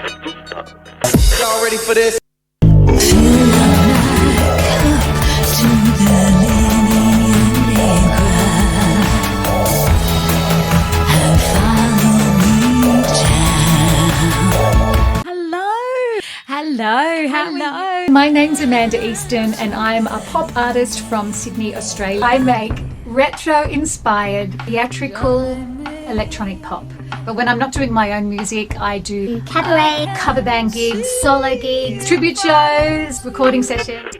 Y'all ready for this? Hello. My name's Amanda Easton and I'm a pop artist from Sydney, Australia. I make retro-inspired theatrical electronic pop. But when I'm not doing my own music, I do cabaret, cover band gigs, solo gigs, tribute shows, recording sessions.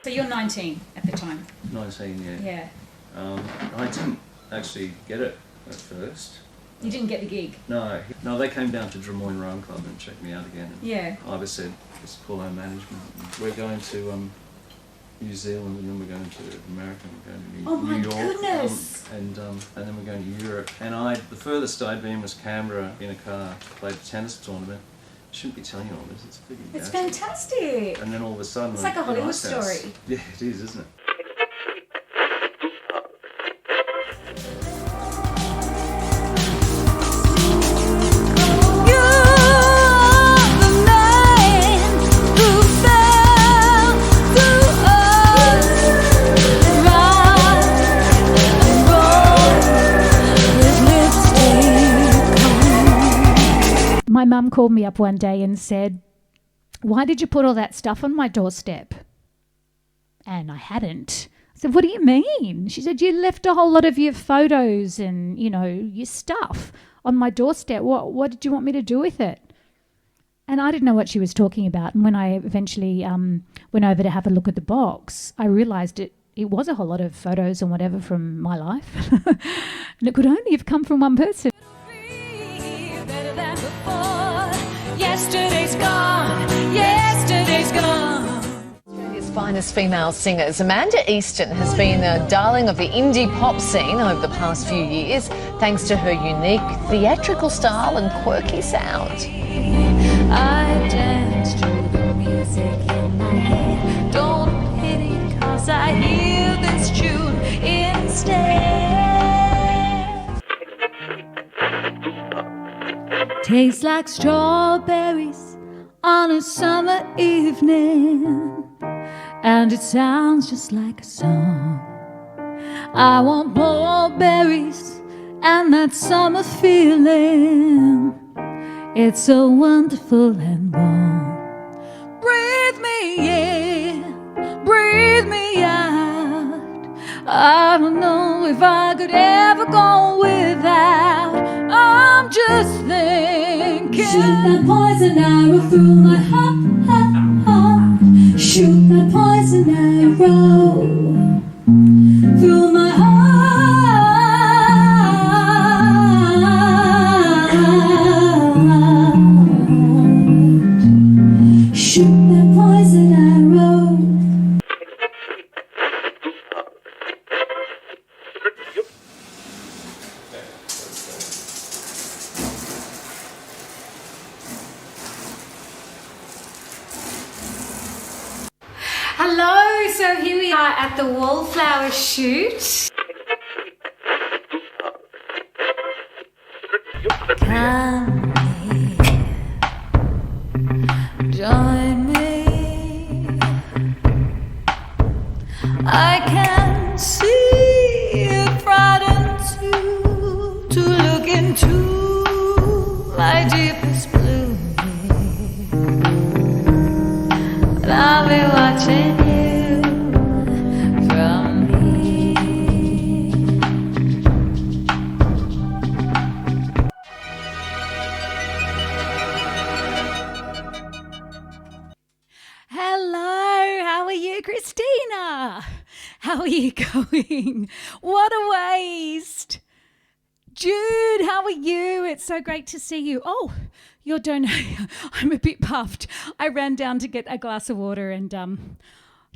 So you're 19 at the time? 19, Yeah. I didn't actually get it at first. You didn't get the gig? No, they came down to Drummoyne Rome Club and checked me out again. And Yeah. I said, it's Paulo management. We're going to New Zealand and then we're going to America and we're going to New York. Goodness! And then we're going to Europe. And the furthest I'd been was Canberra in a car, played a tennis tournament. I shouldn't be telling you all this, it's pretty It's embarrassing. fantastic! And then all of a sudden... It's like a Hollywood story. Yeah, it is, isn't it? My mum called me up one day and said, "Why did you put all that stuff on my doorstep?" And I hadn't. I said, "What do you mean?" She said, "You left a whole lot of your photos and, your stuff on my doorstep. What did you want me to do with it?" And I didn't know what she was talking about. And when I eventually went over to have a look at the box, I realised it was a whole lot of photos and whatever from my life. And it could only have come from one person. Yesterday's gone. Australia's finest female singers, Amanda Easton has been a darling of the indie pop scene over the past few years, thanks to her unique theatrical style and quirky sound. I dance to the music in my head. Don't hit it 'cause I hear this tune instead. Tastes like strawberries on a summer evening, and it sounds just like a song. I want more berries and that summer feeling. It's so wonderful and warm. Breathe me in, breathe me out. I don't know if I could ever go without. I'm just thinking. Shoot that poison arrow through my heart. Shoot that poison arrow through my heart. at the Wallflower shoot. Come here, join me. I can see it frightens you to look into my deepest blue. But I'll be watching you from here. Hello, how are you, Christina? How are you going? What a waste. Jude, how are you? It's so great to see you. Oh, your donation. I'm a bit puffed. I ran down to get a glass of water and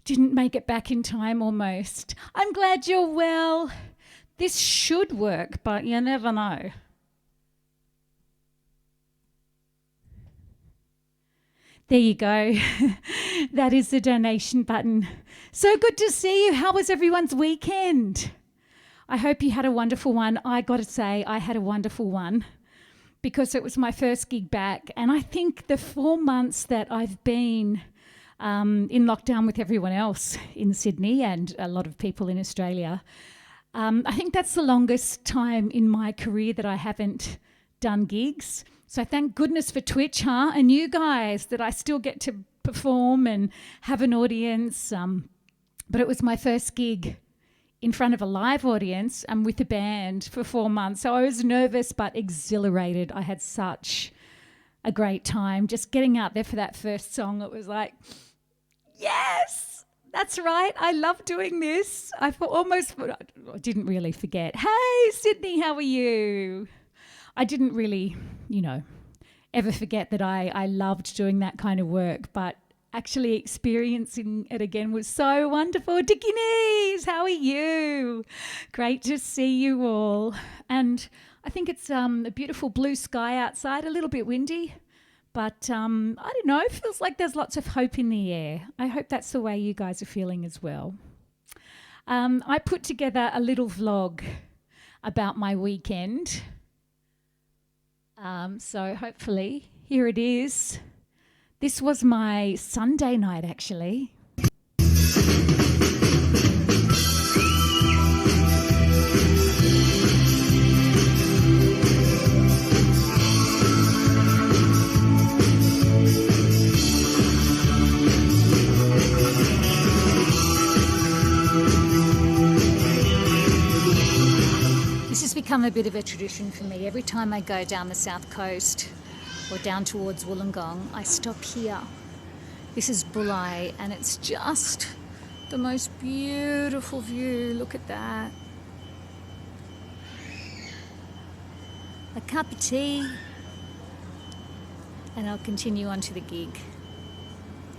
didn't make it back in time almost. I'm glad you're well. This should work, but you never know. There you go. That is the donation button. So good to see you. How was everyone's weekend? I hope you had a wonderful one. I got to say, I had a wonderful one because it was my first gig back. And I think the 4 months that I've been in lockdown with everyone else in Sydney and a lot of people in Australia, I think that's the longest time in my career that I haven't done gigs. So thank goodness for Twitch, huh? And you guys, that I still get to perform and have an audience. But it was my first gig in front of a live audience and with a band for 4 months. So I was nervous but exhilarated. I had such a great time. Just getting out there for that first song, it was like, yes, that's right. I love doing this. I didn't really forget. Hey, Sydney, how are you? I didn't really, ever forget that I loved doing that kind of work, but actually experiencing it again was so wonderful. Dickie Knees, how are you? Great to see you all. And I think it's a beautiful blue sky outside, a little bit windy, but I don't know, it feels like there's lots of hope in the air. I hope that's the way you guys are feeling as well. I put together a little vlog about my weekend. So hopefully, here it is. This was my Sunday night, actually. This has become a bit of a tradition for me. Every time I go down the south coast or down towards Wollongong, I stop here. This is Bulli, and it's just the most beautiful view. Look at that. A cup of tea, and I'll continue on to the gig.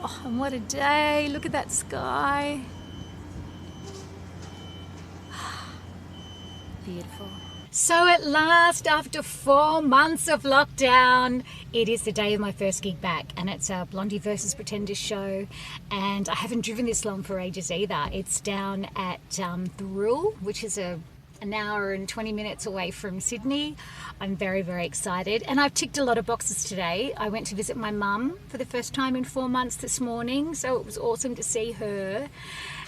Oh, and what a day. Look at that sky. Beautiful. So at last, after 4 months of lockdown, it is the day of my first gig back, and it's a Blondie versus Pretenders show, and I haven't driven this long for ages either. It's down at Thurul, which is an hour and 20 minutes away from Sydney. I'm very, very excited, and I've ticked a lot of boxes today. I went to visit my mum for the first time in 4 months this morning, so it was awesome to see her,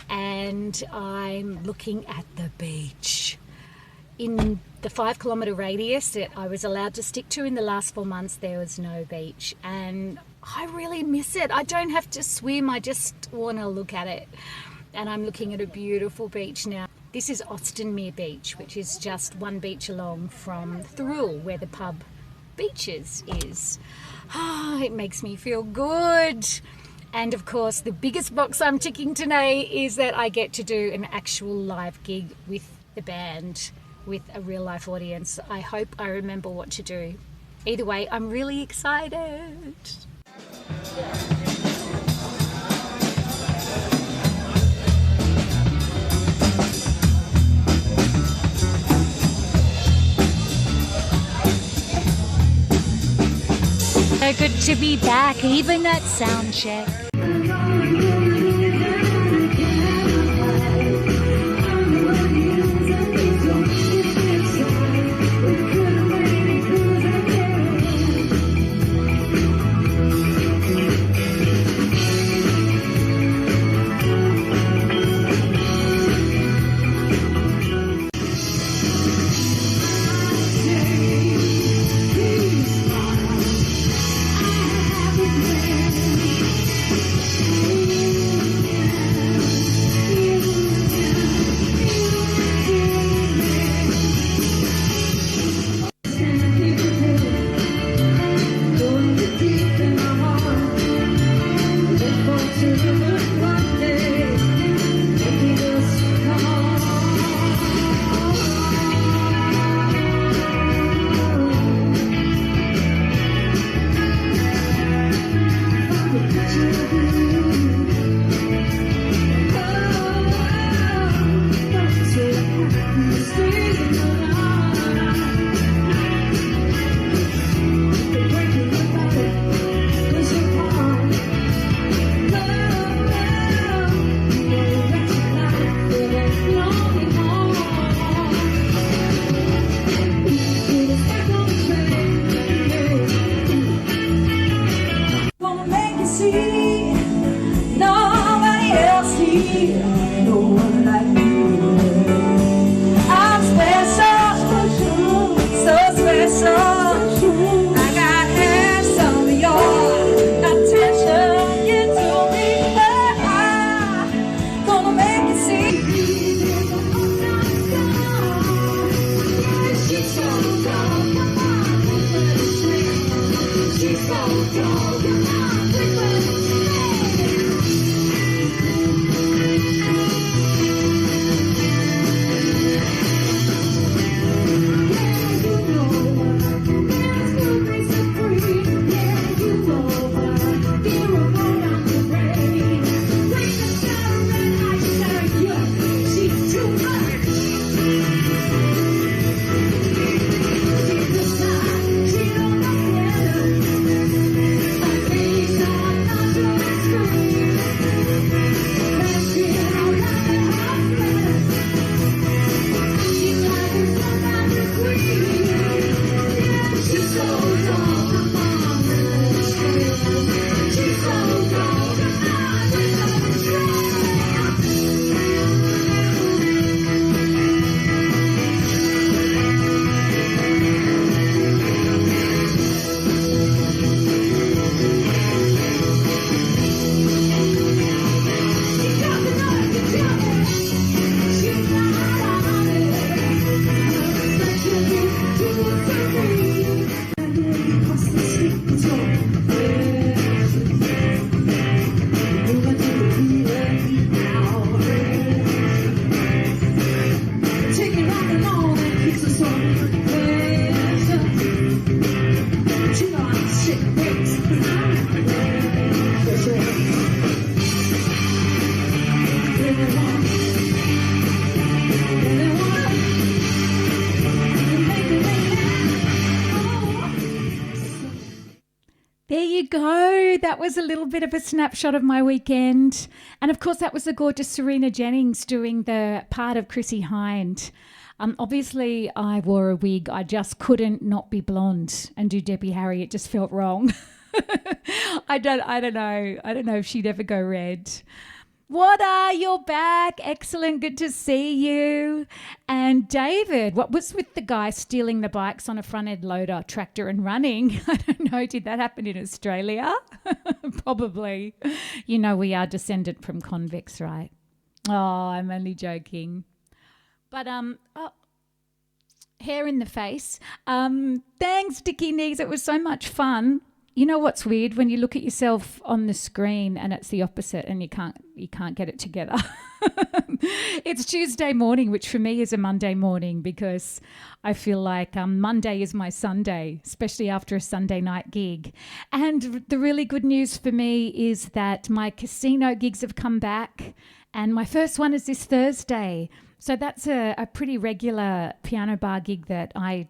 and I'm looking at the beach. In the 5 kilometre radius that I was allowed to stick to in the last 4 months, there was no beach, and I really miss it. I don't have to swim, I just want to look at it, and I'm looking at a beautiful beach now. This is Easton Beach, which is just one beach along from Thurul, where the pub Beaches is. It makes me feel good. And of course, the biggest box I'm ticking today is that I get to do an actual live gig with the band, with a real life audience. I hope I remember what to do. Either way, I'm really excited. So good to be back, even at sound check. There you go. That was a little bit of a snapshot of my weekend. And of course, that was the gorgeous Serena Jennings doing the part of Chrissy Hind. Obviously, I wore a wig. I just couldn't not be blonde and do Debbie Harry. It just felt wrong. I don't know if she'd ever go red. What are you're back? Excellent. Good to see you. And David, what was with the guy stealing the bikes on a front-end loader tractor and running? I don't know. Did that happen in Australia? Probably. You know, we are descendant from convicts, right? Oh, I'm only joking. But, hair in the face. Thanks, Dickie Knees. It was so much fun. You know what's weird? When you look at yourself on the screen and it's the opposite and you can't get it together. It's Tuesday morning, which for me is a Monday morning because I feel like Monday is my Sunday, especially after a Sunday night gig. And the really good news for me is that my casino gigs have come back and my first one is this Thursday. So that's a pretty regular piano bar gig that I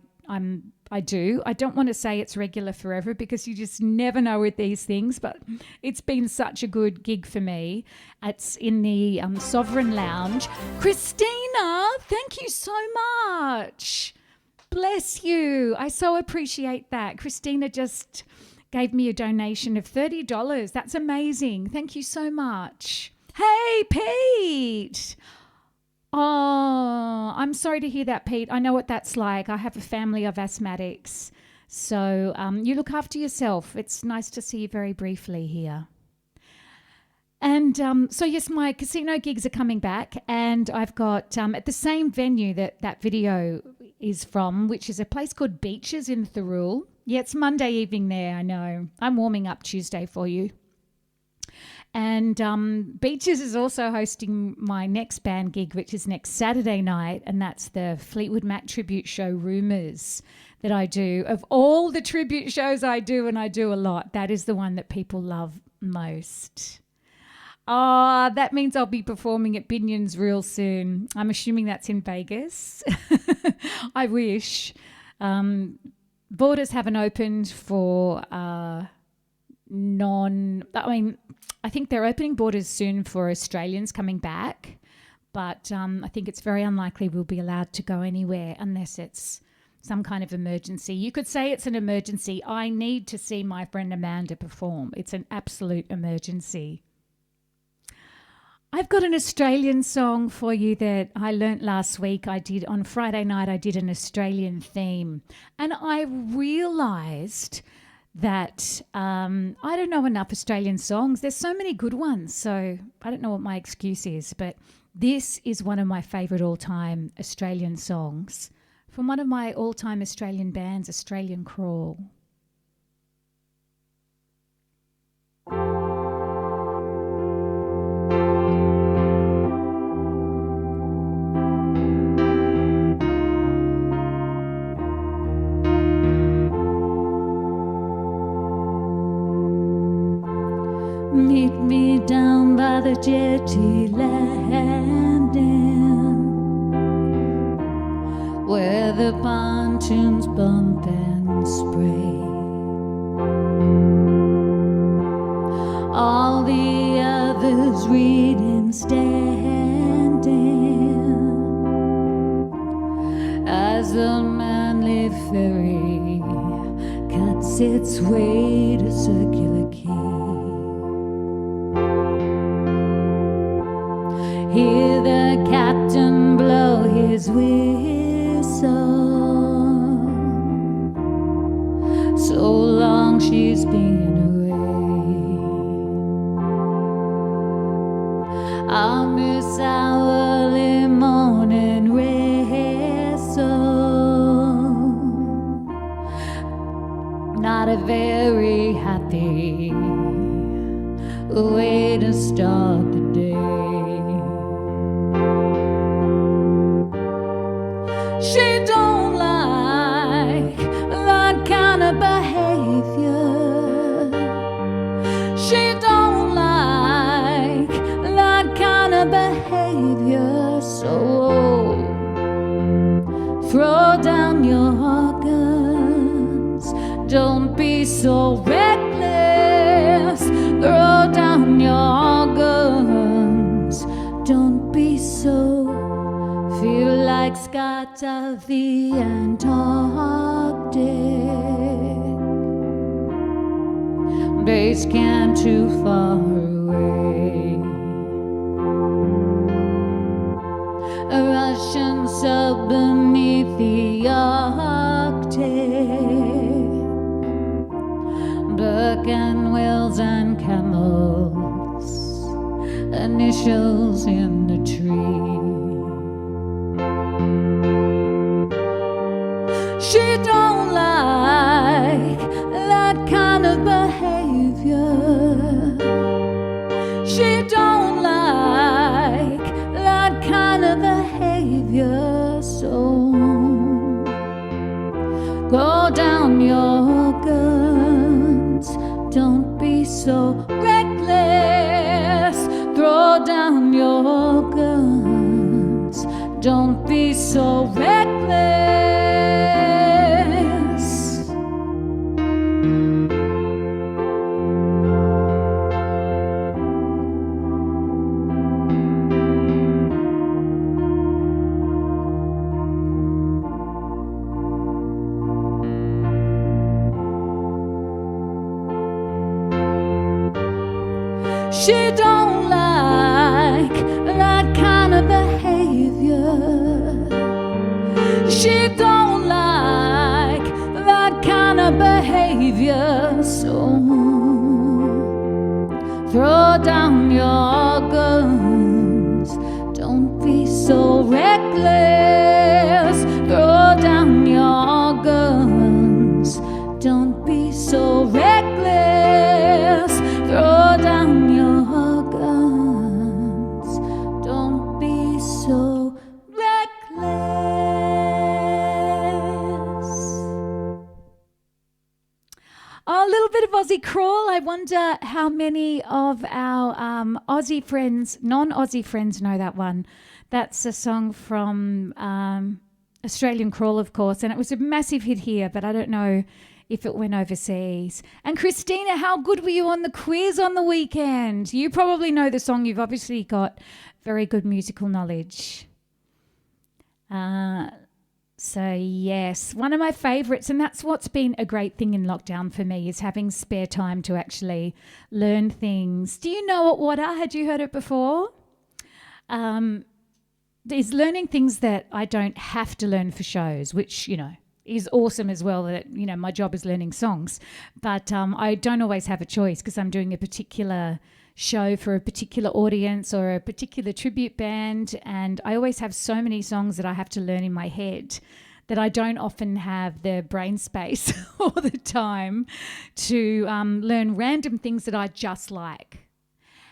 do. I don't want to say it's regular forever because you just never know with these things, but it's been such a good gig for me. It's in the Sovereign Lounge. Christina, thank you so much. Bless you. I so appreciate that. Christina just gave me a donation of $30. That's amazing. Thank you so much. Hey, Pete. Oh, I'm sorry to hear that, Pete. I know what that's like. I have a family of asthmatics. So you look after yourself. It's nice to see you very briefly here. And so, yes, my casino gigs are coming back and I've got at the same venue that video is from, which is a place called Beaches in Thirroul. Yeah, it's Monday evening there, I know. I'm warming up Tuesday for you. And Beaches is also hosting my next band gig, which is next Saturday night, and that's the Fleetwood Mac tribute show Rumours that I do. Of all the tribute shows I do, and I do a lot, that is the one that people love most. Oh, that means I'll be performing at Binion's real soon. I'm assuming that's in Vegas. I wish. Borders haven't opened for I think they're opening borders soon for Australians coming back, but I think it's very unlikely we'll be allowed to go anywhere unless it's some kind of emergency. You could say it's an emergency. I need to see my friend Amanda perform. It's an absolute emergency. I've got an Australian song for you that I learnt last week. On Friday night, I did an Australian theme, and I realised that I don't know enough Australian songs. There's so many good ones, so I don't know what my excuse is, but this is one of my favourite all-time Australian songs from one of my all-time Australian bands, Australian Crawl. Meet me down by the jetty landing, where the pontoons bump and spray. All the others reading standing as the manly ferry cuts its way to Circular Quay. Hear the captain blow his whistle. So long she's been away. I'll miss our early morning wrestle. Not a very happy way to start the day. She don't down your guns. Don't be so reckless. Throw down your guns. Don't be so. Feel like Scott of the Antarctic. Base camp too far away. A Russian sub beneath the Arctic. Burke and Wills and camels. Initials in the tree. She don't like that kind of behavior. She don't like that kind of behavior. So go down your guns. Don't be so reckless. Throw down your guns. Don't be so reckless. She don't like that kind of behavior. She don't like that kind of behavior. So throw down your guns. Don't be so reckless. Throw down your guns. Don't be so reckless. Throw down your guns. Don't be so reckless. Oh, a little bit of Aussie crawl. I wonder how many of our Aussie friends, non-Aussie friends, know that one. That's a song from Australian Crawl, of course, and it was a massive hit here, but I don't know if it went overseas. And Christina, how good were you on the quiz on the weekend? You probably know the song. You've obviously got very good musical knowledge. So yes, one of my favourites, and that's what's been a great thing in lockdown for me, is having spare time to actually learn things. Do you know what water? Had you heard it before? Is learning things that I don't have to learn for shows, which, you know, is awesome as well, that, you know, my job is learning songs. But I don't always have a choice because I'm doing a particular show for a particular audience or a particular tribute band, and I always have so many songs that I have to learn in my head that I don't often have the brain space all the time to learn random things that I just like.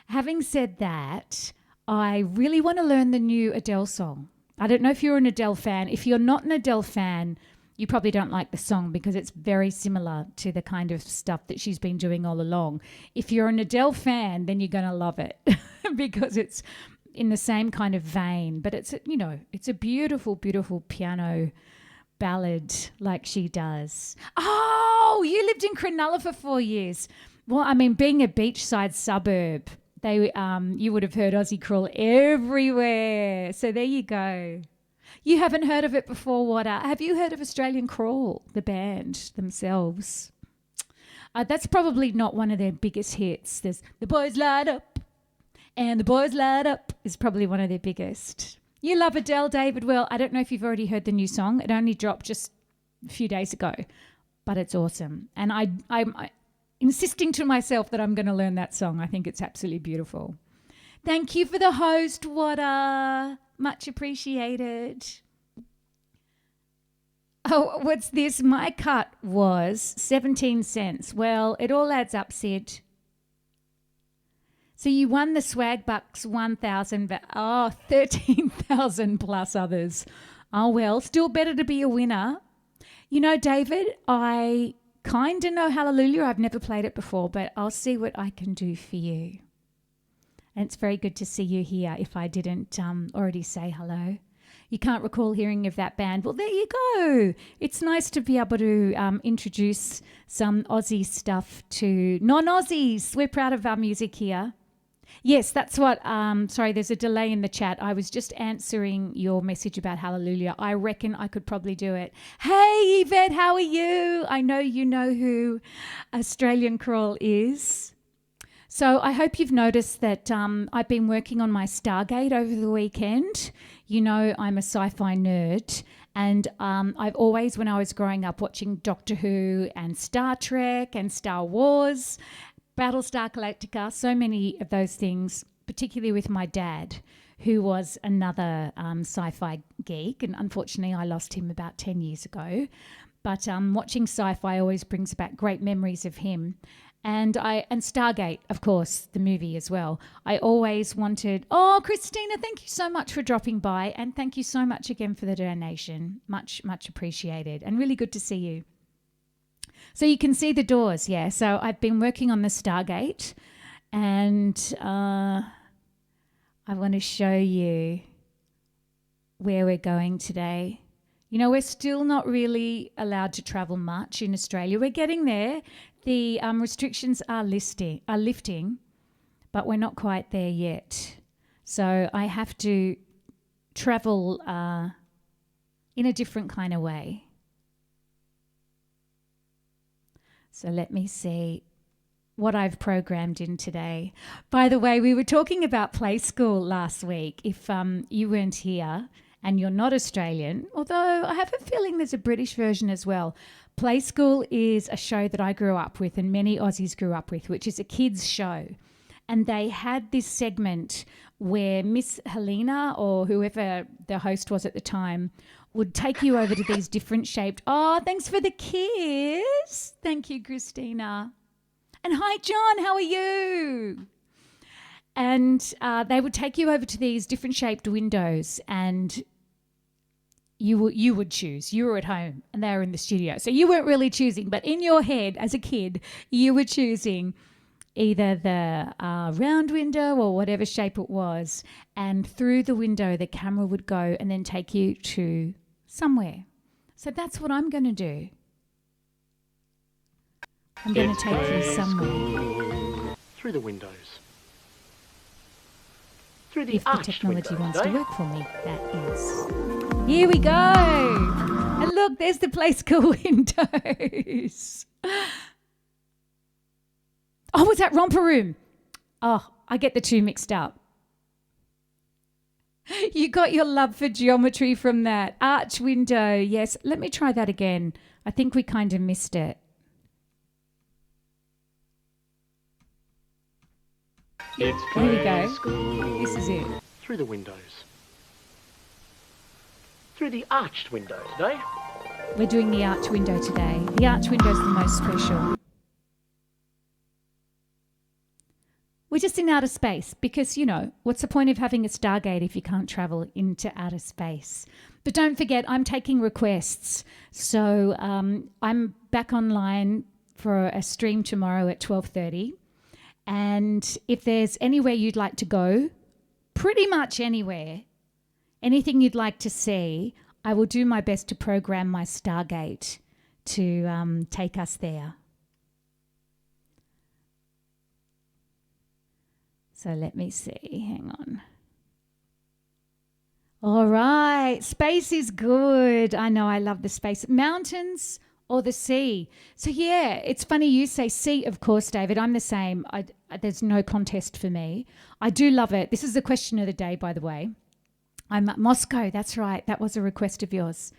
Having said that, I really want to learn the new Adele song. I don't know if you're an Adele fan. If you're not an Adele fan, you probably don't like the song because it's very similar to the kind of stuff that she's been doing all along. If you're an Adele fan, then you're going to love it because it's in the same kind of vein. But it's, you know, it's a beautiful, beautiful piano ballad like she does. Oh, you lived in Cronulla for 4 years. Well, I mean, being a beachside suburb, you would have heard Aussie Crawl everywhere. So there you go. You haven't heard of it before, Water. Have you heard of Australian Crawl, the band themselves? That's probably not one of their biggest hits. There's The Boys Light Up, and The Boys Light Up is probably one of their biggest. You love Adele, David. Well, I don't know if you've already heard the new song. It only dropped just a few days ago, but it's awesome. And I'm insisting to myself that I'm going to learn that song. I think it's absolutely beautiful. Thank you for the host, Water. Much appreciated. Oh, what's this? My cut was 17 cents. Well, it all adds up, Sid. So you won the swag bucks 1,000, but 13,000 plus others. Oh, well, still better to be a winner. You know, David, I kind of know Hallelujah. I've never played it before, but I'll see what I can do for you. And it's very good to see you here if I didn't already say hello. You can't recall hearing of that band. Well, there you go. It's nice to be able to introduce some Aussie stuff to non-Aussies. We're proud of our music here. Yes, that's what, sorry, there's a delay in the chat. I was just answering your message about Hallelujah. I reckon I could probably do it. Hey, Yvette, how are you? I know you know who Australian Crawl is. So I hope you've noticed that I've been working on my Stargate over the weekend. You know I'm a sci-fi nerd, and I've always, when I was growing up, watching Doctor Who and Star Trek and Star Wars, Battlestar Galactica, so many of those things, particularly with my dad, who was another sci-fi geek, and unfortunately I lost him about 10 years ago. But watching sci-fi always brings back great memories of him. And Stargate, of course, the movie as well. I always wanted... Oh, Christina, thank you so much for dropping by. And thank you so much again for the donation. Much, much appreciated. And really good to see you. So you can see the doors, yeah. So I've been working on the Stargate. And I want to show you where we're going today. You know, we're still not really allowed to travel much in Australia. We're getting there. The restrictions are lifting, but we're not quite there yet. So I have to travel in a different kind of way. So let me see what I've programmed in today. By the way, we were talking about Play School last week. If you weren't here and you're not Australian, although I have a feeling there's a British version as well. Play School is a show that I grew up with and many Aussies grew up with, which is a kids show. And they had this segment where Miss Helena, or whoever the host was at the time, would take you over to these different shaped... Oh, thanks for the kiss. Thank you, Christina. And hi, John, how are you? And they would take you over to these different shaped windows, and you would choose. You were at home and they were in the studio. So you weren't really choosing, but in your head as a kid, you were choosing either the round window or whatever shape it was. And through the window, the camera would go and then take you to somewhere. So that's what I'm going to do. I'm going to take you somewhere. Through the windows. Through the If the arched technology windows, wants to eh? work for me, that is. Here we go. And look, there's the Play School windows. Oh, was that Romper Room? Oh, I get the two mixed up. You got your love for geometry from that. Arch window, yes. Let me try that again. I think we kind of missed it. It's Here we go. School. This is it. Through the windows. Through the arched windows, eh? We're doing the arch window today. The arch window is the most special. We're just in outer space because, you know, what's the point of having a Stargate if you can't travel into outer space? But don't forget, I'm taking requests. So I'm back online for a stream tomorrow at 12:30. And if there's anywhere you'd like to go, pretty much anywhere, anything you'd like to see, I will do my best to program my Stargate to take us there. So let me see. Hang on. All right. Space is good. I know. I love the space. Mountains or the sea. So, yeah, it's funny you say sea, of course, David. I'm the same. There's no contest for me. I do love it. This is the question of the day, by the way. I'm at Moscow. That's right. That was a request of yours.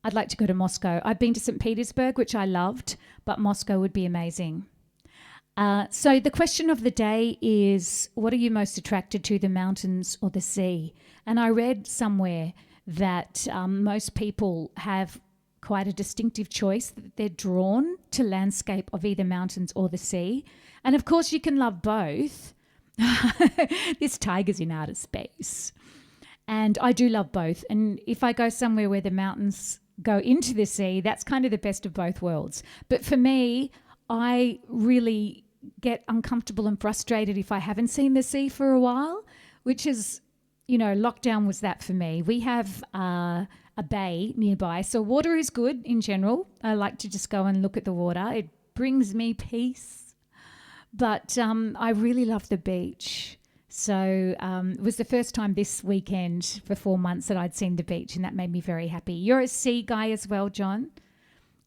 I'd like to go to Moscow. I've been to St. Petersburg, which I loved, but Moscow would be amazing. So the question of the day is, what are you most attracted to, the mountains or the sea? And I read somewhere that most people have quite a distinctive choice, that they're drawn to landscape of either mountains or the sea. And of course you can love both. This tiger's in outer space. And I do love both. And if I go somewhere where the mountains go into the sea, that's kind of the best of both worlds. But for me, I really get uncomfortable and frustrated if I haven't seen the sea for a while, which is lockdown was that for me. We have a bay nearby, so water is good in general. I like to just go and look at the water. It brings me peace. But I really love the beach. So it was the first time this weekend for 4 months that I'd seen the beach, and that made me very happy. You're a sea guy as well, John.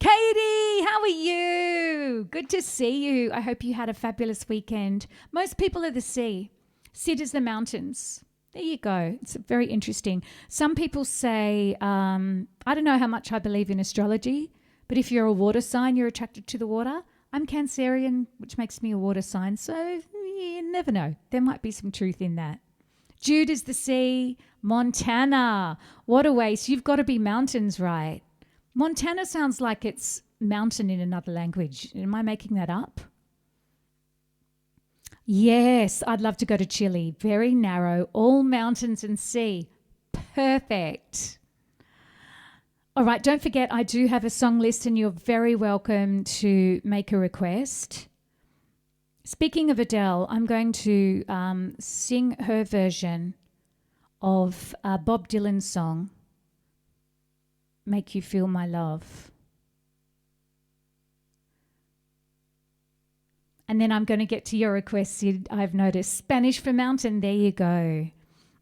Katie, how are you? Good to see you. I hope you had a fabulous weekend. Most people are the sea. Sid is the mountains. There you go. It's very interesting. Some people say, I don't know how much I believe in astrology, but if you're a water sign, you're attracted to the water. I'm Cancerian, which makes me a water sign, so you never know. There might be some truth in that. Jude is the sea. Montana. Waterways. You've got to be mountains, right? Montana sounds like it's mountain in another language. Am I making that up? Yes, I'd love to go to Chile. Very narrow, all mountains and sea. Perfect. All right, don't forget I do have a song list and you're very welcome to make a request. Speaking of Adele, I'm going to sing her version of Bob Dylan's song, Make You Feel My Love. And then I'm going to get to your request, Sid. I've noticed Spanish for mountain. There you go.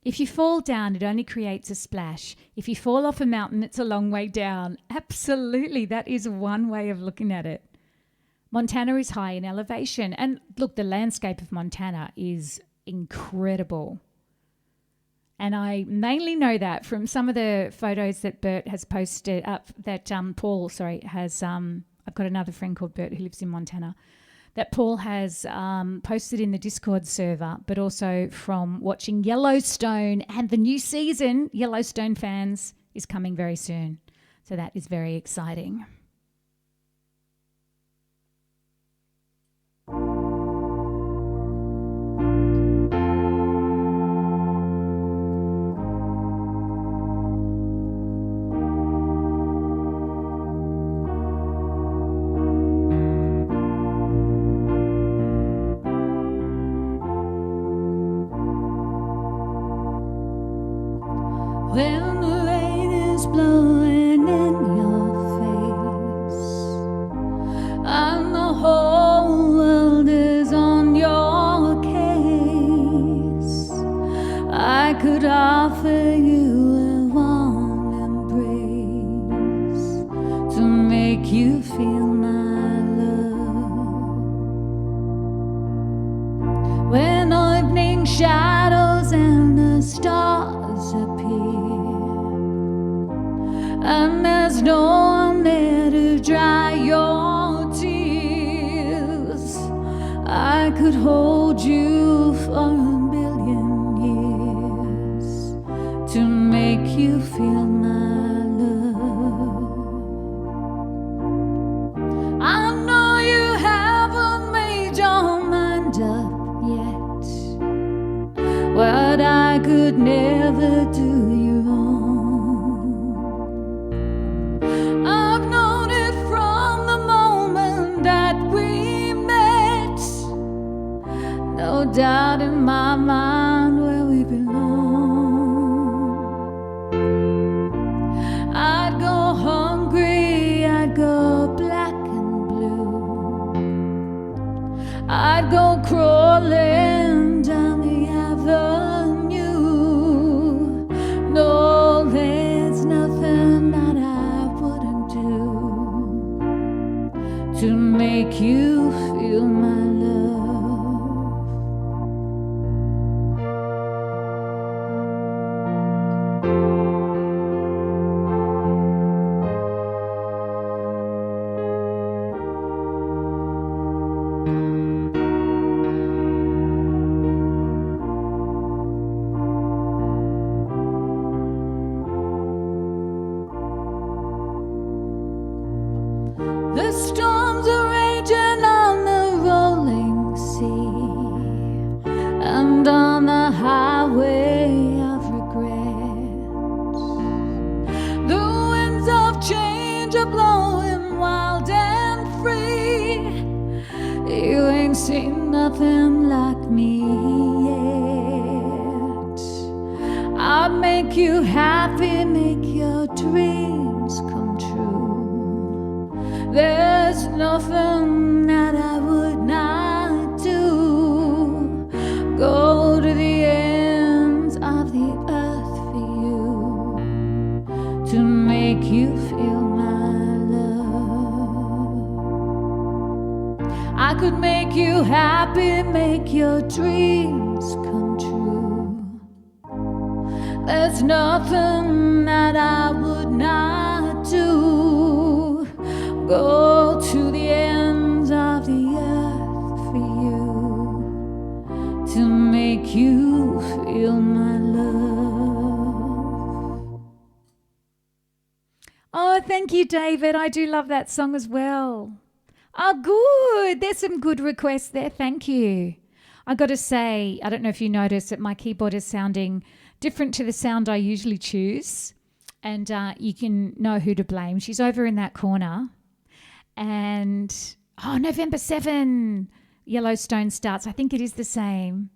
If you fall down, it only creates a splash. If you fall off a mountain, it's a long way down. Absolutely. That is one way of looking at it. Montana is high in elevation. And look, the landscape of Montana is incredible. And I mainly know that from some of the photos that Bert has posted up, that Paul has, I've got another friend called Bert who lives in Montana, that Paul has posted in the Discord server, but also from watching Yellowstone, and the new season, Yellowstone fans, is coming very soon. So that is very exciting. When the rain is blowing in your face and the whole world is on your case, I could offer you a warm embrace to make you feel my love. When evening shadows and the stars appear and there's no one there to dry your tears, I could hold you for a billion years to make you feel my love. I know you haven't made your mind up yet, but I could never do you wrong. I've known it from the moment that we met, no doubt in my mind where we belong. I'd go hungry, I'd go black and blue, I'd go crawling down the avenue. No, there's nothing that I wouldn't do to make you feel my love. The storms are raging on the rolling sea and on the highway of regret. The winds of change are blowing wild and free. You ain't seen nothing like me yet. make you happy, make your dreams come true. There's nothing that I would not do. Go to the ends of the earth for you, to make you feel my love. I could make you happy, make your dreams come true. There's nothing that I would not do. Go to the ends of the earth for you, to make you feel my love. Oh, thank you, David. I do love that song as well. Oh, good. There's some good requests there. Thank you. I got to say, I don't know if you noticed that my keyboard is sounding different to the sound I usually choose. And you can know who to blame. She's over in that corner. And, November 7, Yellowstone starts. I think it is the same.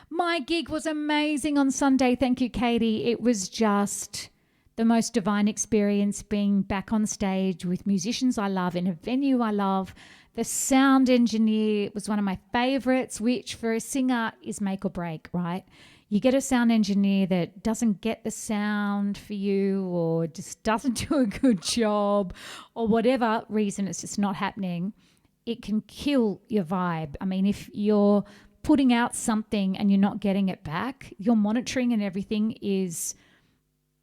My gig was amazing on Sunday. Thank you, Katie. It was just the most divine experience, being back on stage with musicians I love in a venue I love. The sound engineer was one of my favorites, which for a singer is make or break, right? You get a sound engineer that doesn't get the sound for you, or just doesn't do a good job, or whatever reason it's just not happening, it can kill your vibe. I mean, if you're putting out something and you're not getting it back, your monitoring and everything is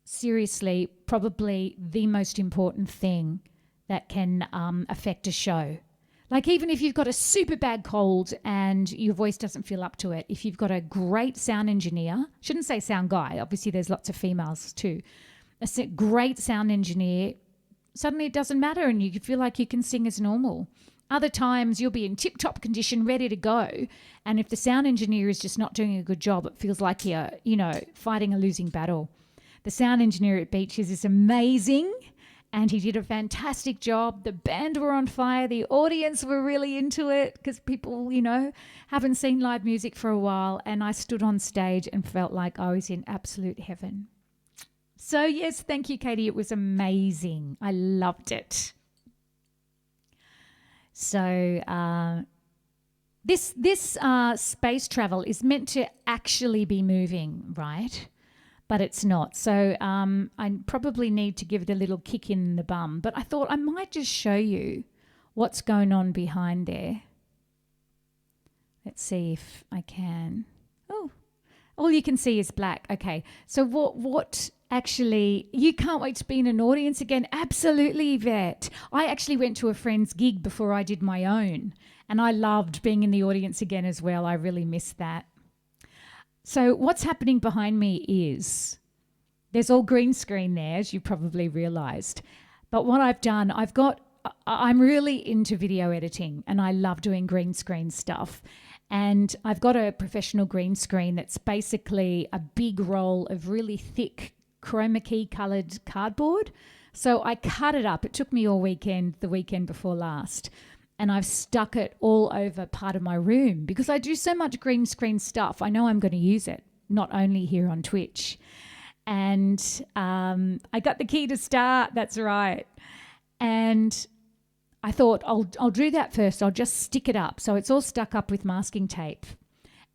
seriously probably the most important thing that can affect a show. Like, even if you've got a super bad cold and your voice doesn't feel up to it, if you've got a great sound engineer, shouldn't say sound guy, obviously there's lots of females too, great sound engineer, suddenly it doesn't matter and you feel like you can sing as normal. Other times you'll be in tip-top condition, ready to go, and if the sound engineer is just not doing a good job, it feels like you're, fighting a losing battle. The sound engineer at Beaches is amazing, and he did a fantastic job. The band were on fire. The audience were really into it because people, haven't seen live music for a while, and I stood on stage and felt like I was in absolute heaven. So, yes, thank you, Katie. It was amazing. I loved it. So this space travel is meant to actually be moving, right? But it's not. So I probably need to give it a little kick in the bum. But I thought I might just show you what's going on behind there. Let's see if I can. Oh, all you can see is black. Okay. So what actually, you can't wait to be in an audience again? Absolutely, Yvette. I actually went to a friend's gig before I did my own, and I loved being in the audience again as well. I really missed that. So what's happening behind me is there's all green screen there, as you probably realised. But what I've done, I'm really into video editing and I love doing green screen stuff. And I've got a professional green screen that's basically a big roll of really thick chroma key coloured cardboard. So I cut it up. It took me all weekend, the weekend before last. And I've stuck it all over part of my room because I do so much green screen stuff. I know I'm going to use it, not only here on Twitch. And I got the key to start, that's right. And I thought I'll do that first. I'll just stick it up. So it's all stuck up with masking tape.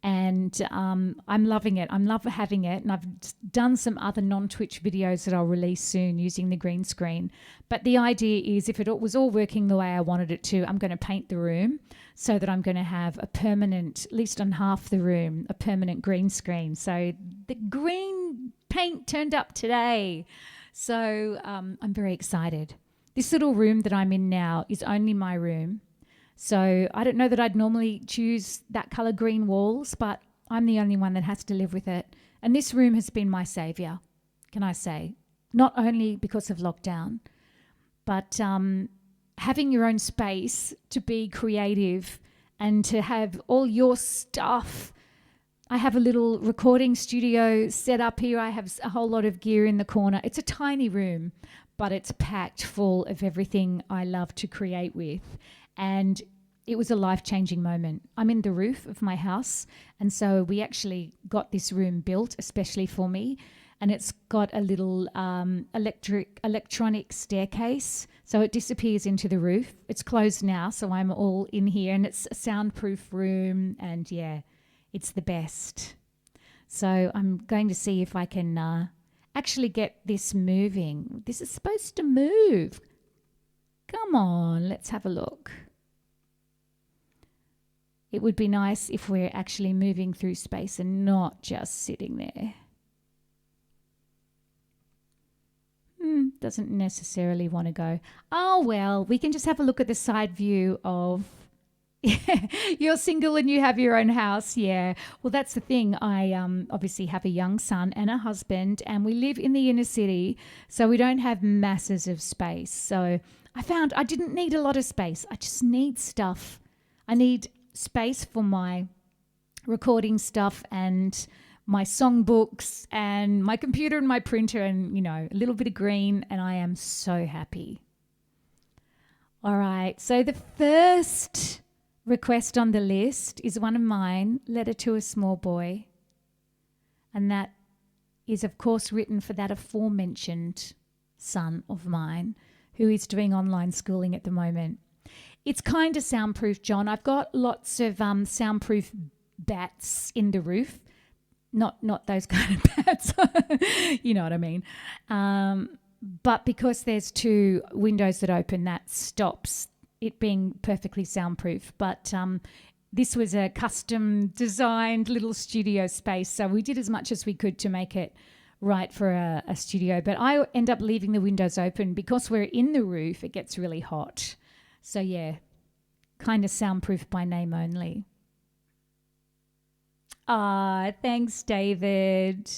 And I'm loving it. I'm loving having it. And I've done some other non-Twitch videos that I'll release soon using the green screen. But the idea is if it was all working the way I wanted it to, I'm going to paint the room so that I'm going to have a permanent, at least on half the room, a permanent green screen. So the green paint turned up today. So I'm very excited. This little room that I'm in now is only my room. So I don't know that I'd normally choose that colour green walls, but I'm the only one that has to live with it. And this room has been my saviour, can I say? Not only because of lockdown, but having your own space to be creative and to have all your stuff. I have a little recording studio set up here. I have a whole lot of gear in the corner. It's a tiny room, but it's packed full of everything I love to create with. And it was a life-changing moment. I'm in the roof of my house, and so we actually got this room built especially for me. and it's got a little electronic staircase, so it disappears into the roof. It's closed now, so I'm all in here, and it's a soundproof room, and yeah, it's the best. So I'm going to see if I can actually get this moving. This is supposed to move. Come on, let's have a look. It would be nice if we're actually moving through space and not just sitting there. Doesn't necessarily want to go. Oh, well, we can just have a look at the side view of... You're single and you have your own house. Yeah. Well, that's the thing. I obviously have a young son and a husband, and we live in the inner city, so we don't have masses of space. So I found I didn't need a lot of space. I just need stuff. I need space for my recording stuff and my songbooks and my computer and my printer and, you know, a little bit of green, and I am so happy. All right. So the first request on the list is one of mine, Letter to a Small Boy. And that is, of course, written for that aforementioned son of mine who is doing online schooling at the moment. It's kind of soundproof, John. I've got lots of soundproof bats in the roof. Not those kind of bats. You know what I mean. But because there's two windows that open, that stops it being perfectly soundproof. But this was a custom designed little studio space, so we did as much as we could to make it right for a studio. But I end up leaving the windows open because we're in the roof. It gets really hot. So yeah, kind of soundproof by name only. Ah, thanks, David.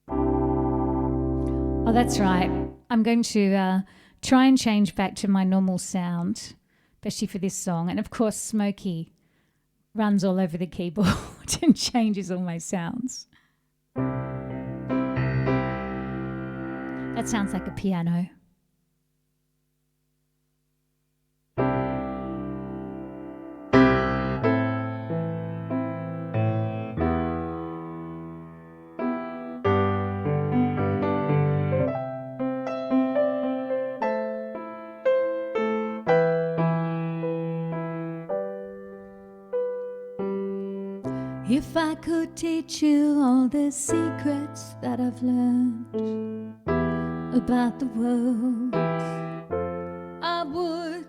Oh, that's right. I'm going to try and change back to my normal sound, especially for this song. And of course, Smokey runs all over the keyboard and changes all my sounds. That sounds like a piano. If I could teach you all the secrets that I've learned about the world, I would.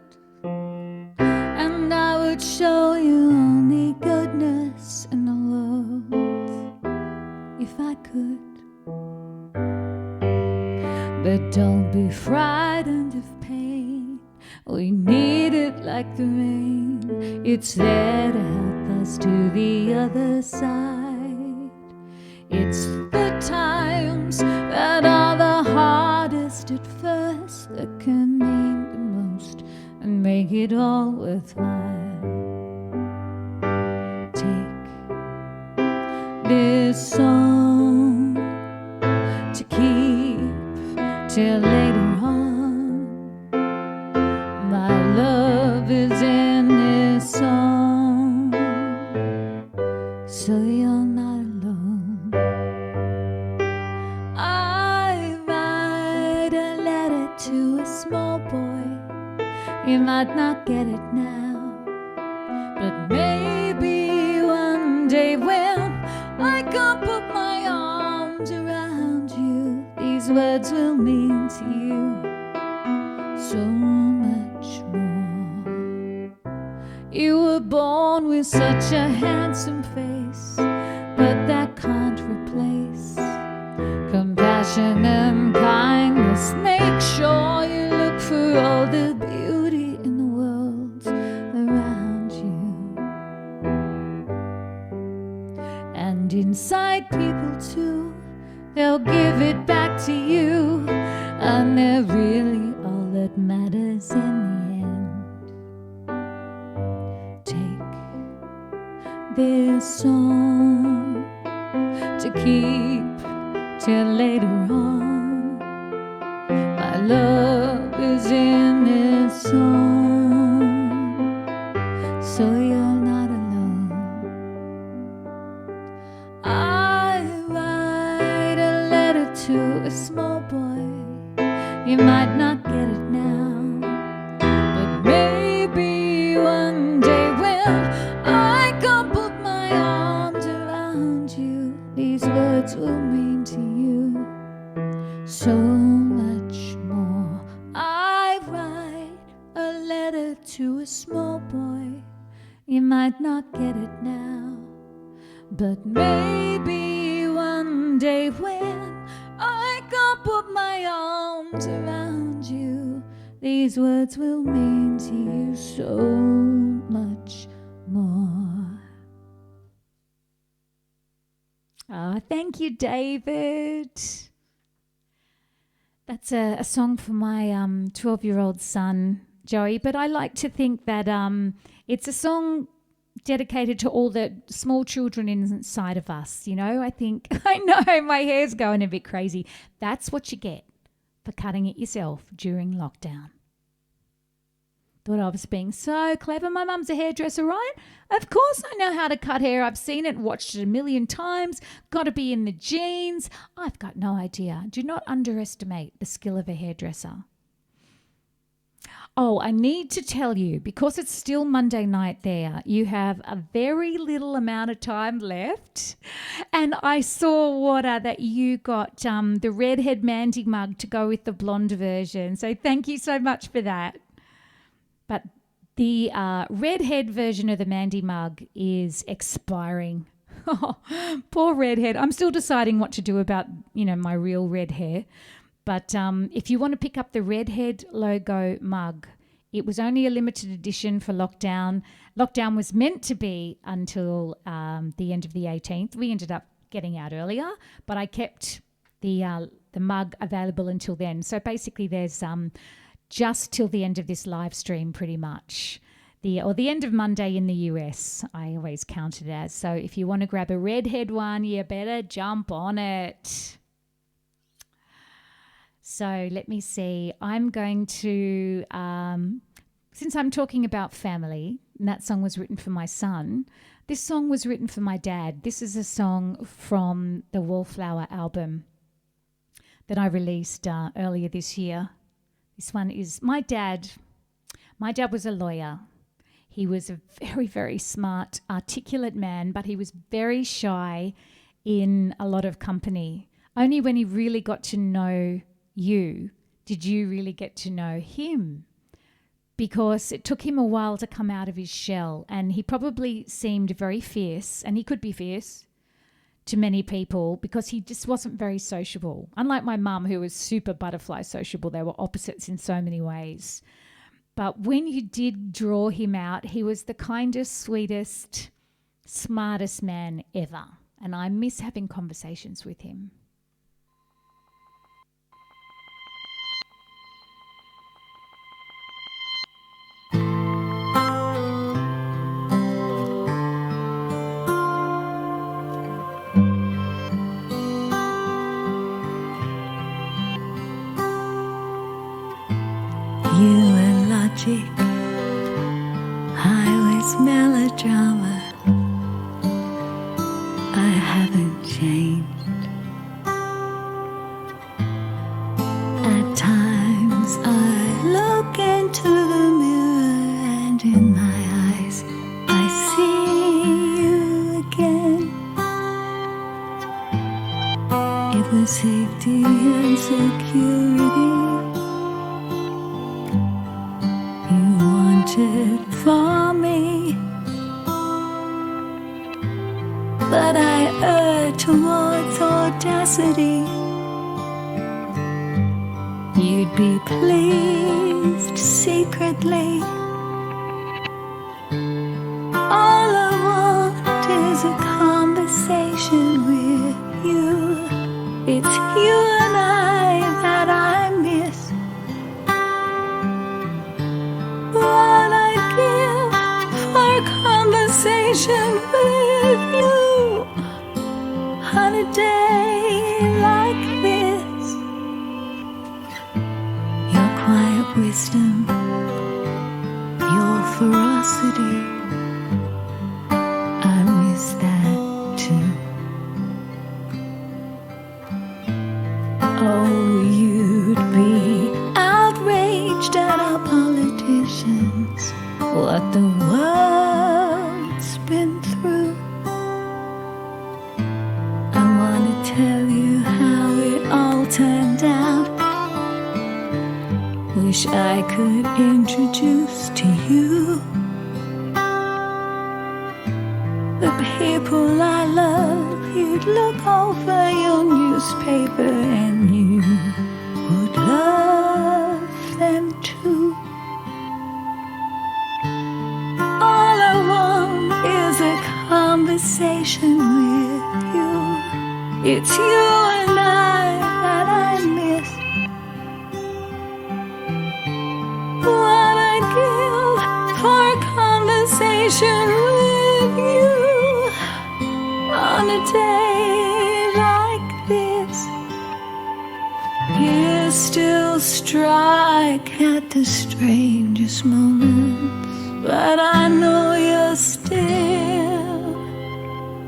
And I would show you only goodness in the world, if I could. But don't be frightened of pain. We need it like the rain. It's there to help us to the other side. It's the times that are the hardest at first that can mean the most and make it all worthwhile. Take this song to keep till later on. My love is in this song, so you're not alone. I write a letter to a small boy. You might not get it now, but maybe one day when I can put my arms around you, these words will mean to you so much more. You were born with such a handsome face, but that can't replace compassion and kindness. Make sure you look for all the beauty in the world around you. And inside people too, they'll give it back to you, and they're really all that matters in the end. Take this song to keep till later on. My love is in this song, so you're not alone. a small boy. You might not get it now, but maybe one day when I can put my arms around you, these words will mean to you so much more. I write a letter to a small boy. You might not get it now, but maybe one day when I can put my arms around you, these words will mean to you so much more. Oh, thank you, David. That's a song for my 12-year-old son, Joey, but I like to think that it's a song dedicated to all the small children inside of us, you know. I think, I know, my hair's going a bit crazy. That's what you get for cutting it yourself during lockdown. Thought I was being so clever. My mum's a hairdresser, right? Of course I know how to cut hair. I've seen it, watched it a million times. Got to be in the genes. I've got no idea. Do not underestimate the skill of a hairdresser. Oh, I need to tell you, because it's still Monday night there, you have a very little amount of time left. And I saw, Water, that you got the redhead Mandy mug to go with the blonde version. So thank you so much for that. But the redhead version of the Mandy mug is expiring. Oh, poor redhead. I'm still deciding what to do about, my real red hair. But if you want to pick up the redhead logo mug, it was only a limited edition for lockdown. Lockdown was meant to be until the end of the 18th. We ended up getting out earlier, but I kept the mug available until then. So basically there's just till the end of this live stream pretty much. The end of Monday in the US, I always count it as. So if you want to grab a redhead one, you better jump on it. So let me see. I'm going to, since I'm talking about family, and that song was written for my son, this song was written for my dad. This is a song from the Wallflower album that I released earlier this year. This one is my dad. My dad was a lawyer. He was a very, very smart, articulate man, but he was very shy in a lot of company. Only when he really got to know you did you really get to know him, because it took him a while to come out of his shell, and he probably seemed very fierce, and he could be fierce to many people because he just wasn't very sociable. Unlike my mum, who was super butterfly sociable, they were opposites in so many ways. But when you did draw him out, he was the kindest, sweetest, smartest man ever, and I miss having conversations with him. You were logic, I was melodrama. I haven't changed. At times I look into the mirror, and in my eyes I see you again. It was safety and security for me, but I err towards audacity. You'd be pleased secretly. All I want is a conversation with you. It's you and I that I miss. What I give for a conversation with you on a day like this. Your quiet wisdom, your ferocity, I miss that too. Oh, know you'd be outraged at our politicians, what the world's been through. I want to tell you how it all turned out. Wish I could introduce to you the people I love. You'd look over your newspaper and you would love them too. All I want is a conversation with you. It's you and I that I miss. What I'd give for a conversation with you on a day like this. You still strike at the strangest moments, but I know you're still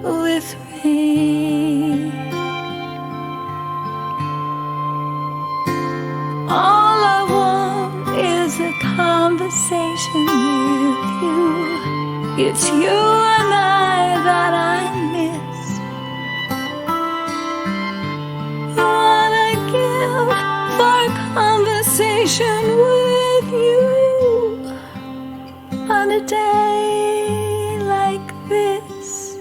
with me. All I want is a conversation with you. It's you and I that I miss. What I give for a conversation with you on a day like this.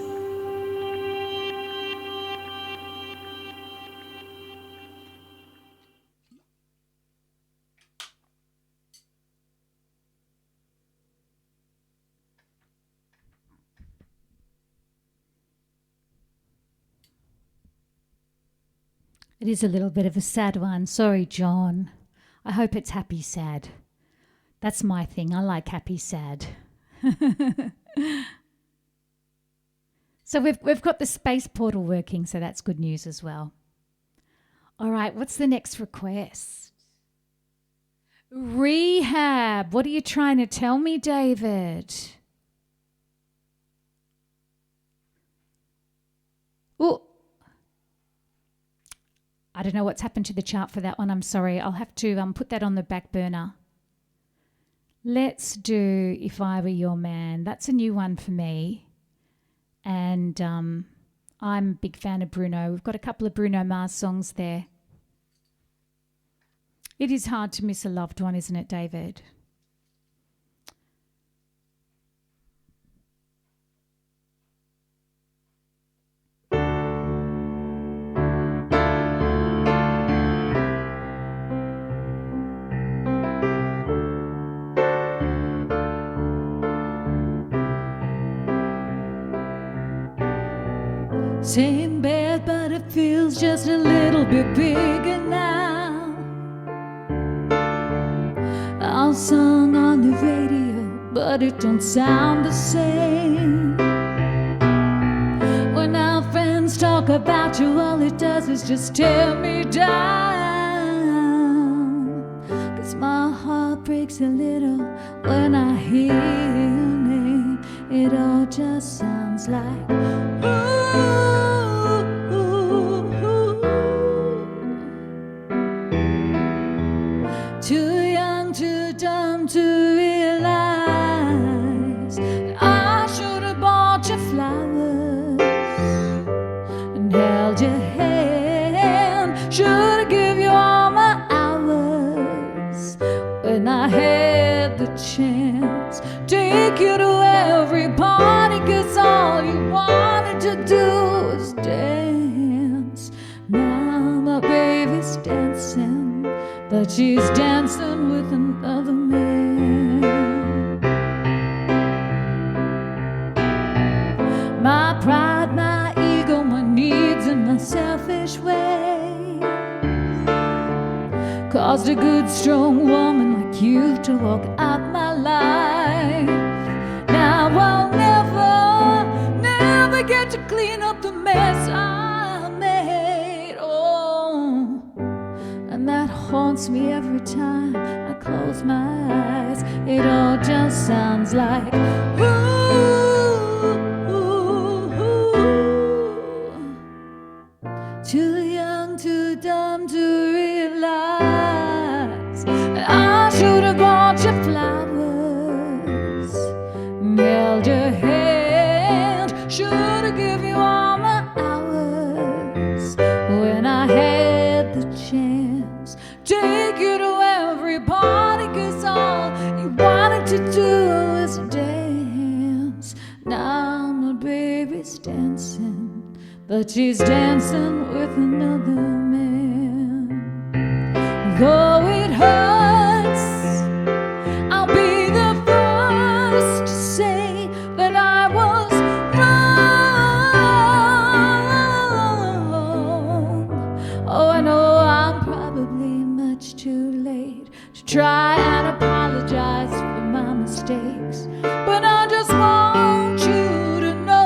It is a little bit of a sad one. Sorry, John. I hope it's happy sad. That's my thing. I like happy sad. So we've got the space portal working, so that's good news as well. All right, what's the next request? Rehab. What are you trying to tell me, David? Oh, I don't know what's happened to the chart for that one. I'm sorry. I'll have to put that on the back burner. Let's do If I Were Your Man. That's a new one for me. And I'm a big fan of Bruno. We've got a couple of Bruno Mars songs there. It is hard to miss a loved one, isn't it, David? Same bed, but it feels just a little bit bigger now. Our song on the radio, but it don't sound the same. When our friends talk about you, all it does is just tear me down. 'Cause my heart breaks a little when I hear your name. It all just sounds like ooh. Too young, too dumb to realize I should have bought you flowers and held your hand. Should have given you all my hours when I had the chance. Take you to every party, 'cause all you wanted to do was dance. Now my baby's dancing, but she's dancing with another man. My pride, my ego, my needs, and my selfish ways caused a good, strong woman like you to walk out my life. Now I'll never get to clean up the mess I made. Oh, and that haunts me every time I close my eyes. It all just sounds like ooh, ooh, ooh. Too young, too dumb to realize but she's dancing with another man. Though it hurts, I'll be the first to say that I was wrong. Oh, I know I'm probably much too late to try and apologize for my mistakes, but I just want you to know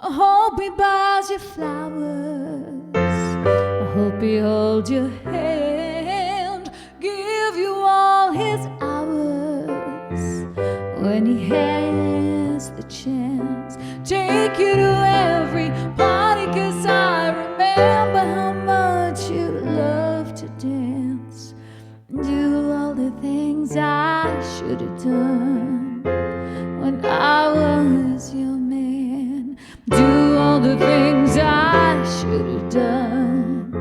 I hope he buys you flowers, I hope he holds your hand, give you all his hours when he has the chance, take you to every party, 'cause I remember how much you love to dance, do all the things I should have done when I was your man, do all the things I should have done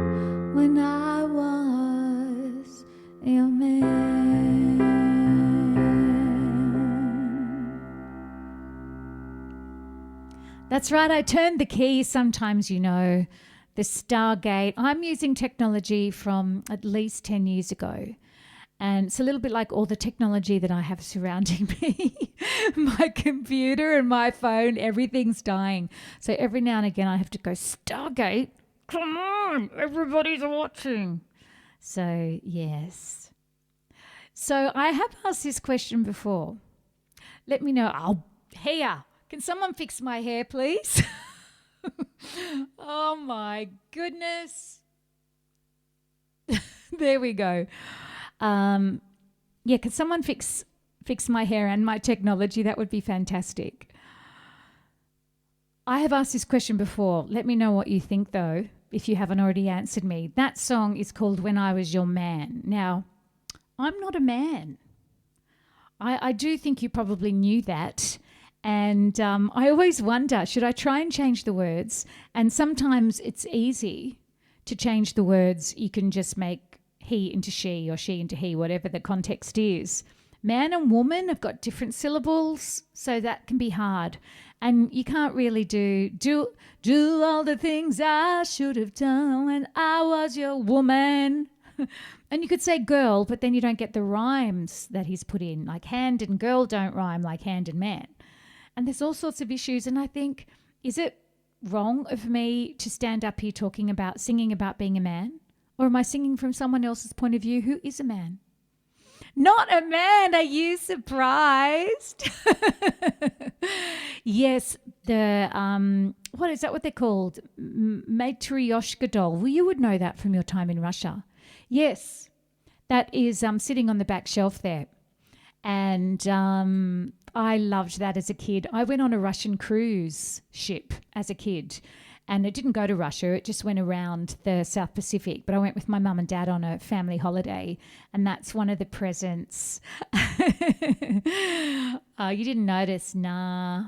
when I was your man. That's right, I turned the key sometimes, you know, the Stargate. I'm using technology from at least 10 years ago. And it's a little bit like all the technology that I have surrounding me. My computer and my phone, everything's dying. So every now and again I have to go, Stargate, come on, everybody's watching. So, yes. So I have asked this question before. Let me know. Here, can someone fix my hair, please? Oh, my goodness. There we go. Yeah, can someone fix my hair and my technology? That would be fantastic. I have asked this question before. Let me know what you think, though, if you haven't already answered me. That song is called When I Was Your Man. Now, I'm not a man. I do think you probably knew that. And I always wonder, should I try and change the words? And sometimes it's easy to change the words. You can just make he into she or she into he, whatever the context is. Man and woman have got different syllables, so that can be hard. And you can't really do all the things I should have done when I was your woman. And you could say girl, but then you don't get the rhymes that he's put in. Like hand and girl don't rhyme like hand and man. And there's all sorts of issues. And I think, is it wrong of me to stand up here singing about being a man? Or am I singing from someone else's point of view who is a man? Not a man, are you surprised? Yes, the, what is that what they're called? Matryoshka doll. Well, you would know that from your time in Russia. Yes, that is sitting on the back shelf there. And I loved that as a kid. I went on a Russian cruise ship as a kid. And it didn't go to Russia, it just went around the South Pacific. But I went with my mum and dad on a family holiday, and that's one of the presents. You didn't notice? Nah.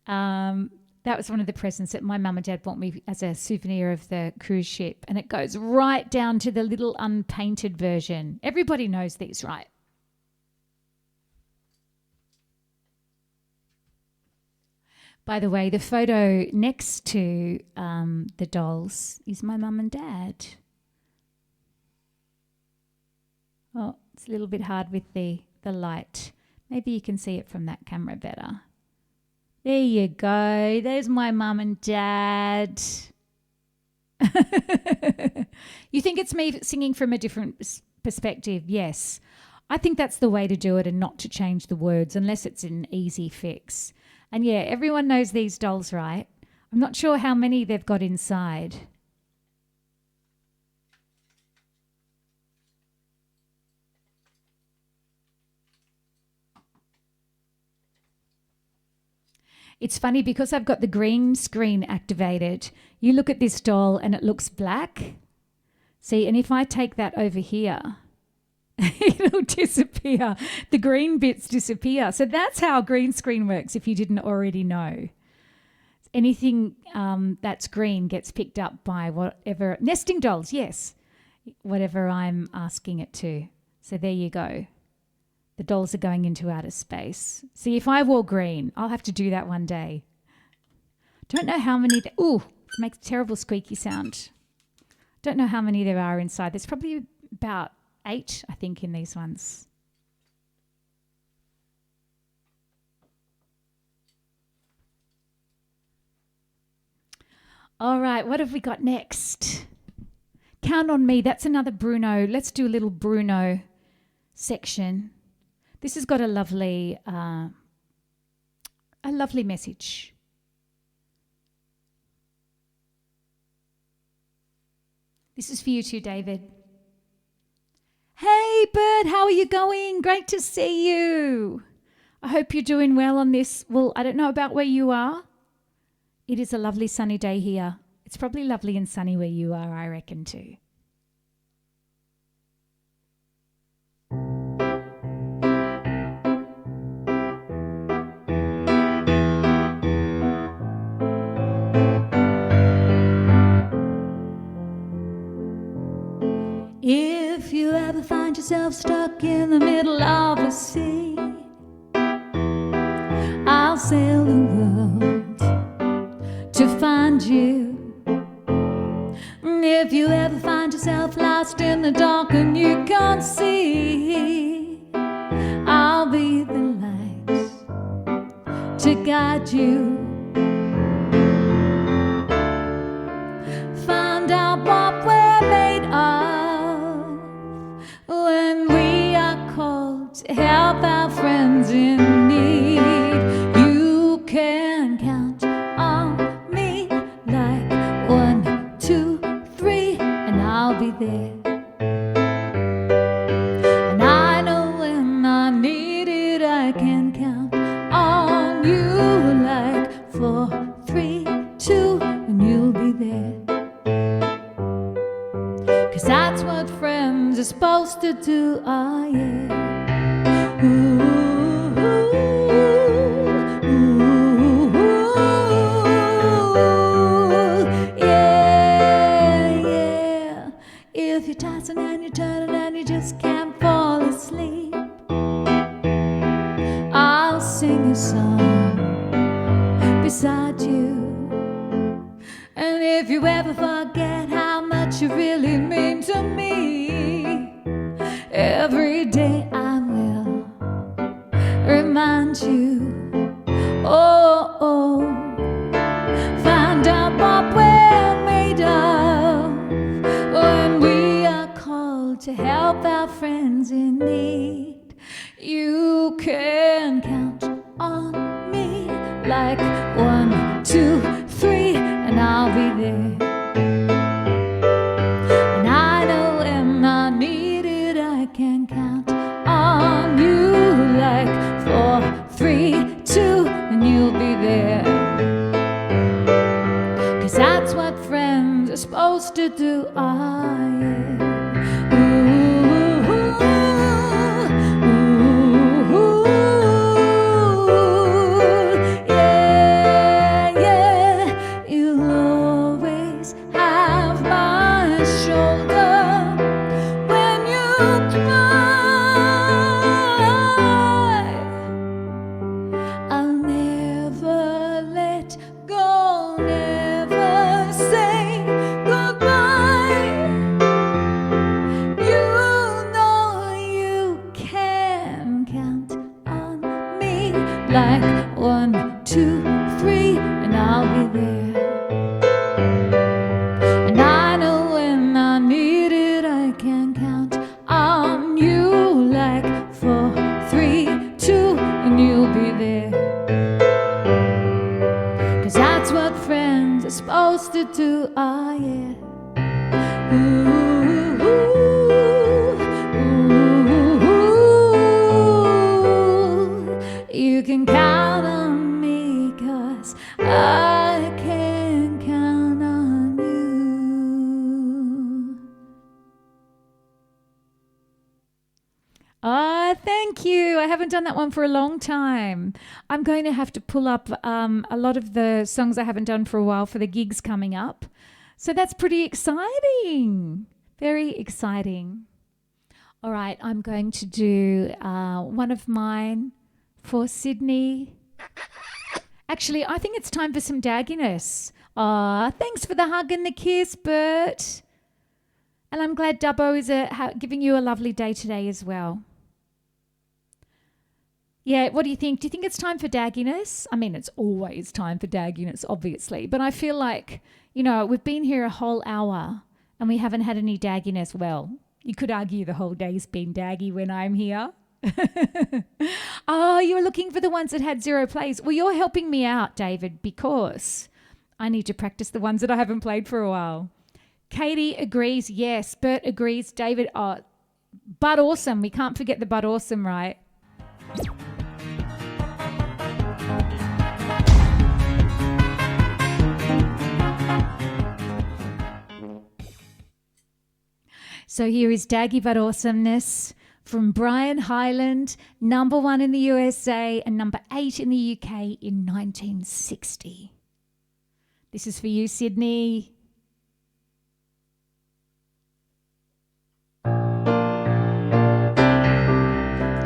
That was one of the presents that my mum and dad bought me as a souvenir of the cruise ship. And it goes right down to the little unpainted version. Everybody knows these, right? By the way, the photo next to the dolls is my mum and dad. Oh, it's a little bit hard with the light. Maybe you can see it from that camera better. There you go. There's my mum and dad. You think it's me singing from a different perspective? Yes. I think that's the way to do it, and not to change the words unless it's an easy fix. And yeah, everyone knows these dolls, right? I'm not sure how many they've got inside. It's funny because I've got the green screen activated. You look at this doll and it looks black. See, and if I take that over here, it'll disappear. The green bits disappear. So that's how green screen works, if you didn't already know. Anything that's green gets picked up by whatever. Nesting dolls, yes. Whatever I'm asking it to. So there you go. The dolls are going into outer space. See, if I wore green, I'll have to do that one day. Don't know how many. Ooh, it makes a terrible squeaky sound. Don't know how many there are inside. There's probably about 8, I think, in these ones. All right, what have we got next? Count on Me. That's another Bruno. Let's do a little Bruno section. This has got a lovely message. This is for you too, David. Hey, Bert, how are you going? Great to see you. I hope you're doing well on this. Well, I don't know about where you are. It is a lovely sunny day here. It's probably lovely and sunny where you are, I reckon, too. If you ever find yourself stuck in the middle of the sea, I'll sail the world to find you. And if you ever find yourself lost in the dark and you can't see, I'll be the light to guide you. Find out what we're made of when we are called to help our friends in need. You can count on me like 1, 2, 3, and I'll be there. And I know when I need it, I can count on you like 4, 3, 2, and you'll be there. 'Cause that's what friends are supposed to do, oh yeah. Ooh, ooh, yeah, yeah. If you're tossing and you're turning and you just can't fall asleep, I'll sing a song beside you. And if you ever forget how much you really mean to me, every day I will remind you. Oh, oh, find out what we're made of when we are called to help our friends in need. You can count on me like 1, 2, 3, and I'll be there. And I know when I need it, I can count on you like 4, 3, 2, and you'll be there. 'Cause that's what friends are supposed to do, ah, yeah. Ooh, ooh, ooh, yeah, yeah. You'll always have my shoulder when you cry. I'll never let go, never say goodbye. You know you can count on me like 1, 2, 3, and I'll be there. And I know when I need it, I can count on you like 4, 3, 2, and you'll be there. 'Cause that's what friends are supposed to do, ah, yeah. Ooh, ooh, ooh. You can count on me 'cause I can count on you. Oh, thank you. I haven't done that one for a long time. I'm going to have to pull up a lot of the songs I haven't done for a while for the gigs coming up. So that's pretty exciting. Very exciting. All right, I'm going to do one of mine for Sydney Actually, I think it's time for some dagginess. Ah, thanks for the hug and the kiss, Bert. And I'm glad Dubbo is giving you a lovely day today as well. Yeah, what do you think? Do you think it's time for dagginess? I mean, it's always time for dagginess, obviously. But I feel like, we've been here a whole hour and we haven't had any dagginess. Well, you could argue the whole day's been daggy when I'm here. Oh, you're looking for the ones that had 0 plays. Well, you're helping me out, David, because I need to practice the ones that I haven't played for a while. Katie agrees, yes. Bert agrees. David, but awesome. We can't forget the but awesome, right? So here is Daggy But Awesomeness from Brian Hyland, number 1 in the USA and number 8 in the UK in 1960. This is for you, Sydney.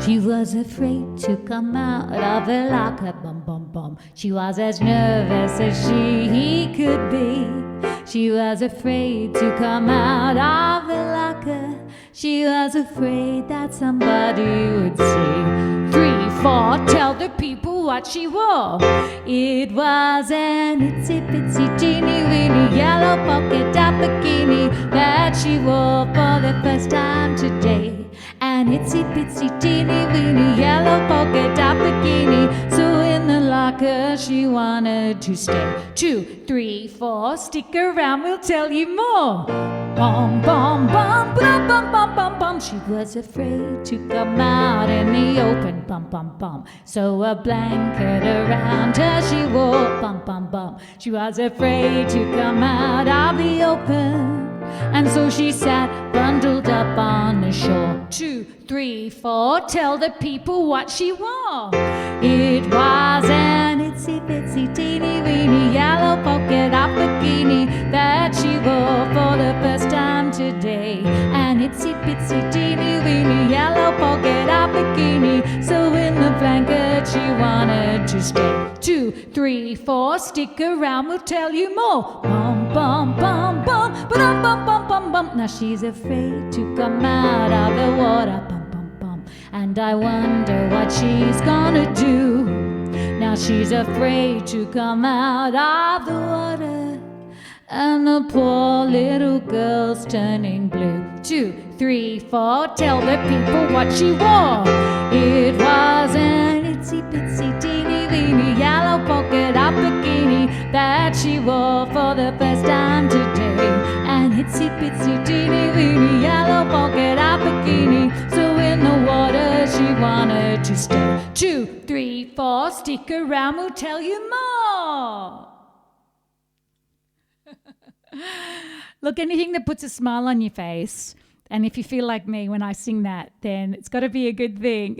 She was afraid to come out of the locker, bum bum bum. She was as nervous as she could be. She was afraid to come out of the locker. She was afraid that somebody would see. 3, 4, tell the people what she wore. It was an itsy bitsy teeny weeny yellow polka dot bikini that she wore for the first time today. An itsy bitsy teeny weeny yellow polka dot bikini. So in the locker she wanted to stay. 2, 3, 4, stick around, we'll tell you more. Bum bum bum bum bum bum bum bum. She was afraid to come out in the open. Bum bum bum. So a blanket around her she wore. Bum bum bum. She was afraid to come out of the open. And so she sat bundled up on the shore. 2, 3, 4, tell the people what she wore. It was an itsy bitsy teeny weeny yellow polka dot bikini that she wore for the first time today. An itsy bitsy teeny weeny yellow polka dot bikini. So in the blanket she wanted to stay. 2, 3, 4, stick around, we'll tell you more. Bum bum bum bum bum bum bum bum bum. Now she's afraid to come out of the water. Bum bum bum. And I wonder what she's gonna do. Now she's afraid to come out of the water. And the poor little girl's turning blue. 2, 3, 4, tell the people what she wore. It was an itsy bitsy teeny weeny yellow polka dot bikini that she wore for the first time today. An itsy bitsy teeny weeny yellow polka dot bikini. So in the water she wanted to stay. 2, 3, 4, stick around, we'll tell you more. Look, anything that puts a smile on your face, and if you feel like me when I sing that, then it's got to be a good thing.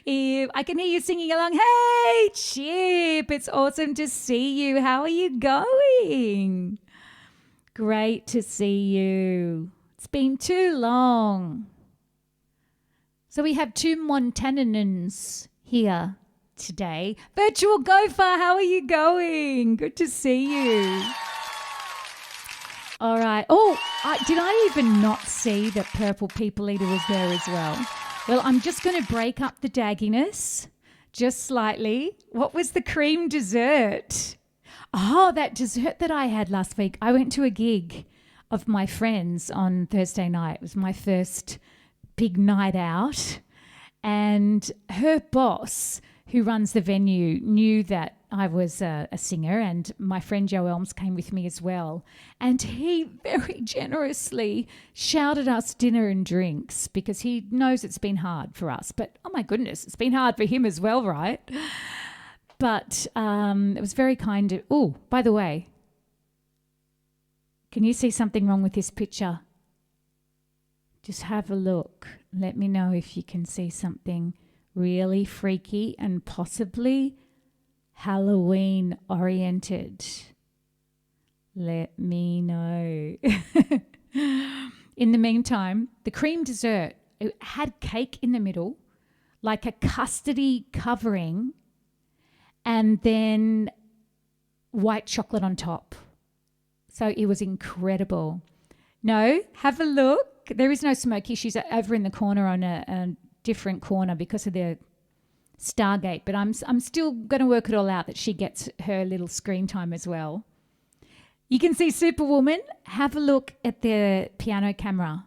If I can hear you singing along. Hey, Chip, it's awesome to see you. How are you going? Great to see you. It's been too long. So we have 2 Montanans here today. Virtual Gopher, how are you going? Good to see you. All right. Oh, did I even not see that Purple People Eater was there as well? Well, I'm just going to break up the dagginess just slightly. What was the cream dessert? Oh, that dessert that I had last week. I went to a gig of my friends on Thursday night. It was my first big night out. And her boss, who runs the venue, knew that I was a singer, and my friend Joe Elms came with me as well. And he very generously shouted us dinner and drinks because he knows it's been hard for us. But, oh my goodness, it's been hard for him as well, right? But it was very kind. Oh, by the way, can you see something wrong with this picture? Just have a look. Let me know if you can see something really freaky and possibly Halloween oriented. Let me know. In the meantime, the cream dessert, it had cake in the middle, like a custardy covering, and then white chocolate on top. So it was incredible. No, have a look. There is no smoky. She's over in the corner on a different corner because of the Stargate, but I'm still going to work it all out that she gets her little screen time as well. You can see Superwoman. Have a look at the piano camera.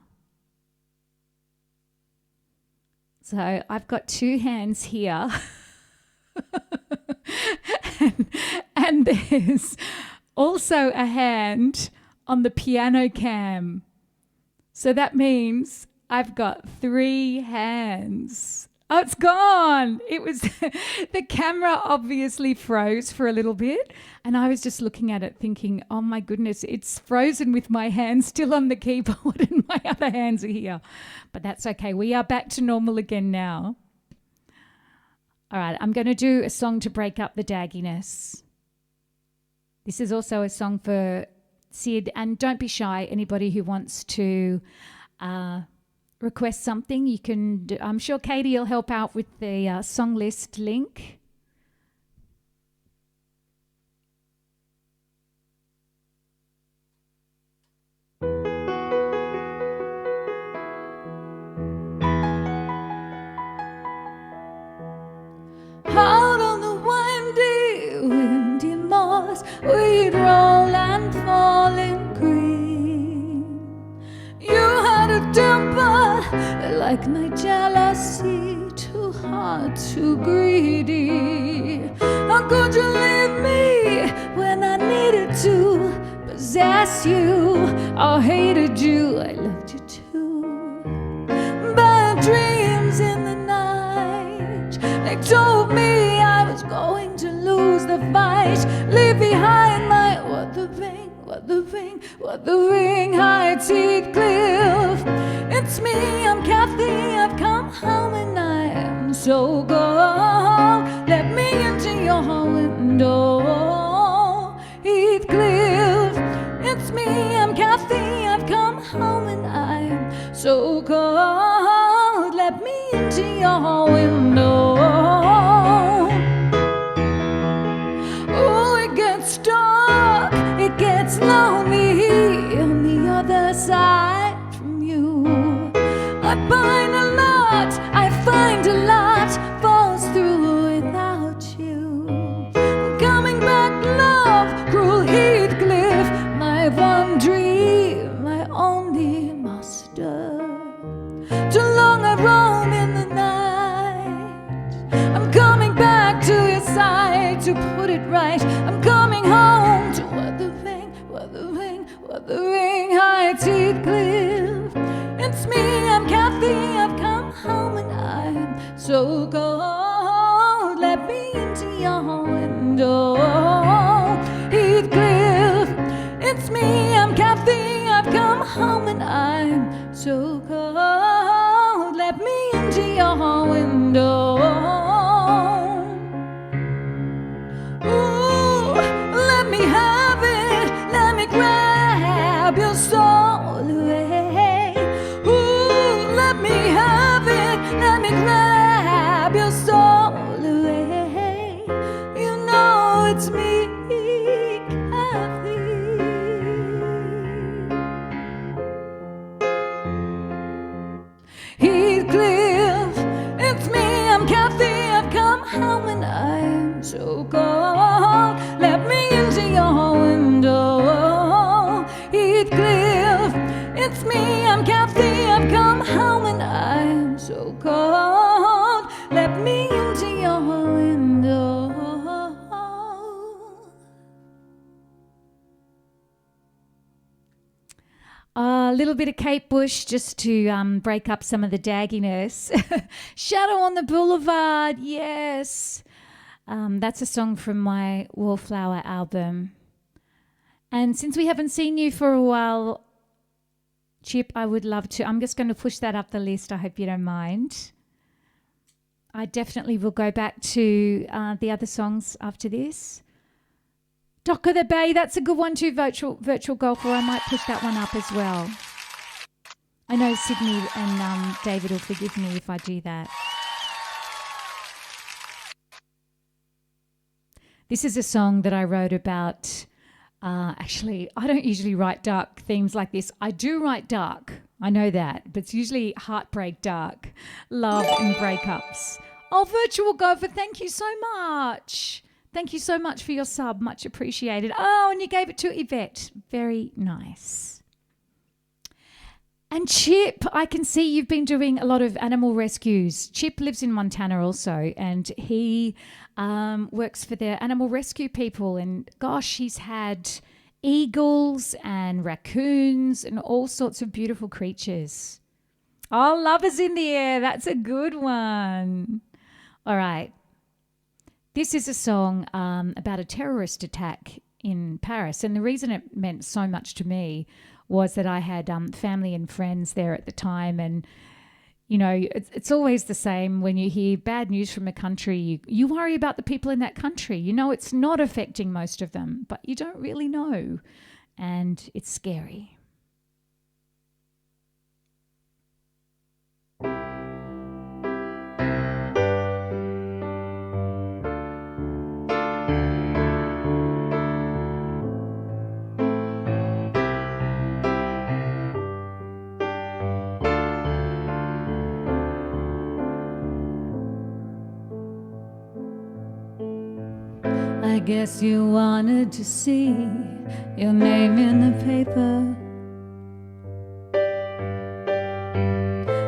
So I've got two hands here. and there's also a hand on the piano cam. So that means I've got three hands. Oh, it's gone. It was the camera obviously froze for a little bit, and I was just looking at it thinking, oh my goodness, it's frozen with my hands still on the keyboard and my other hands are here. But that's okay. We are back to normal again now. All right, I'm going to do a song to break up the dagginess. This is also a song for Sid, and don't be shy. Anybody who wants to request something, you can do. I'm sure Katie will help out with the song list link. Out on the windy moors, we'd roll and fall in green. You had a temper like my jealousy, too hard, too greedy. How could you leave me when I needed to possess you? I hated you, I loved you too. Bad dreams in the night, they told me I was going to lose the fight. Leave behind my what the ring, high-teeth cliff. It's me, I'm Kathy, I've come home and I am so gone. Let me into your window, Heathcliff. It's me, I'm Kathy, I've come home and I am so cold. Let me into your window. Oh, it gets dark, it gets lonely on the other side from you. I find a lot falls through without you. I'm coming back, love, cruel Heathcliff, my one dream, my only master. Too long I roam in the night. I'm coming back to your side to put it right. I'm coming home to what the ring, high-teeth cliff. It's me, I'm Kathy, I've come home and I'm so cold. Let me into your window, Heathcliff. It's me, I'm Kathy, I've come home and I'm so cold. Let me into your window. Ooh, let me have it, let me grab your soul away. Ooh, let me have it, let me grab your soul away. You know it's me, Kathy. Heathcliff, it's me, I'm Kathy, I've come home and I'm so cold. Let me into your window, Heathcliff. It's me, I'm Kathy, I've come home and I'm so cold. Let me into your window. A little bit of Kate Bush just to break up some of the dagginess. Shadow on the Boulevard, yes. That's a song from my Wallflower album. And since we haven't seen you for a while, Chip, I would love to. I'm just going to push that up the list. I hope you don't mind. I definitely will go back to the other songs after this. Dock of the Bay, that's a good one too, virtual golfer. I might push that one up as well. I know Sydney and David will forgive me if I do that. This is a song that I wrote about. Actually, I don't usually write dark themes like this. I do write dark. I know that. But it's usually heartbreak dark, love and breakups. Oh, Virtual Gopher, thank you so much. Thank you so much for your sub. Much appreciated. Oh, and you gave it to Yvette. Very nice. And Chip, I can see you've been doing a lot of animal rescues. Chip lives in Montana also, and he works for the animal rescue people. And gosh, he's had eagles and raccoons and all sorts of beautiful creatures. Oh, love is in the air. That's a good one. All right. This is a song about a terrorist attack in Paris. And the reason it meant so much to me was that I had family and friends there at the time. And, you know, it's always the same when you hear bad news from a country. You worry about the people in that country. You know it's not affecting most of them, but you don't really know. And it's scary. I guess you wanted to see your name in the paper.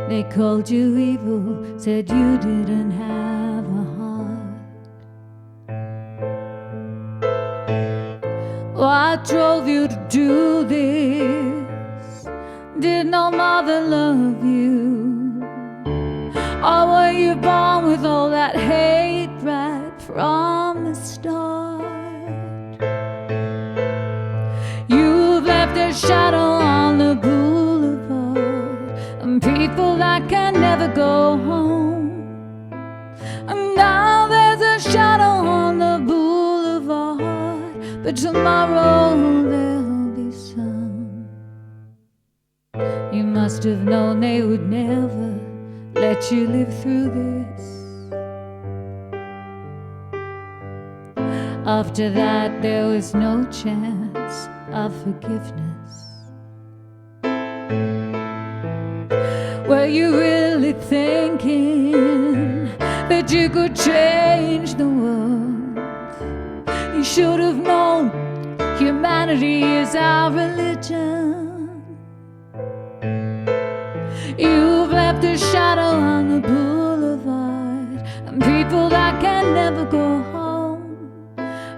They called you evil, said you didn't have a heart. What drove you to do this? Did no mother love you? Or were you born with all that hate right from the start? You've left a shadow on the boulevard, and people that can never go home. And now there's a shadow on the boulevard, but tomorrow there'll be sun. You must have known they would never let you live through this. After that, there was no chance of forgiveness. Were you really thinking that you could change the world? You should have known humanity is our religion. You've left a shadow on the boulevard, and people that can never go home.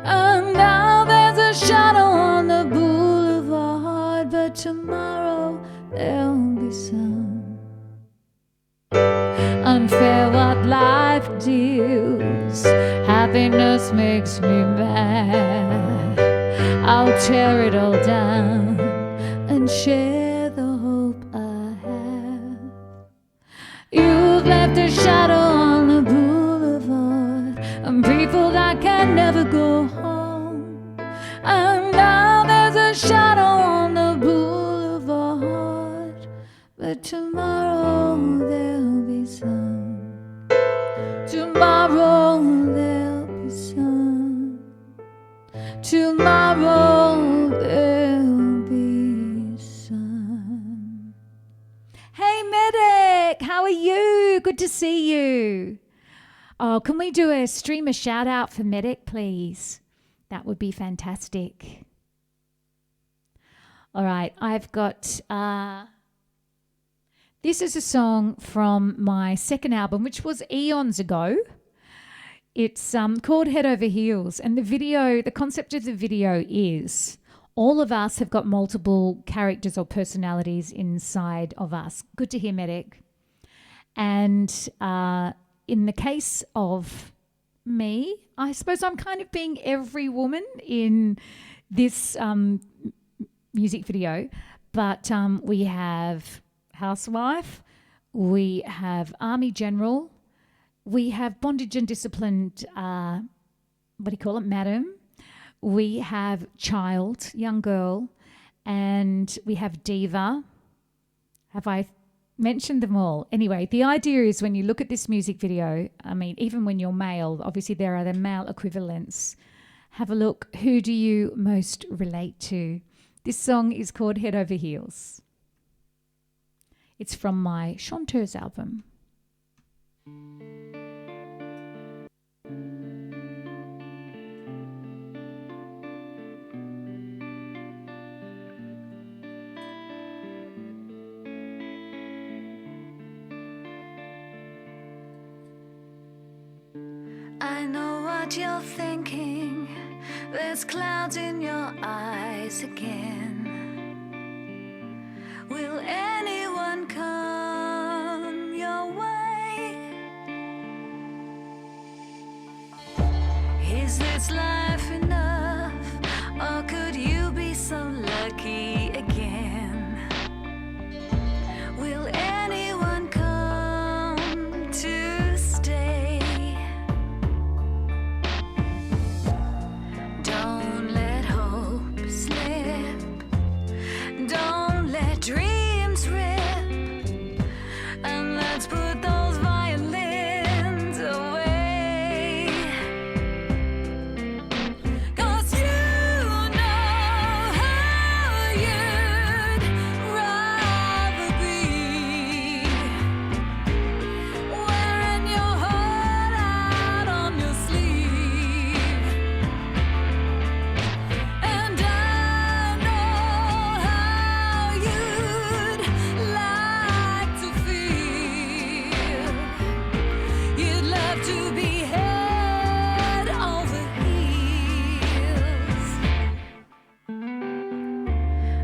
And now there's a shadow on the boulevard, but tomorrow there'll be sun. Unfair what life deals, happiness makes me mad. I'll tear it all down and share the hope I have. You've left a shadow on the boulevard, and people that can never go home. And now there's a shadow on the boulevard, but tomorrow there'll be sun. Tomorrow there'll be sun. Tomorrow there'll be sun. Hey, Medic, how are you? Good to see you. Oh, can we do a streamer shout out for Medic, please? That would be fantastic. All right, I've got... this is a song from my second album, which was eons ago. It's called Head Over Heels. And the concept of the video is all of us have got multiple characters or personalities inside of us. Good to hear, Medic. And in the case of me, I suppose I'm kind of being every woman in this music video. But we have housewife, we have army general, we have bondage and disciplined, madam. We have child, young girl, and we have diva. Have I mentioned them all? Anyway, the idea is when you look at this music video, I mean, even when you're male, obviously there are the male equivalents. have a look. Who do you most relate to? This song is called Head Over Heels. It's from my Chanteuse album. I know what you're thinking. There's clouds in your eyes again. Will anyone come your way? Is this life enough, or could you be so lucky again? Will anyone come to stay? Don't let hope slip. Don't let dreams rip. And let's put those violins away. 'Cause you know how you'd rather be, wearing your heart out on your sleeve. And I know how you'd like to feel. You'd love to be head over heels.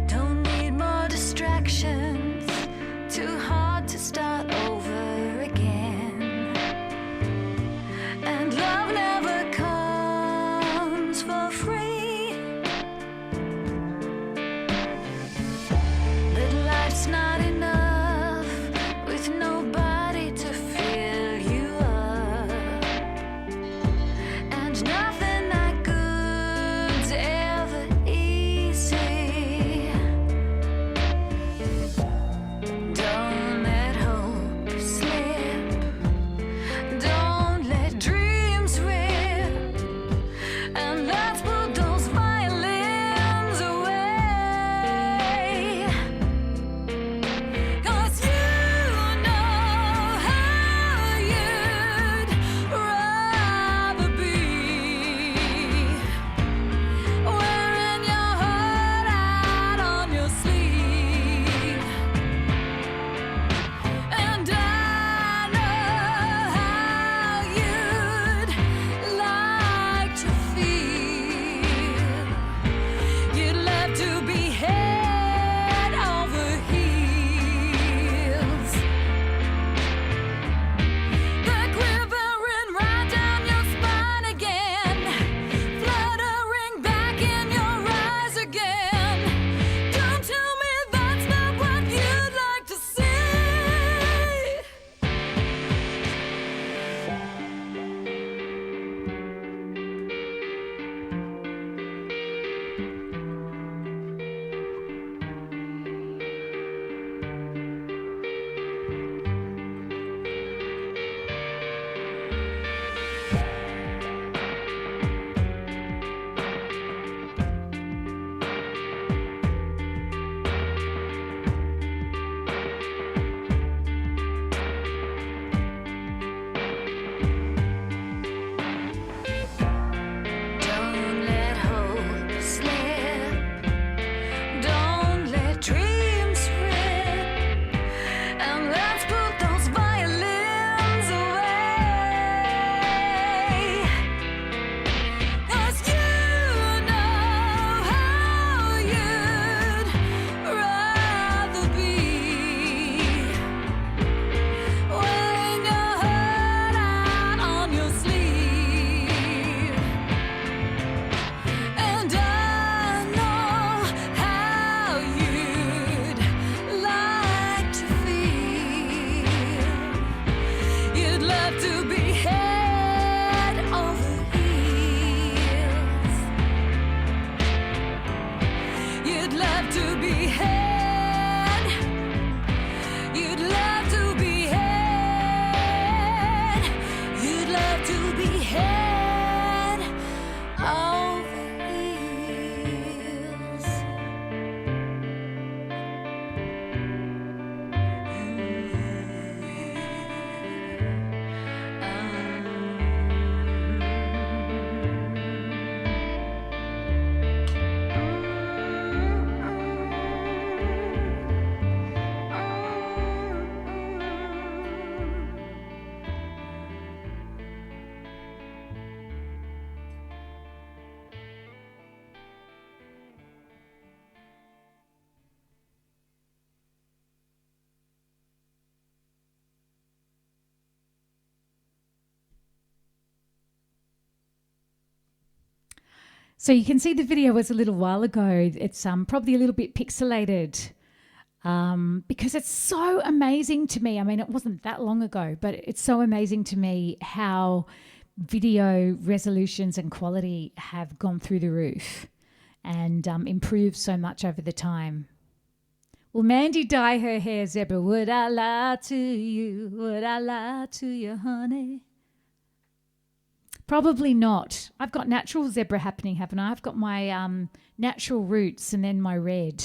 Don't need more distractions. Too hard to start over again. And love never comes for free. But life's not enough with nobody to fill you up. And nothing that good's ever easy. So you can see the video was a little while ago. It's probably a little bit pixelated because it's so amazing to me. I mean, it wasn't that long ago, but it's so amazing to me how video resolutions and quality have gone through the roof and improved so much over the time. Will Mandy dye her hair zebra? Would I lie to you? Would I lie to you, honey? Probably not. I've got natural zebra happening, haven't I? I've got my natural roots and then my red.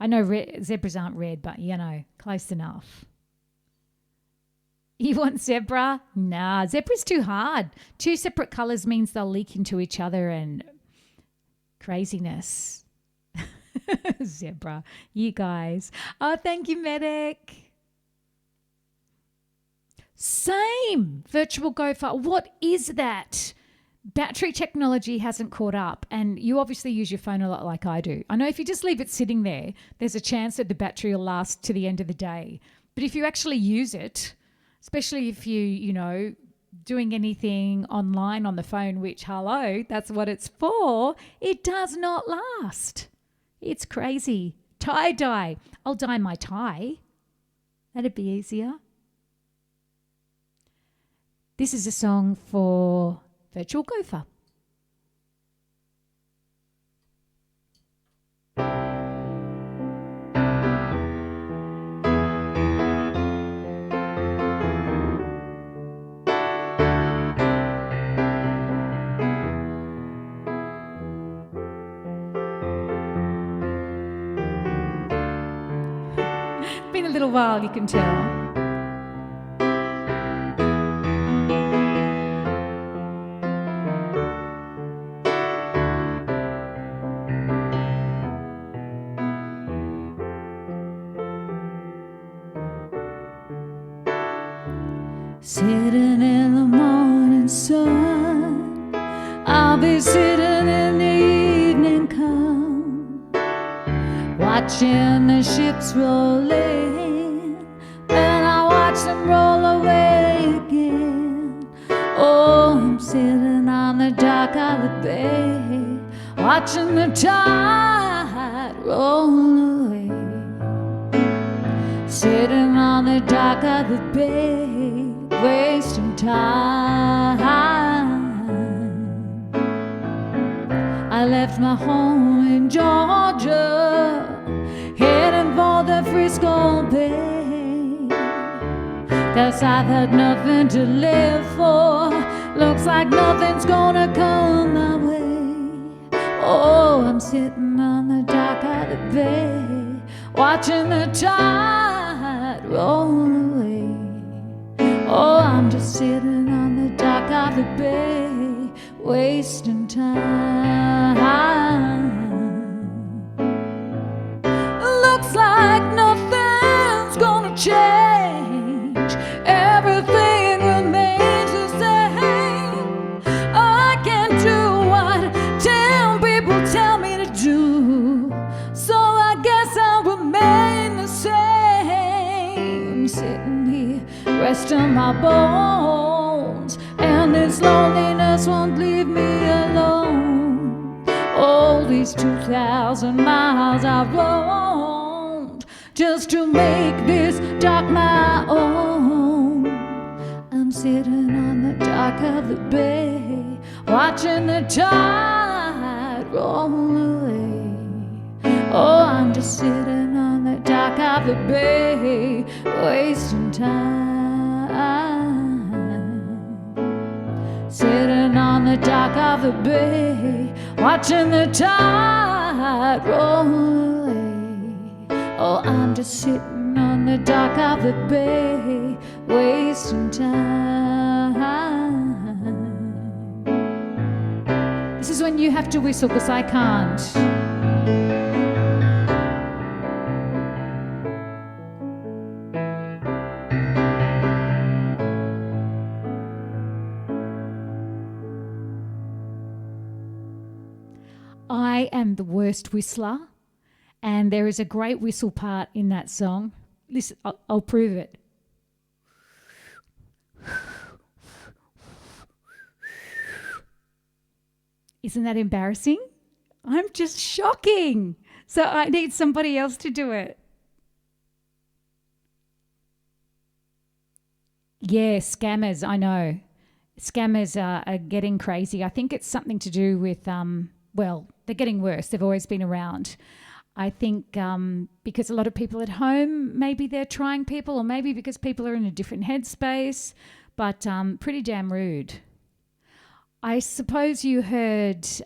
I know zebras aren't red, but, you know, close enough. You want zebra? Nah, zebra's too hard. Two separate colours means they'll leak into each other and craziness. Zebra, you guys. Oh, thank you, Medic. Same. Virtual gopher. What is that? Battery technology hasn't caught up, and you obviously use your phone a lot like I do. I know if you just leave it sitting there, there's a chance that the battery will last to the end of the day. But if you actually use it, especially if you know, doing anything online on the phone, which, hello, that's what it's for, it does not last. It's crazy. Tie-dye. I'll dye my tie. That'd be easier. This is a song for Virtual Gopher. Been a little while, you can tell. Sitting in the morning sun, I'll be sitting in the evening come, watching the ships roll in, then I watch them roll away again. Oh, I'm sitting on the dock of the bay, watching the tide roll away. Sitting on the dock of the bay, wasting time. I left my home in Georgia, heading for the Frisco Bay. 'Cause I've had nothing to live for, looks like nothing's gonna come my way. Oh, I'm sitting on the dock of the bay, watching the tide roll away. Oh, I'm just sitting on the dock of the bay, wasting time. Looks like nothing's gonna change, everything remains the same. I can't do what 10 people tell me to do, so I guess I'll remain the same. Sitting here, resting my bones, and this loneliness won't leave me alone. All these 2,000 miles I've roamed just to make this dock my own. I'm sitting on the dock of the bay, watching the tide roll away. Oh, I'm just sitting on the dock of the bay, wasting time. Sitting on the dock of the bay, watching the tide roll away. Oh, I'm just sitting on the dock of the bay, wasting time. This is when you have to whistle, because I can't. I am the worst whistler, and there is a great whistle part in that song. Listen, I'll prove it. Isn't that embarrassing? I'm just shocking. So I need somebody else to do it. Yeah, scammers, I know. Scammers are getting crazy. I think it's something to do with, they're getting worse. They've always been around. I think because a lot of people at home, maybe they're trying people, or maybe because people are in a different headspace, but pretty damn rude. I suppose you heard, is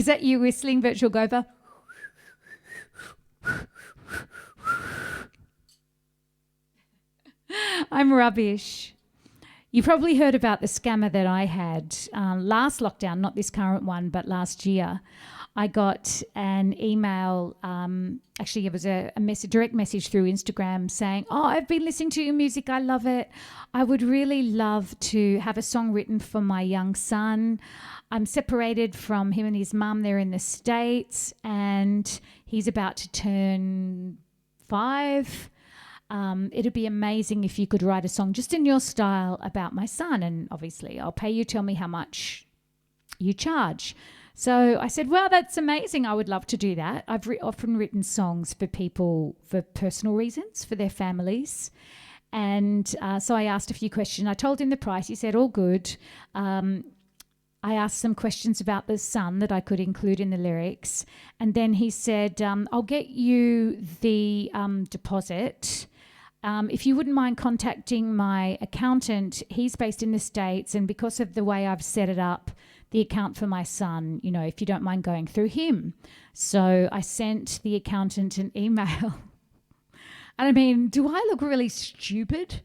that you whistling, Virtual Gopher? I'm rubbish. You probably heard about the scammer that I had last lockdown, not this current one, but last year. I got an email, actually it was a direct message through Instagram saying, oh, I've been listening to your music, I love it. I would really love to have a song written for my young son. I'm separated from him and his mum, they're in the States, and he's about to turn 5. It'd be amazing if you could write a song just in your style about my son, and obviously I'll pay you, tell me how much you charge. So I said, well, that's amazing. I would love to do that. I've often written songs for people for personal reasons, for their families. And so I asked a few questions. I told him the price. He said, all good. I asked some questions about the son that I could include in the lyrics. And then he said, I'll get you the deposit. If you wouldn't mind contacting my accountant, he's based in the States, and because of the way I've set it up, the account for my son, you know, if you don't mind going through him. So I sent the accountant an email. And I mean, do I look really stupid?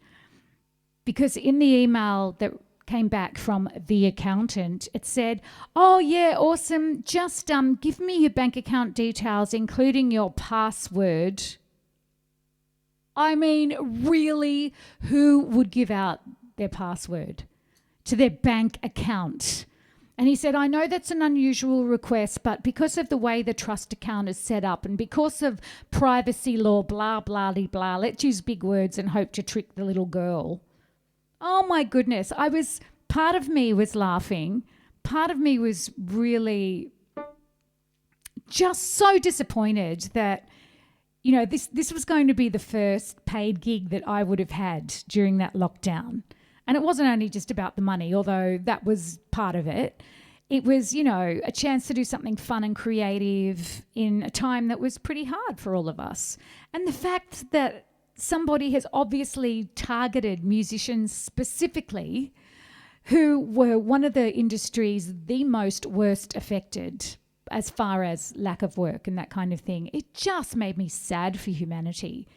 Because in the email that came back from the accountant, it said, oh yeah, awesome, just give me your bank account details, including your password. I mean, really, who would give out their password to their bank account? And he said, I know that's an unusual request, but because of the way the trust account is set up and because of privacy law, blah, blah, blah, let's use big words and hope to trick the little girl. Oh my goodness. Part of me was laughing. Part of me was really just so disappointed that, you know, this was going to be the first paid gig that I would have had during that lockdown. And it wasn't only just about the money, although that was part of it. It was, you know, a chance to do something fun and creative in a time that was pretty hard for all of us. And the fact that somebody has obviously targeted musicians specifically who were one of the industries the most worst affected as far as lack of work and that kind of thing, it just made me sad for humanity.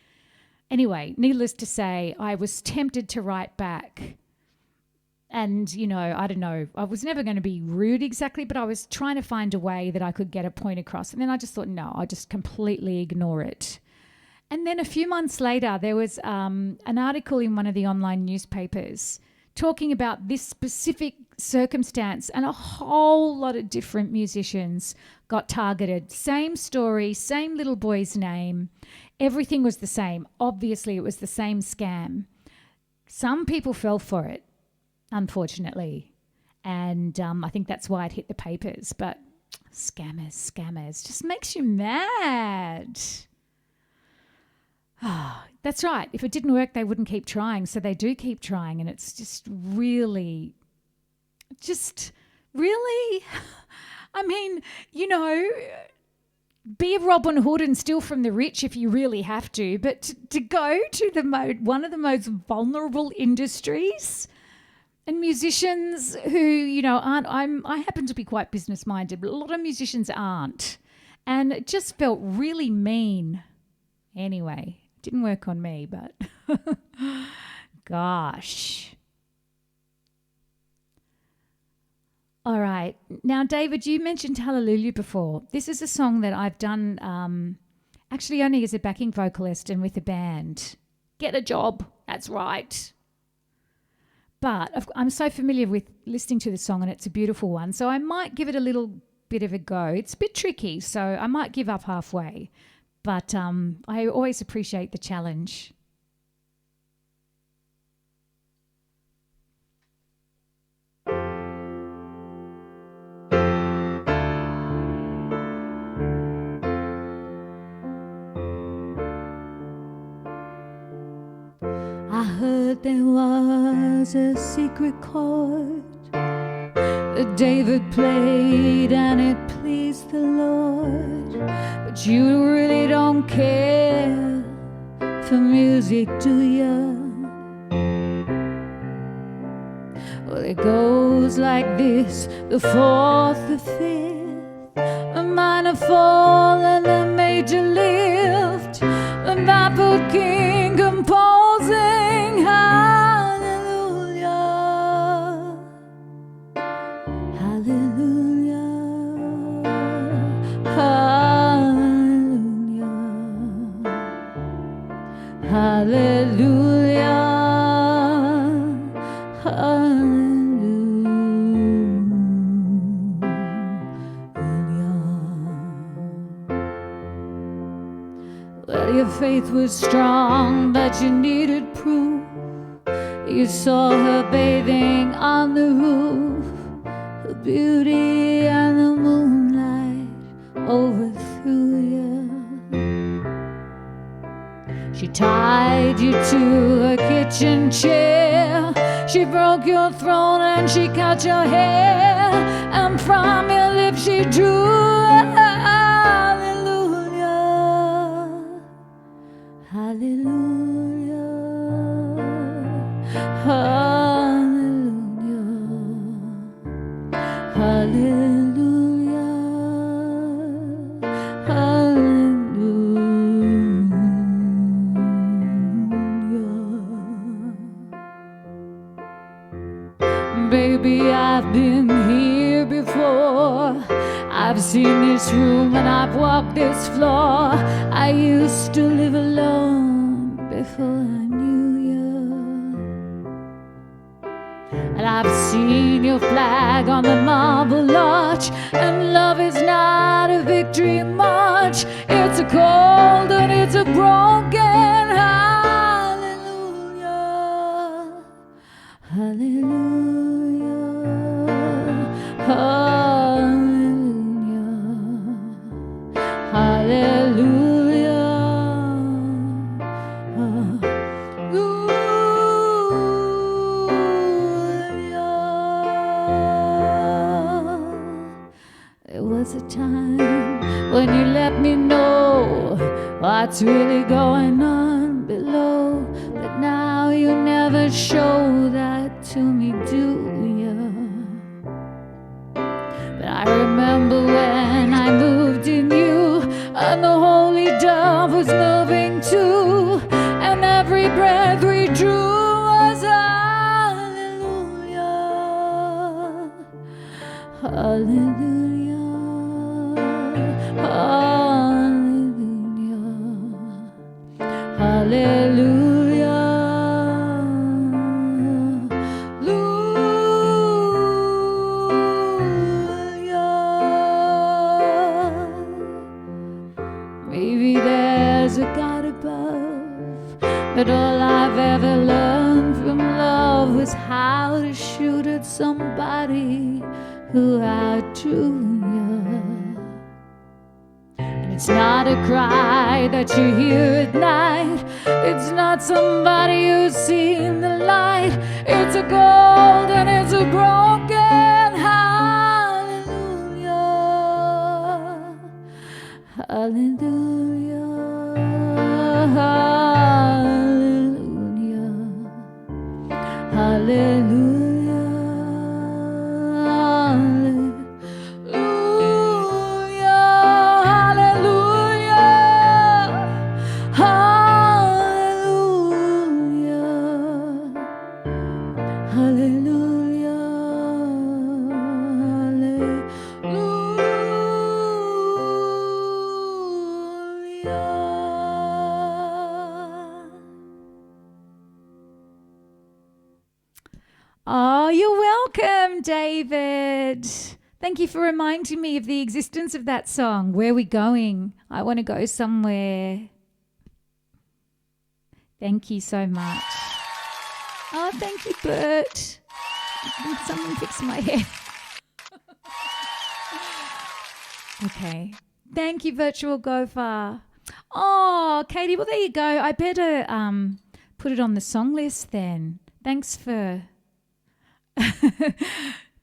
Anyway, needless to say, I was tempted to write back. And, you know, I don't know, I was never going to be rude exactly, but I was trying to find a way that I could get a point across. And then I just thought, no, I'll just completely ignore it. And then a few months later, there was an article in one of the online newspapers talking about this specific circumstance, and a whole lot of different musicians got targeted. Same story, same little boy's name. Everything was the same. Obviously, it was the same scam. Some people fell for it, unfortunately. And I think that's why it hit the papers. But scammers, just makes you mad. Oh, that's right. If it didn't work, they wouldn't keep trying. So they do keep trying. And it's just really, I mean, you know, be a Robin Hood and steal from the rich if you really have to. But to go to one of the most vulnerable industries, and musicians who, you know, I happen to be quite business minded, but a lot of musicians aren't. And it just felt really mean. Anyway, it didn't work on me, but gosh. All right. Now, David, you mentioned Hallelujah before. This is a song that I've done actually only as a backing vocalist and with a band. Get a job. That's right. But I'm so familiar with listening to the song, and it's a beautiful one. So I might give it a little bit of a go. It's a bit tricky, so I might give up halfway. But I always appreciate the challenge. that there was a secret chord that David played and it pleased the Lord. But you really don't care for music, do ya? Well, it goes like this: the fourth, the fifth, the minor fall and the major lift, the baffled king composing hallelujah, hallelujah, hallelujah, hallelujah, Well, your faith was strong, but you needed proof. You saw her bathing on the roof, her beauty and the moonlight overthrew you. She tied you to a kitchen chair, she broke your throne and she cut your hair, and from your lips she drew hallelujah, hallelujah, hallelujah, hallelujah. Baby, I've been here before. I've seen this room and I've walked this floor. I used to live alone before I knew you. And I've seen your flag on the marble arch, and love is not a victory march. It's a cold and it's a broken hallelujah, hallelujah, hallelujah, hallelujah, hallelujah. There was a time when you let me know what's really going on below, but now you never show that to me, do ya? But I remember when I moved in you, and the holy dove was moving too, and every breath we drew was hallelujah, hallelujah, hallelujah, hallelujah. Maybe there's a God above, but all I've ever learned from love was how to shoot at somebody who outdrew you. And it's not a cry that you hear at night, it's not somebody who's seen the light, it's a gold and it's a broken hallelujah, hallelujah, hallelujah, hallelujah, hallelujah, hallelujah, hallelujah, Oh, you're welcome, David. Thank you for reminding me of the existence of that song. Where are we going? I want to go somewhere. Thank you so much. Oh, thank you, Bert. Someone fix my hair. Okay. Thank you, Virtual Gopher. Oh, Katie, well, there you go. I better put it on the song list then. Thanks for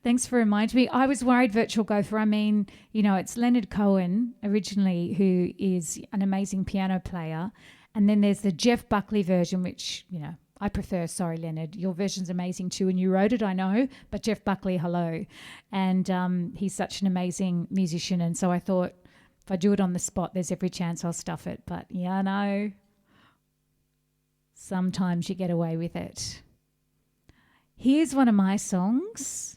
thanks for reminding me. I was worried, Virtual Gopher. I mean, you know, it's Leonard Cohen originally, who is an amazing piano player. And then there's the Jeff Buckley version, which, you know, I prefer. Sorry, Leonard. Your version's amazing too, and you wrote it, I know. But Jeff Buckley, hello. And he's such an amazing musician. And so I thought, if I do it on the spot, there's every chance I'll stuff it. But yeah, I know. Sometimes you get away with it. Here's one of my songs.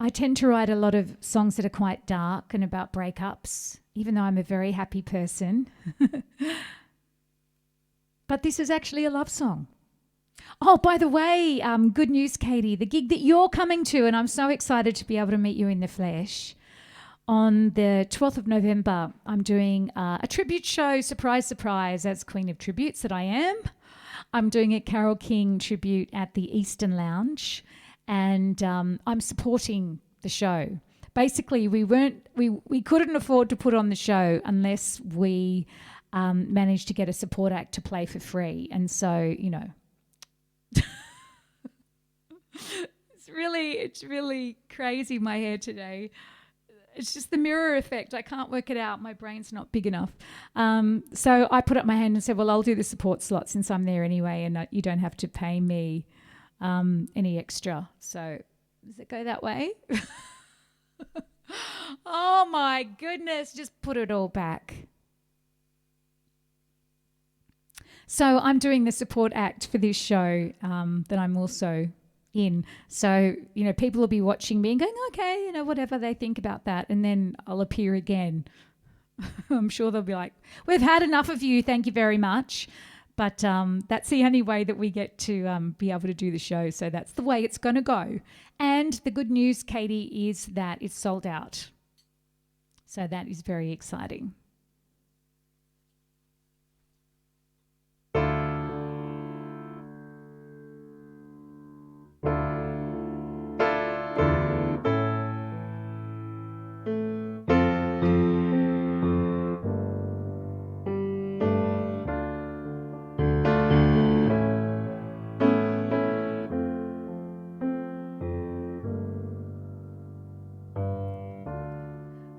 I tend to write a lot of songs that are quite dark and about breakups, even though I'm a very happy person. But this is actually a love song. Oh, by the way, good news, Katie, the gig that you're coming to, and I'm so excited to be able to meet you in the flesh. On the 12th of November, I'm doing a tribute show, surprise, surprise, as Queen of Tributes that I am. I'm doing a Carole King tribute at the Easton Lounge, and I'm supporting the show. Basically, we couldn't afford to put on the show unless we managed to get a support act to play for free. And so, you know, it's really crazy, my hair today. It's just the mirror effect. I can't work it out. My brain's not big enough. So I put up my hand and said, well, I'll do the support slot since I'm there anyway, and you don't have to pay me any extra. So does it go that way? Oh, my goodness. Just put it all back. So I'm doing the support act for this show that I'm also in. So, you know, people will be watching me and going, okay, you know, whatever they think about that. And then I'll appear again. I'm sure they'll be like, we've had enough of you. Thank you very much. But that's the only way that we get to be able to do the show. So that's the way it's going to go. And the good news, Katie, is that it's sold out. So that is very exciting.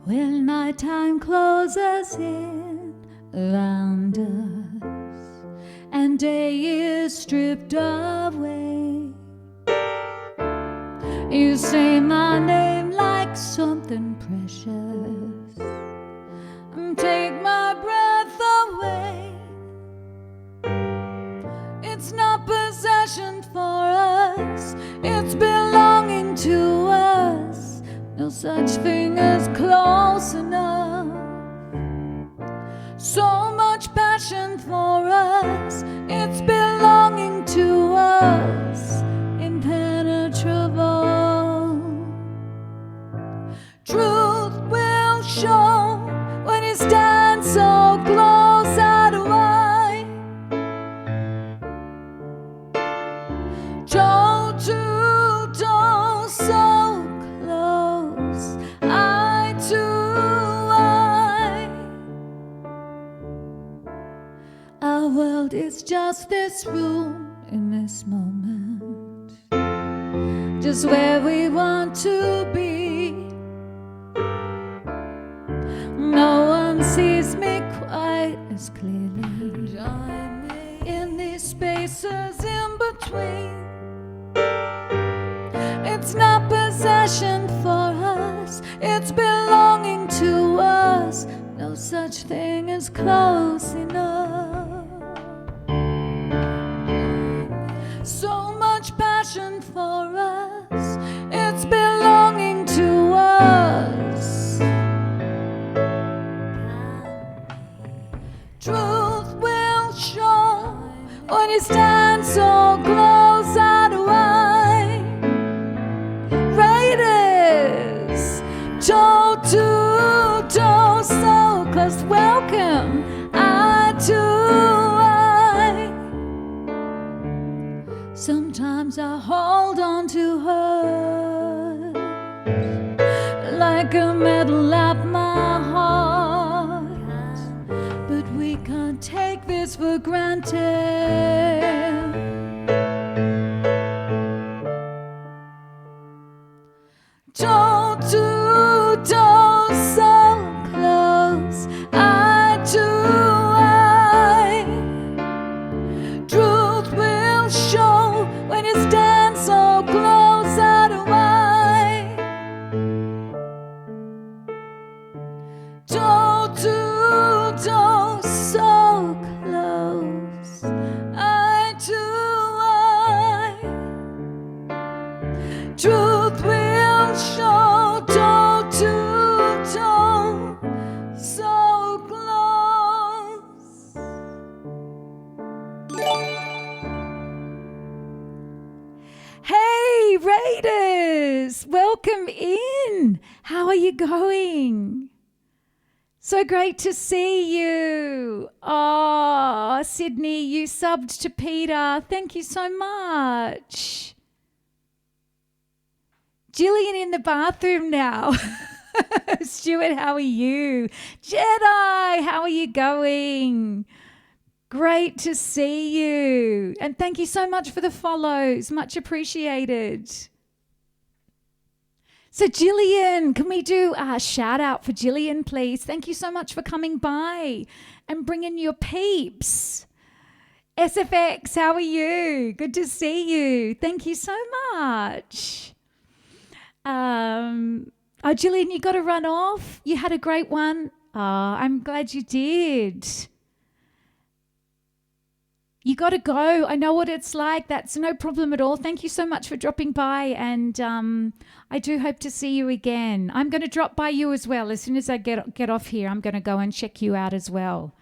When nighttime closes in around us and day is stripped away, you say my name like something precious and take my breath away. It's not possession for us, it's belonging to us. No such thing as close enough. So much passion for us, it's belonging to us. Impenetrable. Truth will show when you stand so close, eye to eye. Toe to toe, so close, eye to eye. Our world is just this room in this moment, just where we want to be. No one sees me quite as clearly in these spaces in between. It's not possession for us, it's belonging to us. No such thing as close enough. So much passion for us, it's belonging to us. Truth will show when you stand so close, eye to eye. Raiders, toe to toe, so close. Welcome, eye to eye. Sometimes I hold on to her like a metal at my heart, but we we can't take this for granted. Toe to toe, so close, eye to eye. Truth will show when you stand so close, eye to eye. Toe to toe, so close, eye to eye. Truth will show, toe to toe, so close. Hey, Raiders! Welcome in. How are you going? So great to see you. Oh, Sydney, you subbed to Peter. Thank you so much. Gillian in the bathroom now. Stuart, how are you? Jedi, how are you going? Great to see you. And thank you so much for the follows. Much appreciated. So Gillian, can we do a shout out for Gillian, please? Thank you so much for coming by and bringing your peeps. SFX, how are you? Good to see you. Thank you so much. Oh, Gillian, you got to run off. You had a great one. Oh, I'm glad you did. You got to go. I know what it's like. That's no problem at all. Thank you so much for dropping by, and I do hope to see you again. I'm going to drop by you as well. As soon as I get off here, I'm going to go and check you out as well.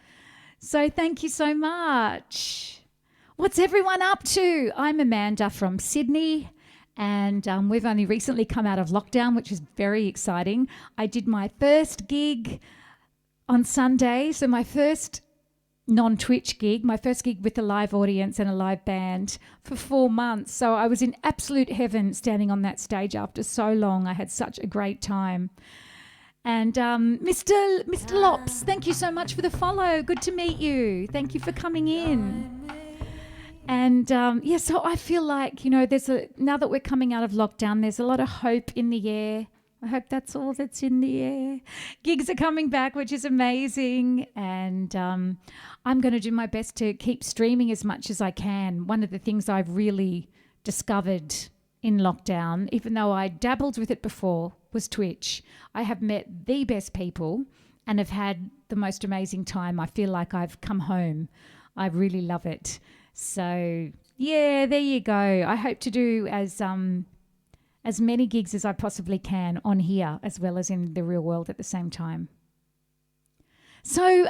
So thank you so much. What's everyone up to? I'm Amanda from Sydney, and we've only recently come out of lockdown, which is very exciting. I did my first gig on Sunday, so my first non-Twitch gig, my first gig with a live audience and a live band for 4 months. So I was in absolute heaven standing on that stage after so long. I had such a great time. And Mr. Lops, thank you so much for the follow. Good to meet you. Thank you for coming in. And so I feel like, now that we're coming out of lockdown, there's a lot of hope in the air. I hope that's all that's in the air. Gigs are coming back, which is amazing. And I'm going to do my best to keep streaming as much as I can. One of the things I've really discovered in lockdown, even though I dabbled with it before, was Twitch. I have met the best people and have had the most amazing time. I feel like I've come home. I really love it. So, yeah, there you go. I hope to do as many gigs as I possibly can on here as well as in the real world at the same time. So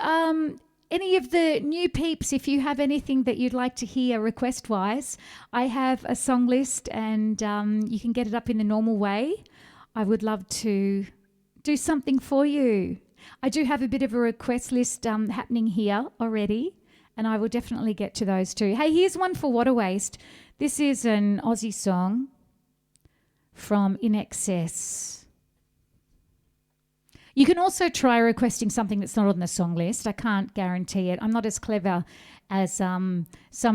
any of the new peeps, if you have anything that you'd like to hear request-wise, I have a song list and you can get it up in the normal way. I would love to do something for you. I do have a bit of a request list happening here already, and I will definitely get to those too. Hey, here's one for Water Waste. This is an Aussie song from In Excess. You can also try requesting something that's not on the song list. I can't guarantee it. I'm not as clever as some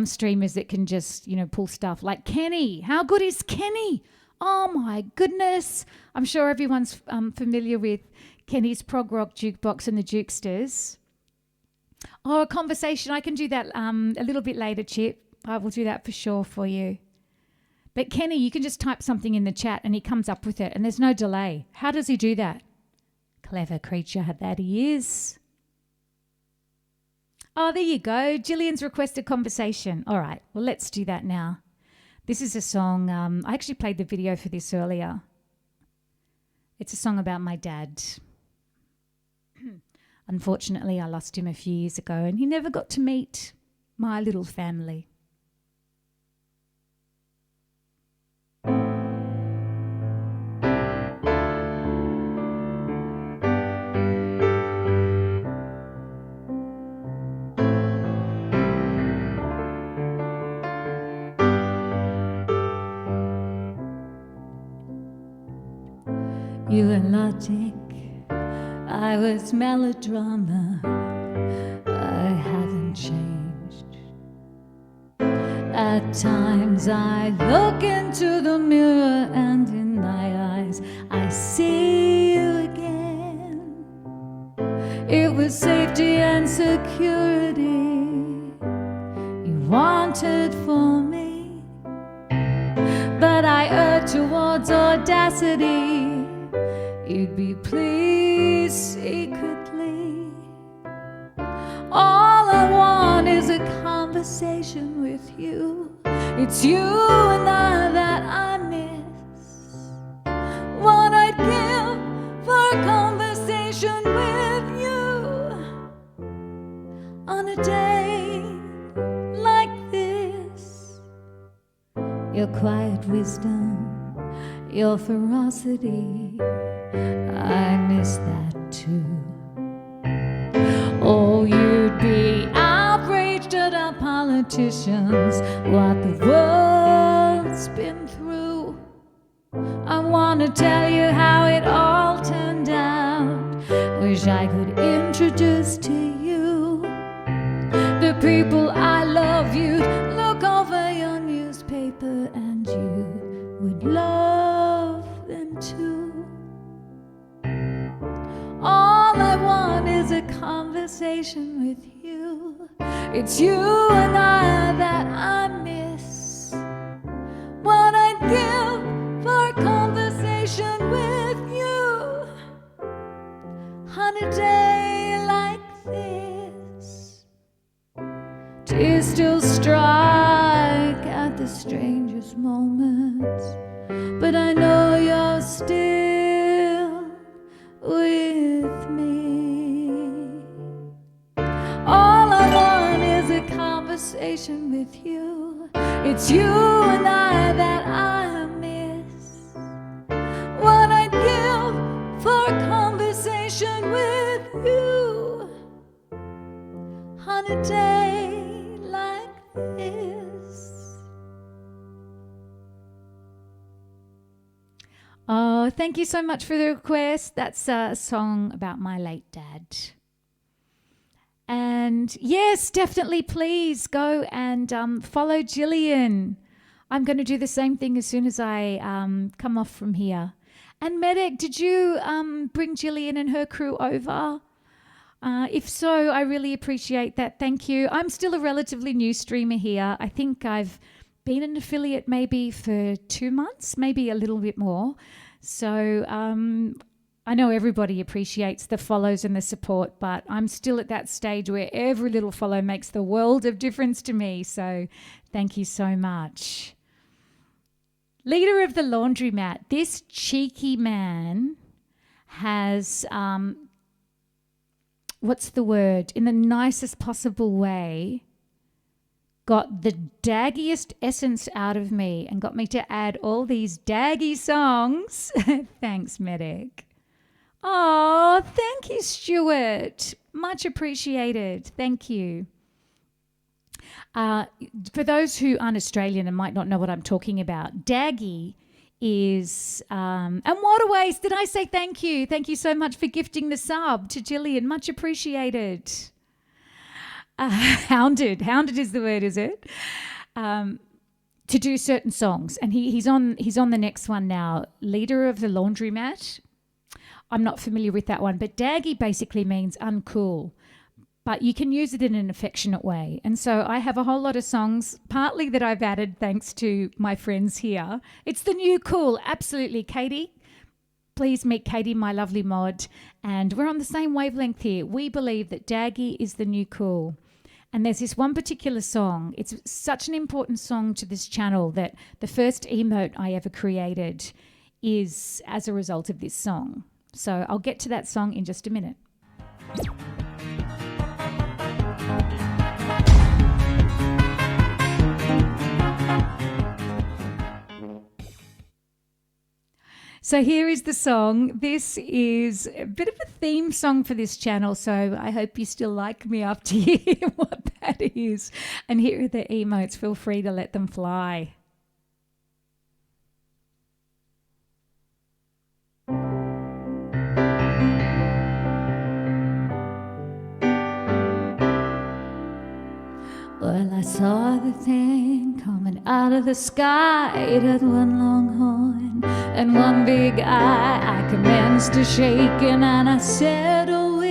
streamers that can just, pull stuff like Kenny. How good is Kenny? Oh my goodness. I'm sure everyone's familiar with Kenny's prog rock jukebox and the Jukesters. Oh, a conversation. I can do that a little bit later, Chip. I will do that for sure for you. But Kenny, you can just type something in the chat and he comes up with it and there's no delay. How does he do that? Clever creature that he is. Oh, there you go. Gillian's requested conversation. All right, well, let's do that now. This is a song. I actually played the video for this earlier. It's a song about my dad. Unfortunately, I lost him a few years ago and he never got to meet my little family. You were logic, I was melodrama. I At times I look into the mirror and in my eyes I see you again. It was safety and security you wanted for me, but I erred towards audacity. You'd be pleased secretly. All I want is a conversation with you. It's you and I that I miss. What I'd give for a conversation with you on a day like this. Your quiet wisdom, your ferocity, I miss that too. Oh, you'd be outraged at our politicians, what the world's been through. I want to tell you how it all turned out. Wish I could introduce to you the people I love. You'd look over your newspaper and you would love them too. All I want is a conversation with you. It's you and I that I miss. What I'd give for a conversation with you on a day like this. Tears still strike at the strangest moments, but I know you're still with me. All I want is a conversation with you. It's you and I that I miss. What I'd give for a conversation with you on a day like this. Oh, thank you so much for the request. That's a song about my late dad. And yes, definitely, please go and follow Gillian. I'm going to do the same thing as soon as I come off from here. And Medic, did you bring Gillian and her crew over? If so, I really appreciate that. Thank you. I'm still a relatively new streamer here. I think I've been an affiliate maybe for 2 months, maybe a little bit more. So I know everybody appreciates the follows and the support, but I'm still at that stage where every little follow makes the world of difference to me. So thank you so much. Leader of the laundromat, this cheeky man has, what's the word, in the nicest possible way, got the daggiest essence out of me and got me to add all these daggy songs. Thanks, Medic. Oh, thank you, Stuart. Much appreciated. Thank you. For those who aren't Australian and might not know what I'm talking about, daggy is, and Waterways, did I say thank you? Thank you so much for gifting the sub to Gillian. Much appreciated. Hounded is the word, is it? To do certain songs, and he's on the next one now. Leader of the laundromat. I'm not familiar with that one, but daggy basically means uncool, but you can use it in an affectionate way. And so I have a whole lot of songs, partly that I've added thanks to my friends here. It's the new cool, absolutely. Katie, please meet Katie, my lovely mod, and we're on the same wavelength here. We believe that daggy is the new cool. And there's this one particular song. It's such an important song to this channel that the first emote I ever created is as a result of this song. So I'll get to that song in just a minute. So here is the song. This is a bit of a theme song for this channel, so I hope you still like me after you hear what that is. And here are the emotes. Feel free to let them fly. Well, I saw the thing coming out of the sky. It had one long horn and one big eye. I commenced to shaking and I said, oh,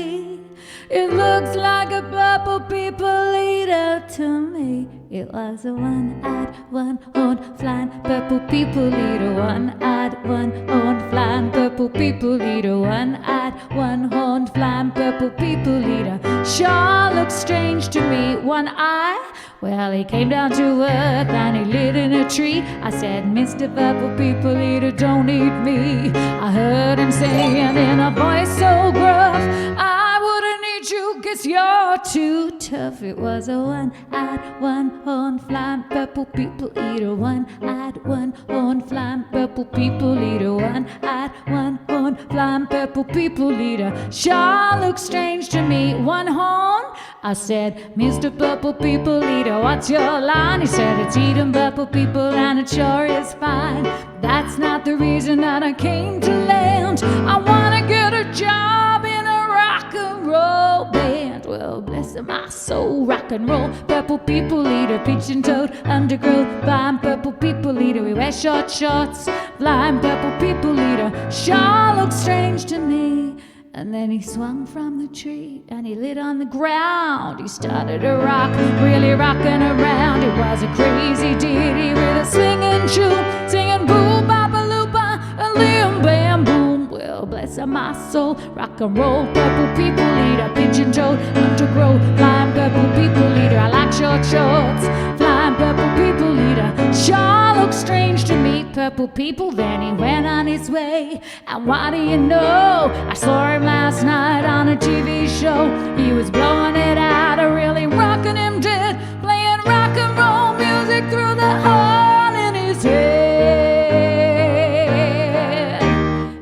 it looks like a purple people eater to me. It was a one-eyed, one-horned, flying purple people eater. One-eyed, one-horned, flying purple people eater. One-eyed, one-horned, flying purple people eater. Sure looks strange to me. One eye. Well, he came down to earth and he lit in a tree. I said, Mr. Purple People Eater, don't eat me. I heard him saying in a voice so gruff, I wouldn't eat you 'cause you're too tough. It was a one-eyed, one-horned, flying purple people eater. One-eyed, one-horned, flying purple people eater. One-eyed, one-horned, flying purple people eater. Sure looks strange to me. One horn? I said, Mr. Purple People Eater, what's your line? He said, it's eating purple people and it sure is fine. That's not the reason that I came to land. I want to get a job in a rock and roll band. Well, bless my soul, rock and roll, purple people eater, pigeon toed, undergrowth, flying purple people eater. We wear short shorts, flying purple people eater. Sure looks strange to me. And then he swung from the tree and he lit on the ground. He started to rock, really rocking around. It was a crazy ditty with a swinging tune, singing boo baba loopa and lim bam boom. Well, bless my soul, rock and roll, purple people eater, pigeon toed, undergrowth, flying purple people eater. I like short shorts, flying purple people eater. Sure looks strange to me, purple people. Then he went on his way, and what do you know? I saw him last night on a TV show. He was blowing it out, really rocking him dead, playing rock and roll music through the hole in his head.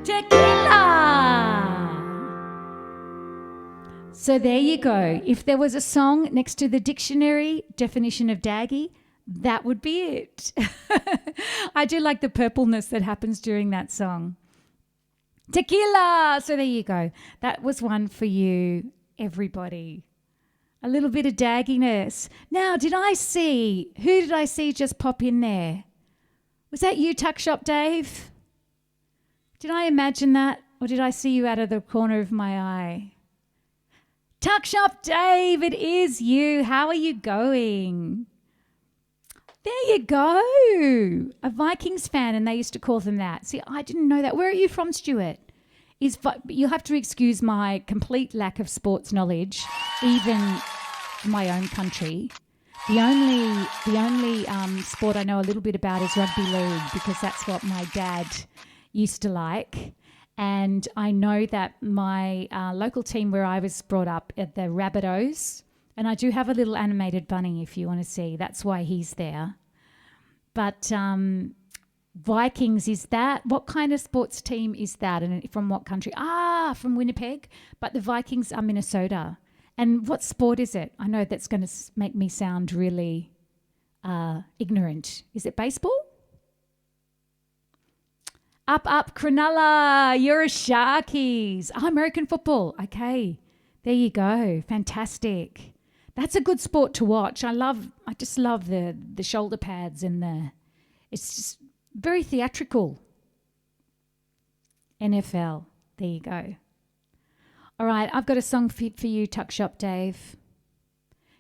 Tequila! So there you go. If there was a song next to the dictionary definition of daggy, that would be it. I do like the purpleness that happens during that song. Tequila! So there you go. That was one for you, everybody. A little bit of dagginess. Now, who did I see just pop in there? Was that you, Tuck Shop Dave? Did I imagine that? Or did I see you out of the corner of my eye? Tuck Shop Dave, it is you. How are you going? There you go. A Vikings fan, and they used to call them that. See, I didn't know that. Where are you from, Stuart? You'll have to excuse my complete lack of sports knowledge, even in my own country. The only sport I know a little bit about is rugby league, because that's what my dad used to like. And I know that my local team where I was brought up at the Rabbitohs, and I do have a little animated bunny if you want to see. That's why he's there. But Vikings, is that? What kind of sports team is that? And from what country? From Winnipeg. But the Vikings are Minnesota. And what sport is it? I know that's going to make me sound really ignorant. Is it baseball? Up, Cronulla. You're a Sharkies. American football. Okay. There you go. Fantastic. That's a good sport to watch. I just love the shoulder pads and it's just very theatrical. NFL. There you go. All right, I've got a song for you, Tuck Shop Dave.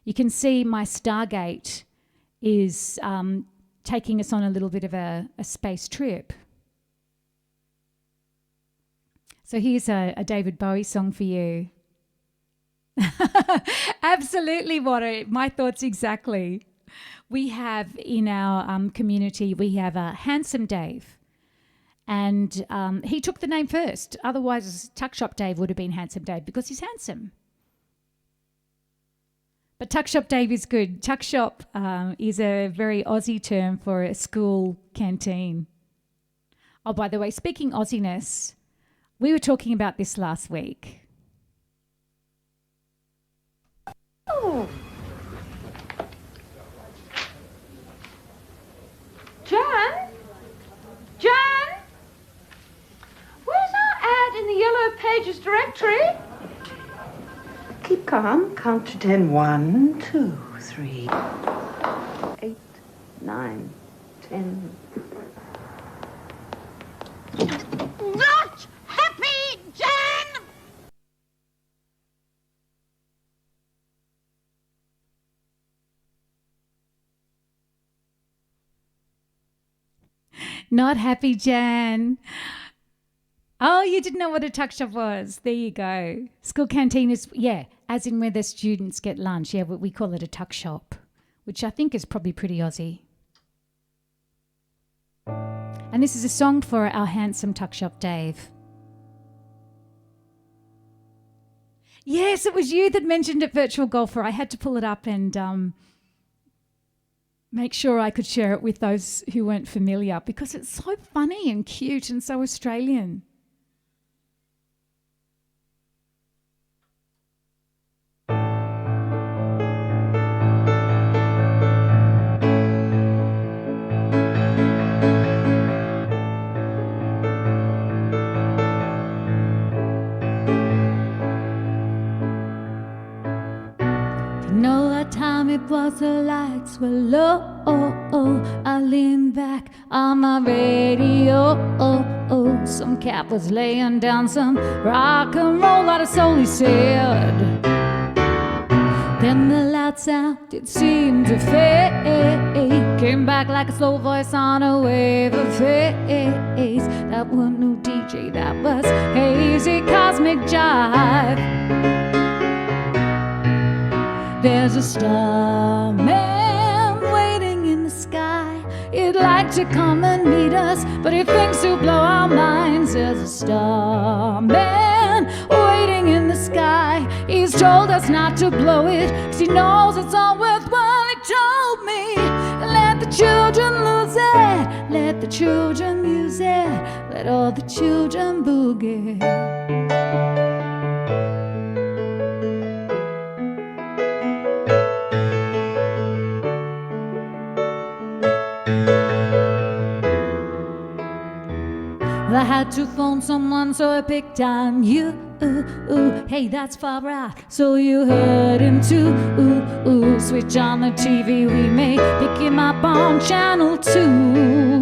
You can see my Stargate is taking us on a little bit of a space trip. So here's a David Bowie song for you. Absolutely, my thoughts exactly. We have in our community, we have a Handsome Dave. And he took the name first. Otherwise, Tuck Shop Dave would have been Handsome Dave because he's handsome. But Tuck Shop Dave is good. Tuck Shop is a very Aussie term for a school canteen. Oh, by the way, speaking Aussiness, we were talking about this last week. Oh. Jan? Where's our ad in the Yellow Pages directory? Keep calm. Count to 10. 1, 2, 3, 8, 9, 10. Not happy, Jan! Not happy, Jan. Oh, you didn't know what a tuck shop was. There you go. School canteen is, yeah, as in where the students get lunch. Yeah, we call it a tuck shop, which I think is probably pretty Aussie. And this is a song for our handsome tuck shop, Dave. Yes, it was you that mentioned it, Virtual Golfer. I had to pull it up and make sure I could share it with those who weren't familiar because it's so funny and cute and so Australian. Know what time it was, the lights were low. I leaned back on my radio. Some cat was laying down some rock and roll, lot of soul, he said. Then the loud sound, it seemed to fade. Came back like a slow voice on a wave of haze. That wasn't no DJ, that was hazy cosmic jive. There's a starman waiting in the sky. He'd like to come and meet us, but he thinks he'll blow our minds. There's a starman waiting in the sky. He's told us not to blow it, 'cause he knows it's all worthwhile. He told me, let the children lose it, let the children use it, let all the children boogie. I had to phone someone, so I picked on you. Hey, that's far right, so you heard him too. Switch on the TV, we may pick him up on channel 2.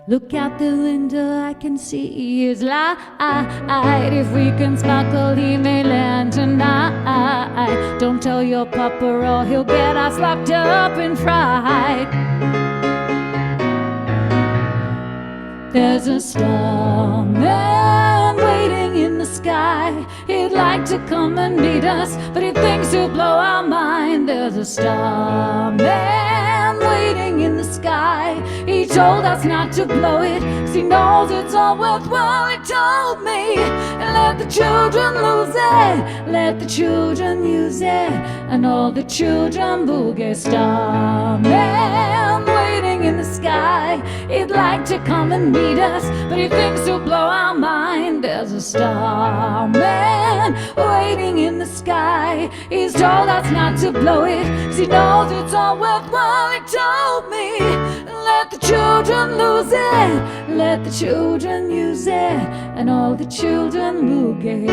Look out the window, I can see his light. If we can sparkle, he may land tonight. Don't tell your papa or he'll get us locked up in fright. There's a starman waiting in the sky. He'd like to come and meet us, but he thinks he'll blow our mind. There's a starman waiting in the sky. He told us not to blow it, 'cause he knows it's all worthwhile. He told me, let the children lose it, let the children use it, and all the children boogie. Starman waiting in the sky. He'd like to come and meet us, but he thinks he'll blow our mind. There's a starman waiting in the sky. He's told us not to blow it, 'cause he knows it's all worthwhile. He told me, let the children lose it, let the children use it, and all the children boogie.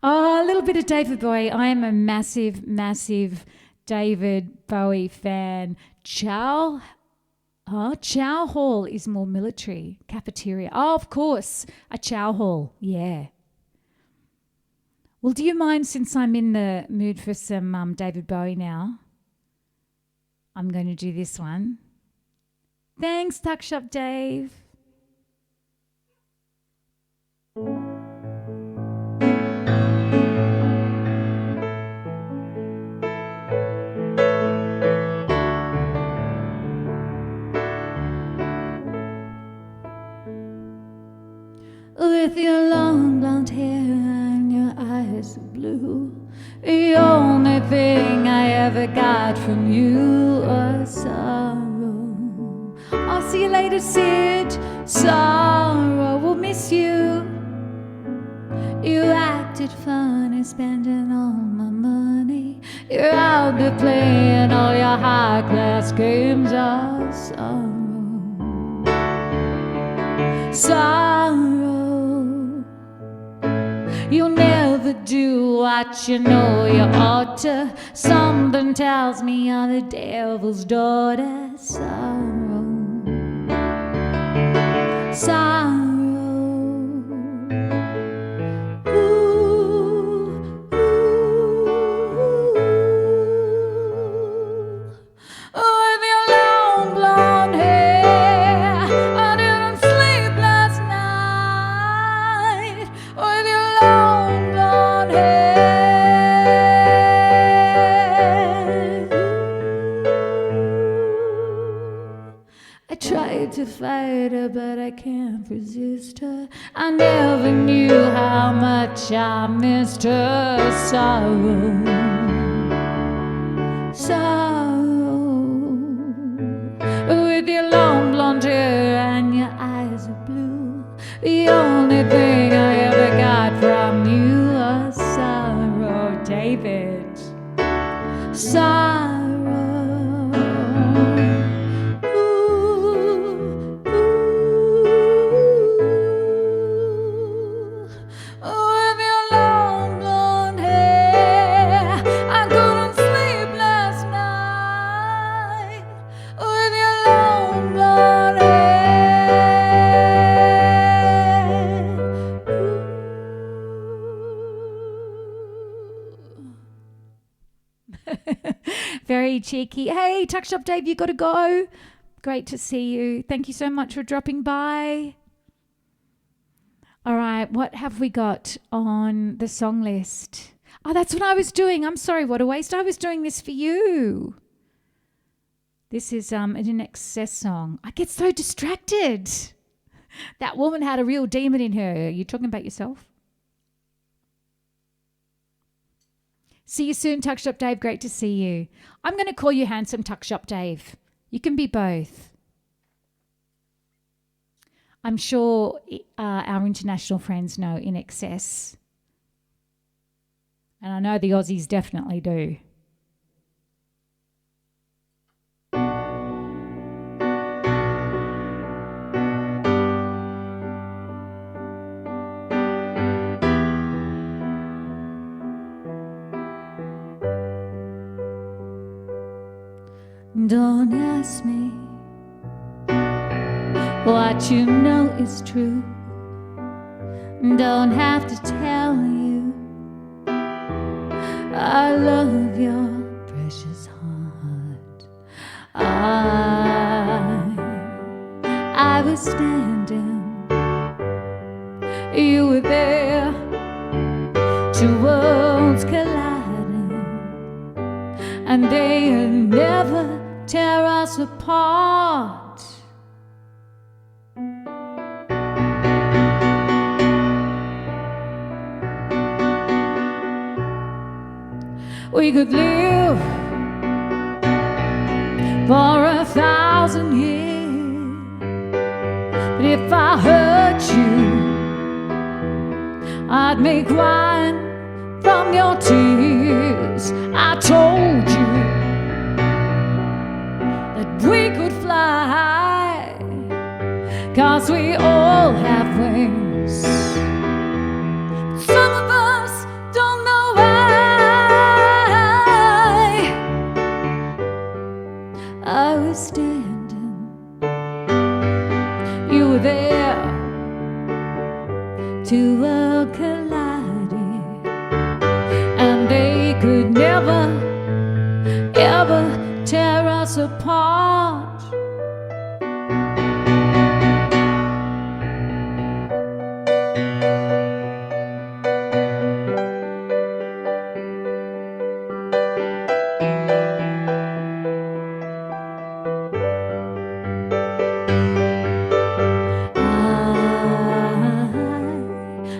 Oh, a little bit of David Bowie. I am a massive, massive David Bowie fan. Chow Hall is more military. Cafeteria. Oh, of course. A chow hall. Yeah. Well, do you mind, since I'm in the mood for some David Bowie now, I'm going to do this one. Thanks, Tuck Shop Dave. got from you a sorrow. I'll see you later, Sid. Sorrow will miss you. You acted funny, spending all my money. You're out there playing all your high-class games of sorrow. Sorrow. You'll never do what you know you ought to. Something tells me you're the devil's daughter. Sorrow. Sorrow. With your long blonde hair, I didn't sleep last night. With your long blonde hair, I tried to fight her, but I can't resist her. I never knew how much I missed her. Sorrow. Sorrow. With your long blonde hair and your eyes are blue, the only thing I ever got from you was sorrow. David. Sorrow. With your long blonde hair, I couldn't sleep last night. With your long blonde hair. Very cheeky. Hey, Tuck Shop Dave, you got to go. Great to see you. Thank you so much for dropping by. All right, what have we got on the song list? Oh, that's what I was doing. I'm sorry, what a waste. I was doing this for you. This is an In Excess song. I get so distracted. That woman had a real demon in her. Are you talking about yourself? See you soon, Tuck Shop Dave. Great to see you. I'm going to call you Handsome Tuck Shop Dave. You can be both. I'm sure our international friends know In Excess. And I know the Aussies definitely do. Don't ask me what you know is true. Don't have to tell you I love your precious heart. I was standing, you were there, two worlds colliding, and they had never tear us apart. We could live for 1,000 years, but if I hurt you, I'd make wine from your tears. I told you that we could fly, 'cause we all have wings. Some of us don't know why. I was standing, you were there, two worlds collided, and they could never, ever tear us apart.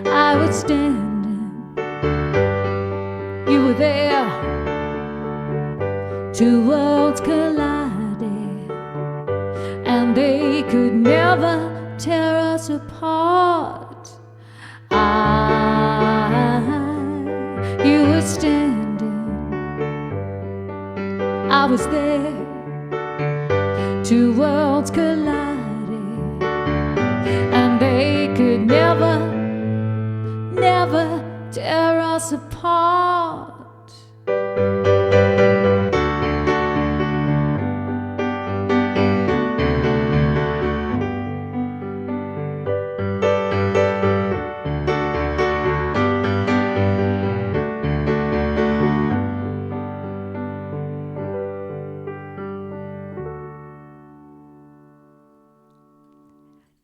I was standing, you were there, Two worlds collided, and they could never tear us apart. You were standing, I was there. Two worlds collided, and they could never, never tear us apart.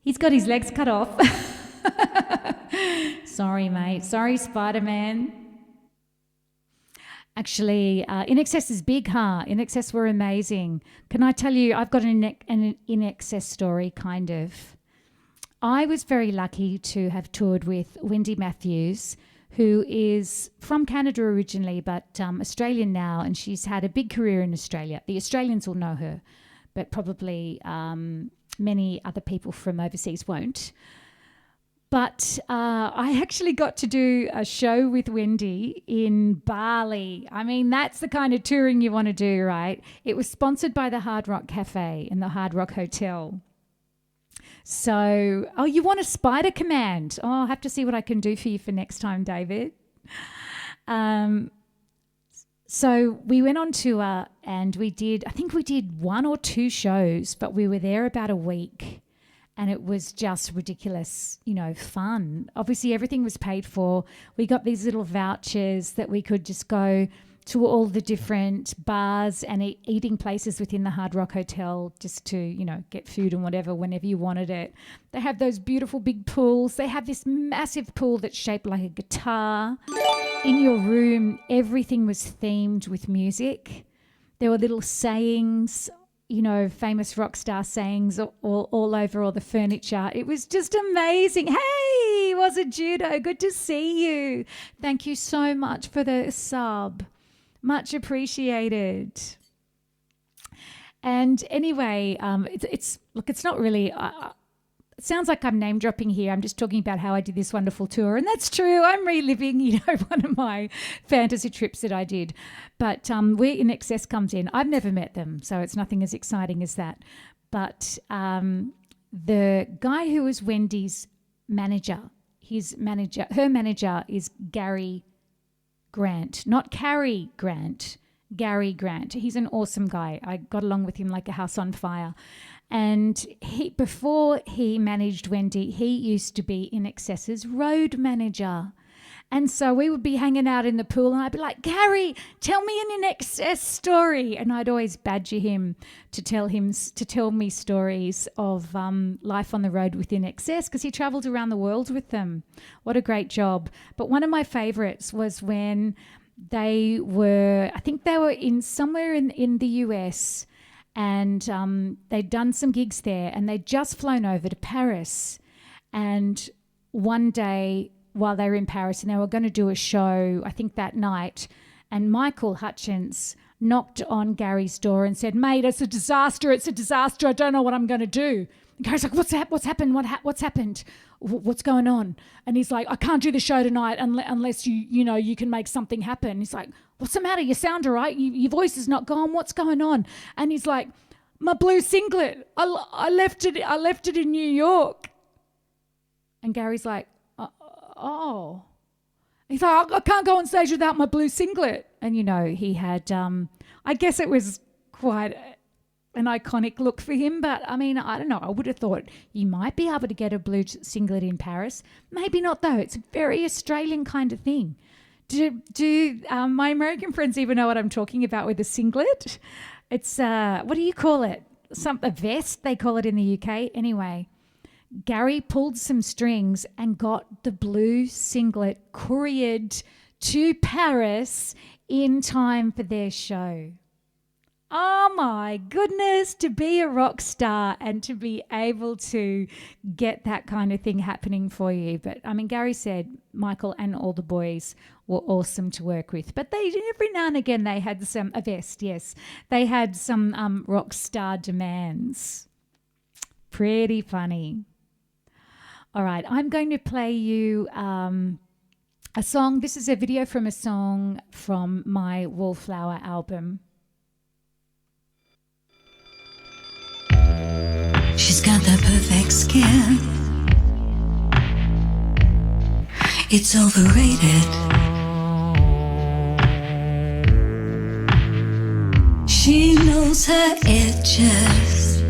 He's got his legs cut off. Sorry, mate. Sorry, Spider-Man. Actually, In Excess is big, huh? In Excess were amazing. Can I tell you, I've got an In Excess story, kind of. I was very lucky to have toured with Wendy Matthews, who is from Canada originally, but Australian now, and she's had a big career in Australia. The Australians will know her, but probably many other people from overseas won't. But I actually got to do a show with Wendy in Bali. I mean, that's the kind of touring you want to do, right? It was sponsored by the Hard Rock Cafe and the Hard Rock Hotel. So, you want a spider command? Oh, I'll have to see what I can do for you for next time, David. So we went on tour and I think we did 1 or 2 shows, but we were there about a week and it was just ridiculous, fun. Obviously everything was paid for. We got these little vouchers that we could just go to all the different bars and eating places within the Hard Rock Hotel just to, get food and whatever whenever you wanted it. They have those beautiful big pools. They have this massive pool that's shaped like a guitar. In your room, everything was themed with music. There were little sayings, famous rock star sayings all over all the furniture. It was just amazing. Hey, was it Judo? Good to see you. Thank you so much for the sub. Much appreciated. And anyway, it's not really... It sounds like I'm name dropping here. I'm just talking about how I did this wonderful tour. And that's true. I'm reliving, one of my fantasy trips that I did. But where In Excess comes in, I've never met them, so it's nothing as exciting as that. But the guy who was Wendy's manager, her manager is Gary Grant, not Cary Grant, Gary Grant. He's an awesome guy. I got along with him like a house on fire. And before he managed Wendy, he used to be In Excess's road manager. And so we would be hanging out in the pool and I'd be like, Gary, tell me an In Excess story. And I'd always badger him to tell me stories of life on the road with In Excess because he travelled around the world with them. What a great job. But one of my favourites was when they were somewhere in the US, and they'd done some gigs there and they'd just flown over to Paris. And one day while they were in Paris and they were going to do a show, I think that night, and Michael Hutchins knocked on Gary's door and said, mate, it's a disaster. I don't know what I'm going to do. And Gary's like, what's happened? What's happened? What's going on? And he's like, I can't do the show tonight unless you can make something happen. He's like, what's the matter? You sound all right. Your voice is not gone. What's going on? And he's like, my blue singlet. I left it in New York. And Gary's like, oh. He's like, I can't go on stage without my blue singlet. And, he had, I guess it was quite an iconic look for him. But, I mean, I don't know. I would have thought you might be able to get a blue singlet in Paris. Maybe not, though. It's a very Australian kind of thing. Do my American friends even know what I'm talking about with a singlet? It's, what do you call it? A vest, they call it in the UK. Anyway, Gary pulled some strings and got the blue singlet couriered to Paris in time for their show. Oh my goodness, to be a rock star and to be able to get that kind of thing happening for you. But I mean, Gary said Michael and all the boys were awesome to work with. But they every now and again they had some a vest, yes. They had some rock star demands. Pretty funny. All right, I'm going to play you a song. This is a video from a song from my Wallflower album. She's got the perfect skin. It's overrated. She knows her edges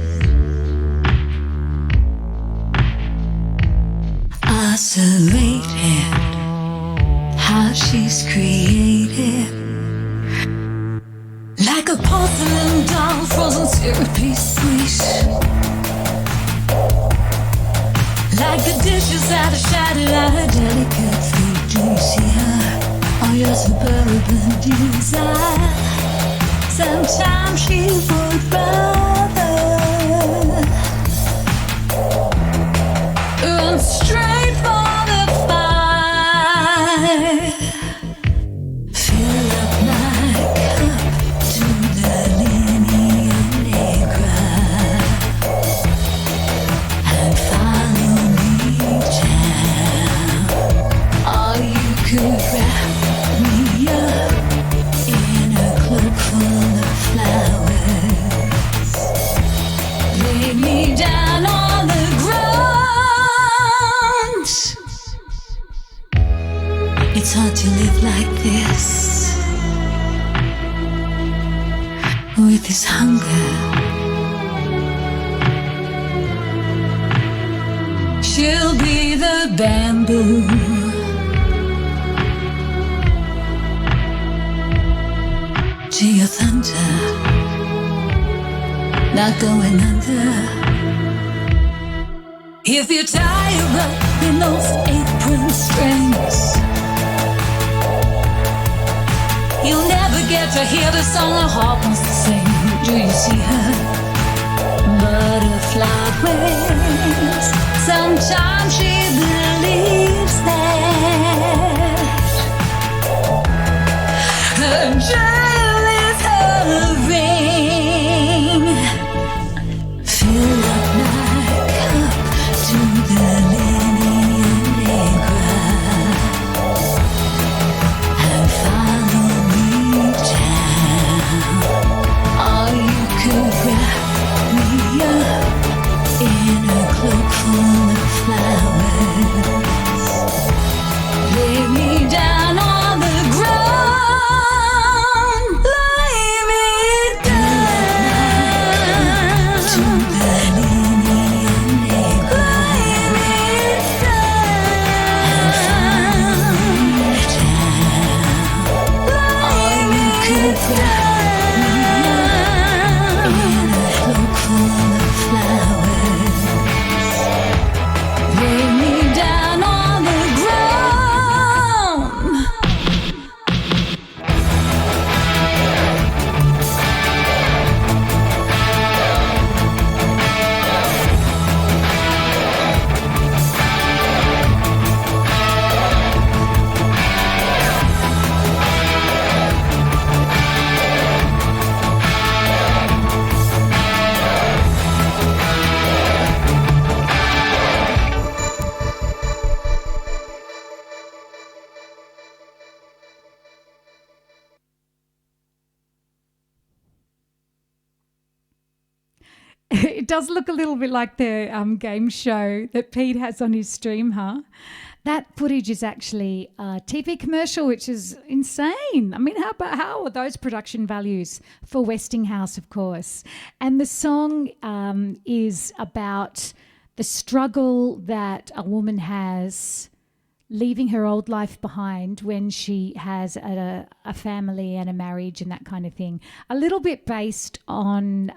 are serrated. How she's created, like a porcelain doll, frozen syrupy sweet. Like the dishes that are shattered at her delicate feet. Do you see her? All your suburban desire. Sometimes she would rather run straight for the fire. Fill up my cup to the linea negra and follow me down. Or you could wrap me up in a cloak full of flowers. Lay me down on the ground. It's hard to live like this, with this hunger. She'll be the bamboo to your thunder, not going under. If you tie her up in those apron strings, you'll never get to hear the song a harp wants to sing. Do you see her? Butterfly wings. Sometimes she believes that her journal is her ring. Fill up my cup to the linea negra and follow me down. Or you could wrap me up in a cloak full of flowers. Lay me down on the ground. Lay me down to the linea negra. Lay me down and follow me down. Or you could wrap me up in a cloak full of flowers. Lay me down on the ground. It does look a little bit like the game show that Pete has on his stream, huh? That footage is actually a TV commercial, which is insane. I mean, how are those production values for Westinghouse, of course? And the song is about the struggle that a woman has leaving her old life behind when she has a family and a marriage and that kind of thing. A little bit based on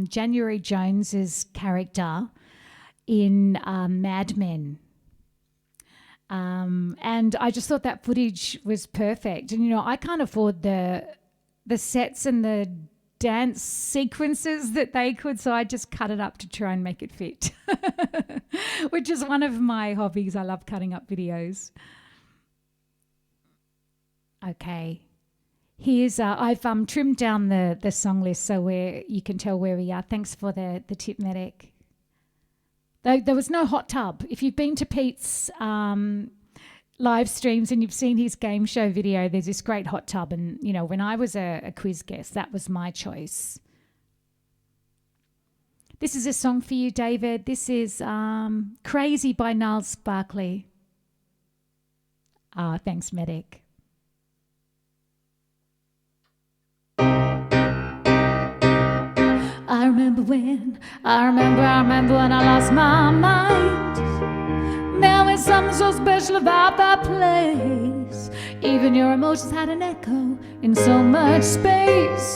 January Jones's character in Mad Men. And I just thought that footage was perfect. And, you know, I can't afford the sets and the dance sequences that they could, so I just cut it up to try and make it fit, which is one of my hobbies. I love cutting up videos. Okay. Here's I've trimmed down the song list so where you can tell where we are. Thanks for the tip, Medic. There was no hot tub. If you've been to Pete's live streams and you've seen his game show video, there's this great hot tub. And, you know, when I was a quiz guest, that was my choice. This is a song for you, David. This is Crazy by Niles Barkley. Thanks, Medic. I remember when I lost my mind. There was something so special about that place. Even your emotions had an echo in so much space.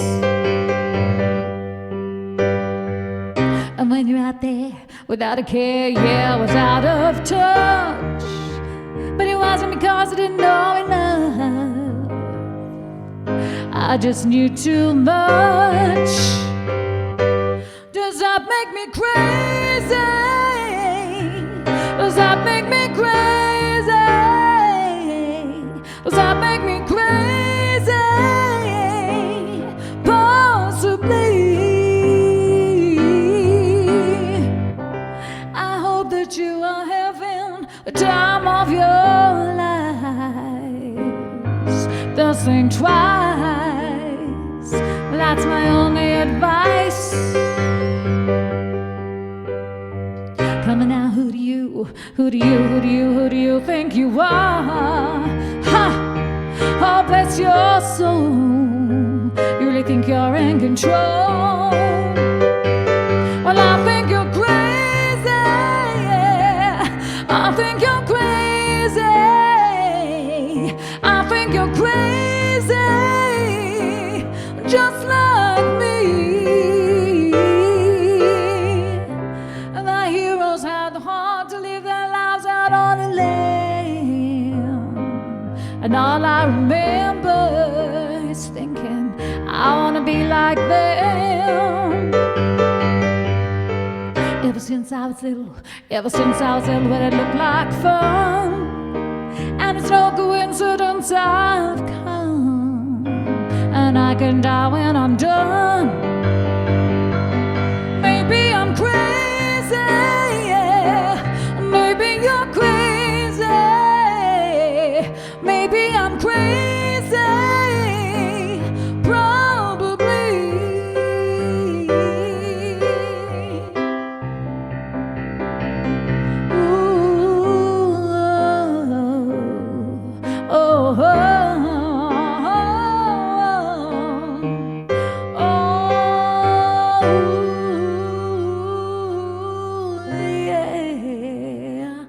And when you're out there without a care, yeah, I was out of touch. But it wasn't because I didn't know enough. I just knew too much. Does that make me crazy? Does that make me crazy? Does that make me crazy? Possibly. I hope that you are having the time of your lives. Just think twice. That's my only advice. Come on now, who do you think you are? Ha! Oh, bless your soul. You really think you're in control? Well, I think you're crazy. I think you're crazy. I think you're crazy. Just like me. The heroes had the heart to live their lives out on a limb. And all I remember is thinking, I want to be like them. Ever since I was little, well, it looked like fun. And it's no coincidence I've come. And I can die when I'm done. Maybe I'm crazy, yeah. Maybe you're crazy. Maybe I'm crazy. Probably. Ooh, oh, oh, oh, yeah.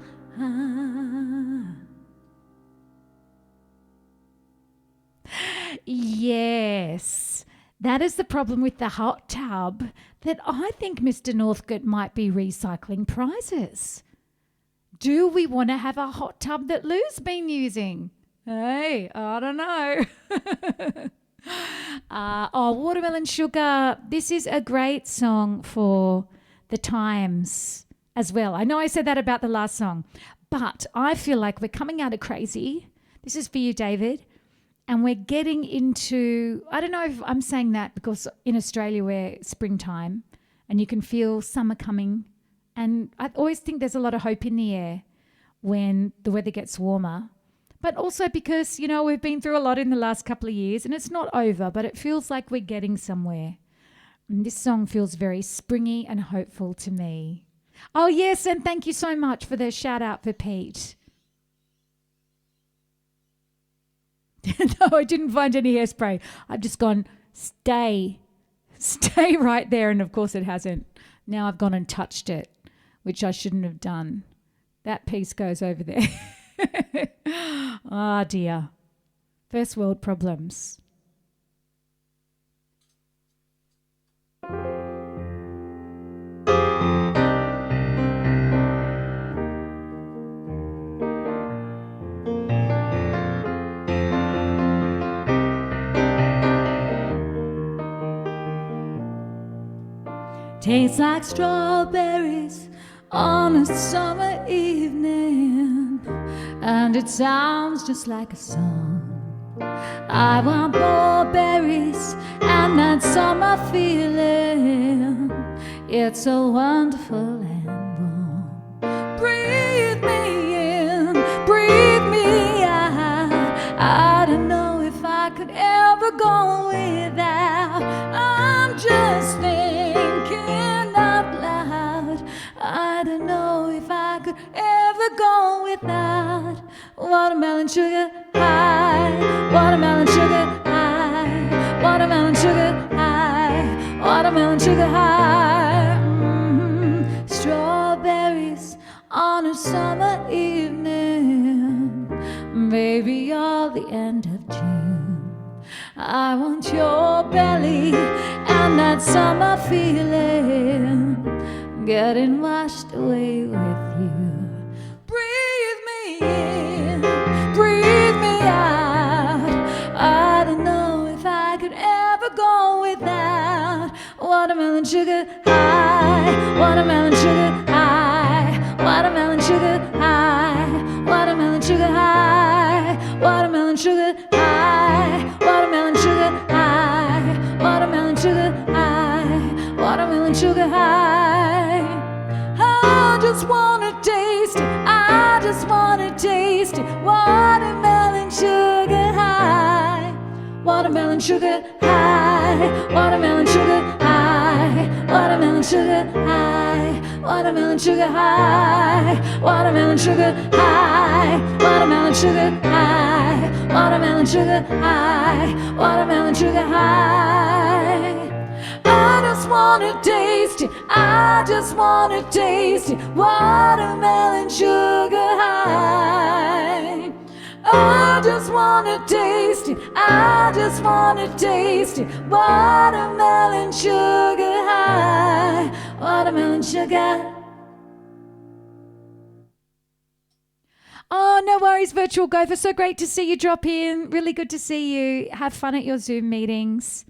Yes, that is the problem with the hot tub, that I think Mr. Northcote might be recycling prizes. Do we want to have a hot tub that Lou's been using? Hey, I don't know. Watermelon Sugar. This is a great song for the times as well. I know I said that about the last song, but I feel like we're coming out of crazy. This is for you, David. And we're getting into, I don't know if I'm saying that because in Australia we're springtime and you can feel summer coming. And I always think there's a lot of hope in the air when the weather gets warmer. But also because, you know, we've been through a lot in the last couple of years and it's not over, but it feels like we're getting somewhere. And this song feels very springy and hopeful to me. Oh, yes, and thank you so much for the shout out for Pete. No, I didn't find any hairspray. I've just gone, stay right there. And of course it hasn't. Now I've gone and touched it, which I shouldn't have done. That piece goes over there. Ah, dear. First world problems. Tastes like strawberries on a summer evening, and it sounds just like a song. I want more berries and that summer feeling. It's so wonderful and warm. Breathe me in, breathe me out. I don't know if I could ever go without. I'm just thinking out loud. I don't know if I could ever go without watermelon sugar high, watermelon sugar high, watermelon sugar high, watermelon sugar high. Strawberries on a summer evening, baby, you're the end of June. I want your belly and that summer feeling, getting washed away with you. Breathe me in, breathe me out. I don't know if I could ever go without watermelon sugar high, watermelon sugar high, watermelon sugar high, watermelon sugar high, watermelon sugar high, watermelon sugar high, watermelon sugar high, watermelon sugar high. I just wanna taste it, I just wanna taste it. Watermelon sugar high, watermelon sugar high, watermelon sugar high, watermelon sugar high, watermelon sugar high, watermelon sugar high, watermelon sugar high, watermelon sugar high, watermelon sugar high. I just wanna taste it, I just wanna taste it. Watermelon sugar high. I just wanna taste it, I just wanna taste it. Watermelon sugar high, watermelon sugar. Oh, no worries, Virtual Gopher. So great to see you drop in. Really good to see you. Have fun at your Zoom meetings.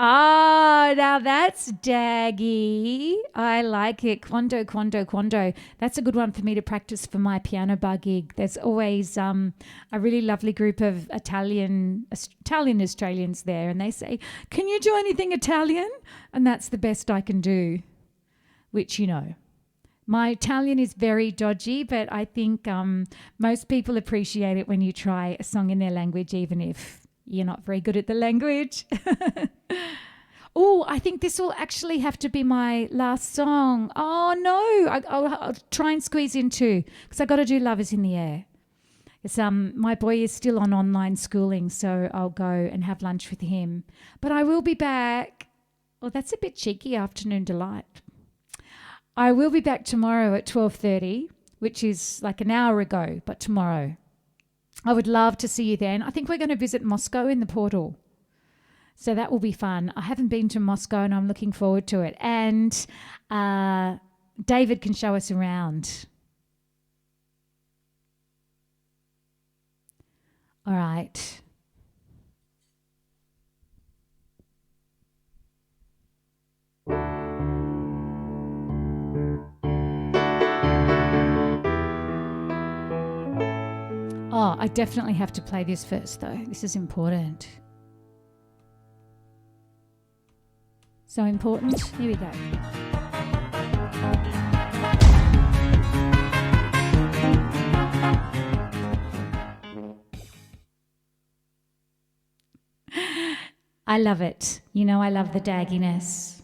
Ah, now that's daggy. I like it. Quando, quando, quando. That's a good one for me to practice for my piano bar gig. There's always a really lovely group of Italian Australians there, and they say, "Can you do anything Italian?" And that's the best I can do, which you know. My Italian is very dodgy, but I think most people appreciate it when you try a song in their language, even if you're not very good at the language. Oh, I think this will actually have to be my last song. Oh, no. I'll try and squeeze in two because I got to do Love is in the Air. It's, my boy is still on online schooling, so I'll go and have lunch with him. But I will be back. Well, that's a bit cheeky, Afternoon Delight. I will be back tomorrow at 12:30, which is like an hour ago, but tomorrow. I would love to see you then. I think we're going to visit Moscow in the portal. So that will be fun. I haven't been to Moscow and I'm looking forward to it. And David can show us around. All right. Oh, I definitely have to play this first, though. This is important. So important. Here we go. I love it. You know, I love the dagginess.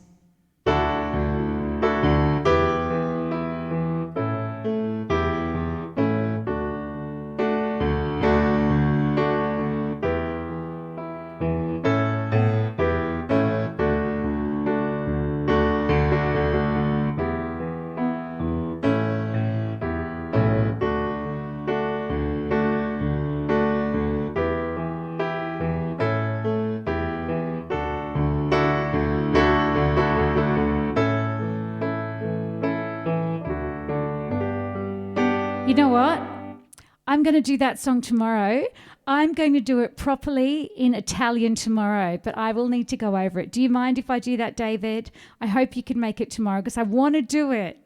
You know what? I'm going to do that song tomorrow. I'm going to do it properly in Italian tomorrow, but I will need to go over it. Do you mind if I do that, David? I hope you can make it tomorrow because I want to do it.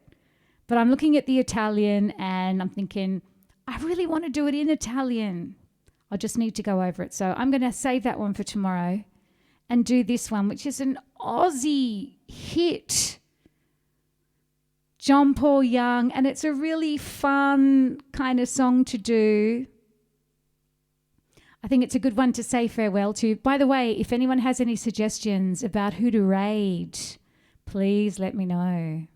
But I'm looking at the Italian and I'm thinking, I really want to do it in Italian. I just need to go over it. So I'm going to save that one for tomorrow and do this one, which is an Aussie hit. John Paul Young, and it's a really fun kind of song to do. I think it's a good one to say farewell to. By the way, if anyone has any suggestions about who to raid, please let me know.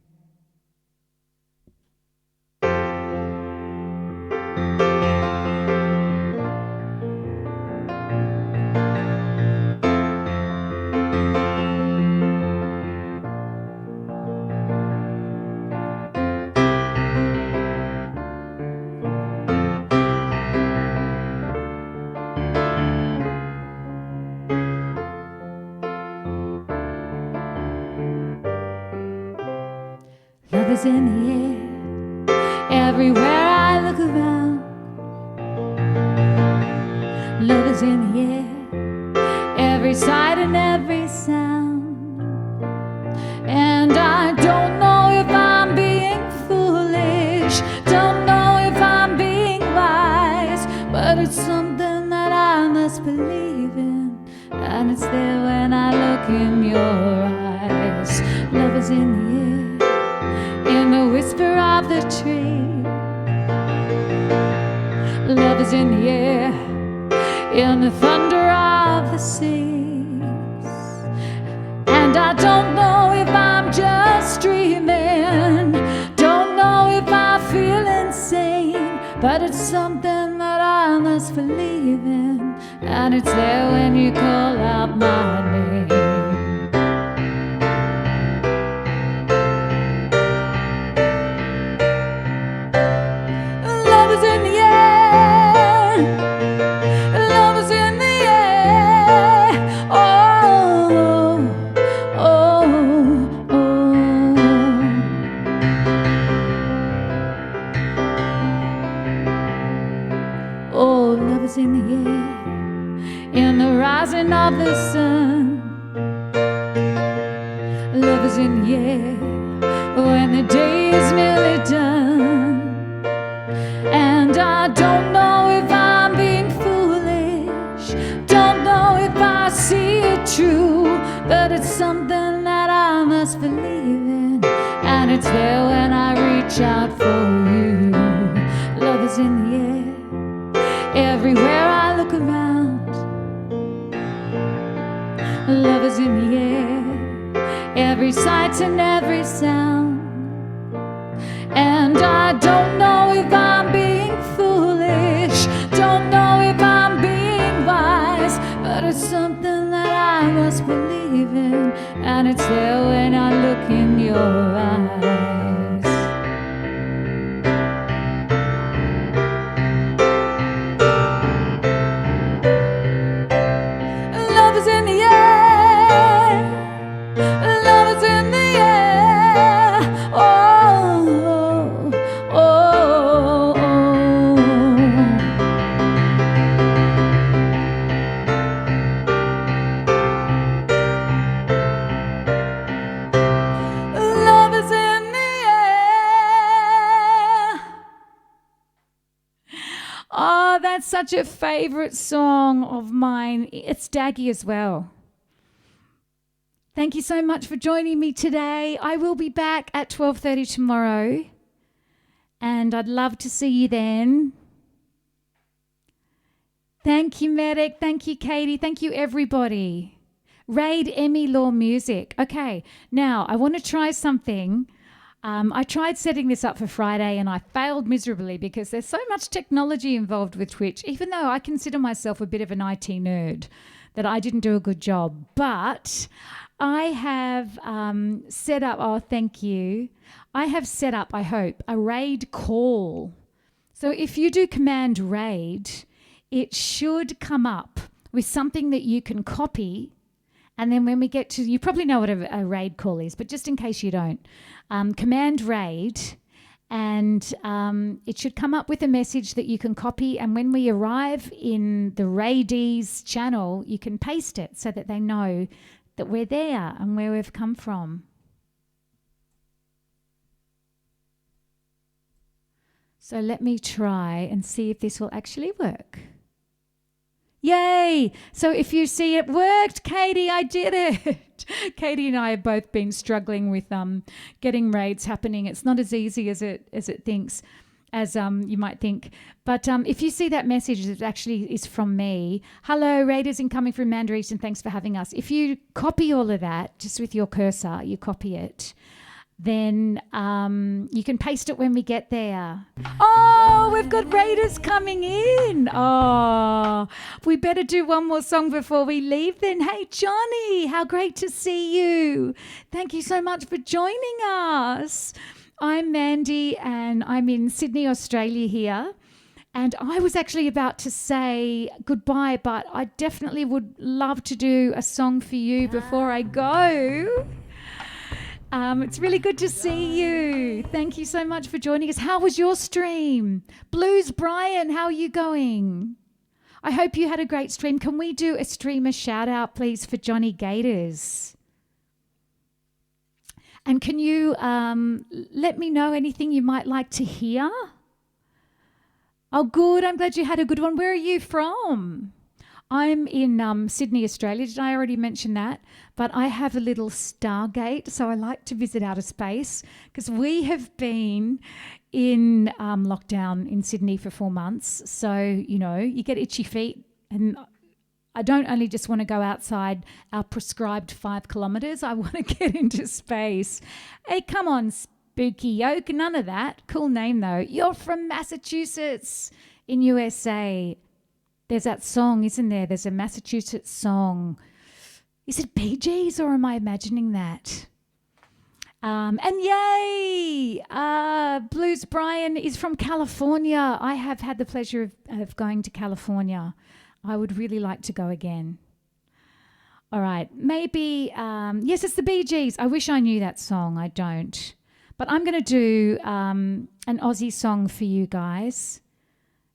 Love is in the air, everywhere I look around. Love is in the air, every sight and every sound. And I don't know if I'm being foolish, don't know if I'm being wise, but it's something that I must believe in, and it's there when I look in your eyes. Love is in the air, in the whisper of the tree. Love is in the air, in the thunder of the seas. And I don't know if I'm just dreaming, don't know if I feel insane, but it's something that I must believe in, and it's there when you call out my name. In the air, in the rising of the sun. Love is in the air when the day is nearly done. And I don't know if I'm being foolish, don't know if I see it true, but it's something that I must believe in, and it's there when I reach out for you. Love is in the air, everywhere I look around. Love is in the air, every sight and every sound. And I don't know if I'm being foolish, don't know if I'm being wise, but it's something that I must believe in, and it's there when I look in your eyes. That's such a favourite song of mine. It's Daggy as well. Thank you so much for joining me today. I will be back at 12:30 tomorrow, and I'd love to see you then. Thank you, Medic. Thank you, Katie. Thank you, everybody. Raid Emmy Law Music. Okay, now I want to try something. I tried setting this up for Friday and I failed miserably because there's so much technology involved with Twitch, even though I consider myself a bit of an IT nerd, that I didn't do a good job. But I have set up, oh, thank you. I have set up, I hope, a raid call. So if you do command raid, it should come up with something that you can copy. And then when we get to, you probably know what a raid call is, but just in case you don't, command raid, And it should come up with a message that you can copy, and when we arrive in the Ray D's channel, you can paste it so that they know that we're there and where we've come from. So let me try and see if this will actually work. Yay! So if you see it worked, Katie, I did it. Katie and I have both been struggling with getting raids happening. It's not as easy as it thinks, as you might think. But if you see that message, it actually is from me. Hello, raiders incoming from Amanda Easton. Thanks for having us. If you copy all of that, just with your cursor, you copy it, then you can paste it when we get there. Oh, we've got raiders coming in. Oh, we better do one more song before we leave then. Hey, Johnny, how great to see you. Thank you so much for joining us. I'm Mandy and I'm in Sydney, Australia here. And I was actually about to say goodbye, but I definitely would love to do a song for you before I go. It's really good to see you. Thank you so much for joining us. How was your stream? Blues Brian, how are you going? I hope you had a great stream. Can we do a streamer shout out, please, for Johnny Gators? And can you let me know anything you might like to hear? Oh, good. I'm glad you had a good one. Where are you from? I'm in Sydney, Australia. Did I already mention that? But I have a little Stargate, so I like to visit outer space because we have been in lockdown in Sydney for 4 months. So, you know, you get itchy feet, and I don't only just want to go outside our prescribed 5 kilometres. I want to get into space. Hey, come on, Spooky Yoke. None of that. Cool name, though. You're from Massachusetts in USA. There's that song, isn't there? There's a Massachusetts song. Is it Bee Gees or am I imagining that? And yay! Blues Brian is from California. I have had the pleasure of going to California. I would really like to go again. All right, maybe, yes, it's the Bee Gees. I wish I knew that song. I don't. But I'm going to do an Aussie song for you guys.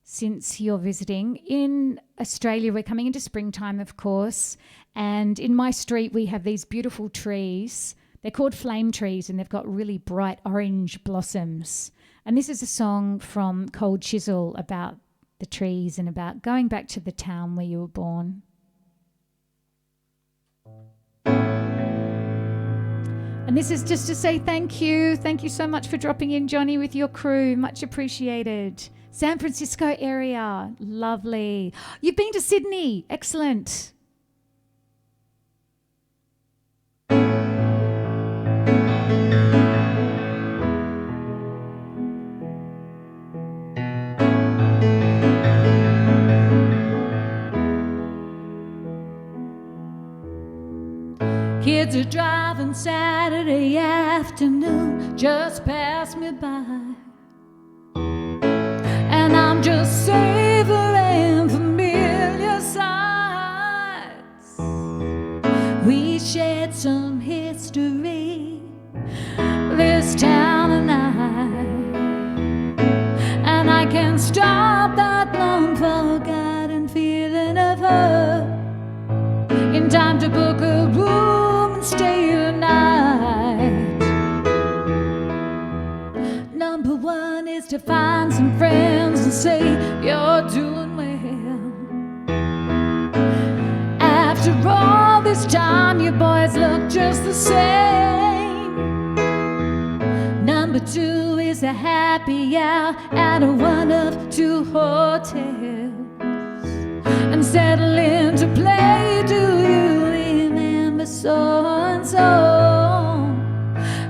Since you're visiting. In Australia, we're coming into springtime, of course, and in my street we have these beautiful trees. They're called flame trees and they've got really bright orange blossoms. And this is a song from Cold Chisel about the trees and about going back to the town where you were born. And this is just to say thank you. Thank you so much for dropping in, Johnny, with your crew. Much appreciated. San Francisco area, lovely. You've been to Sydney, excellent. Kids are driving Saturday afternoon, just pass me by. And I'm just savoring familiar sights. We shared some history, this town and I. And I can't stop that long forgotten feeling of her. In time to book a room and stay a night. Number one is to find some friends and say you're doing well. After all this time, you boys look just the same. Number two is a happy hour at one of 2 hotels and settle into play. Do you remember so and so?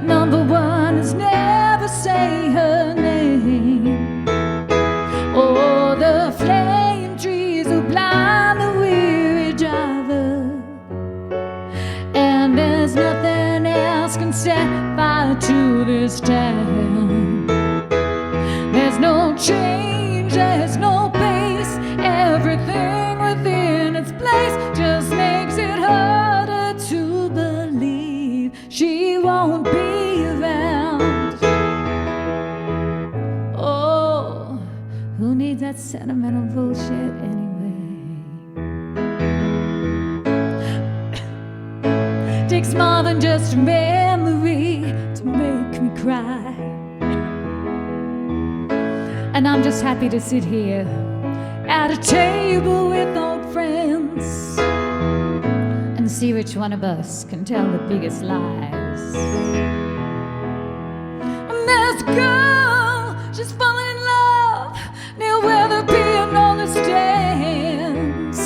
Number one is never say her name. Oh, the flame trees will blind the weary driver, and there's nothing else can set fire to this town. There's no change, there's no base. Everything within its place just makes it harder to believe she won't be around. that sentimental bullshit anyway. Takes more than just a memory to make me cry. And I'm just happy to sit here at a table with old friends and see which one of us can tell the biggest lies. And there's a girl, she's falling in love near where the piano stands,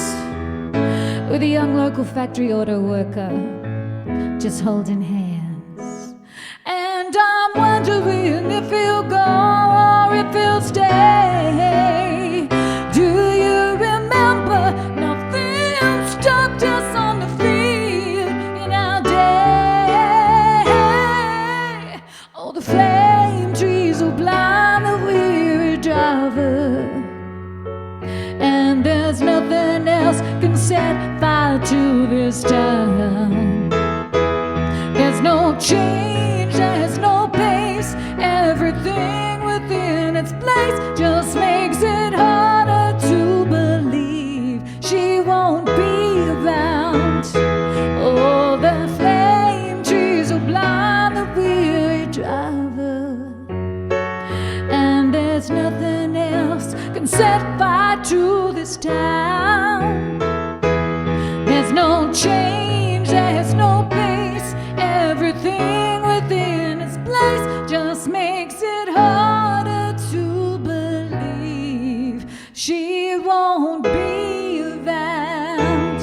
with a young local factory auto worker just holding hands. And I'm wondering if he'll go or if he'll stay. Do you remember nothing stopped us on the field in our day? Oh, the flame trees will blind the weary driver, and there's nothing else can set fire to this town. There's no change, there's no pace. Everything within its place just makes it harder to believe she won't be around. Oh, the flame trees will blind the weary driver, and there's nothing else can set fire to this town. There's no change, there's no pace. Everything within its place just makes it harder to believe she won't be around.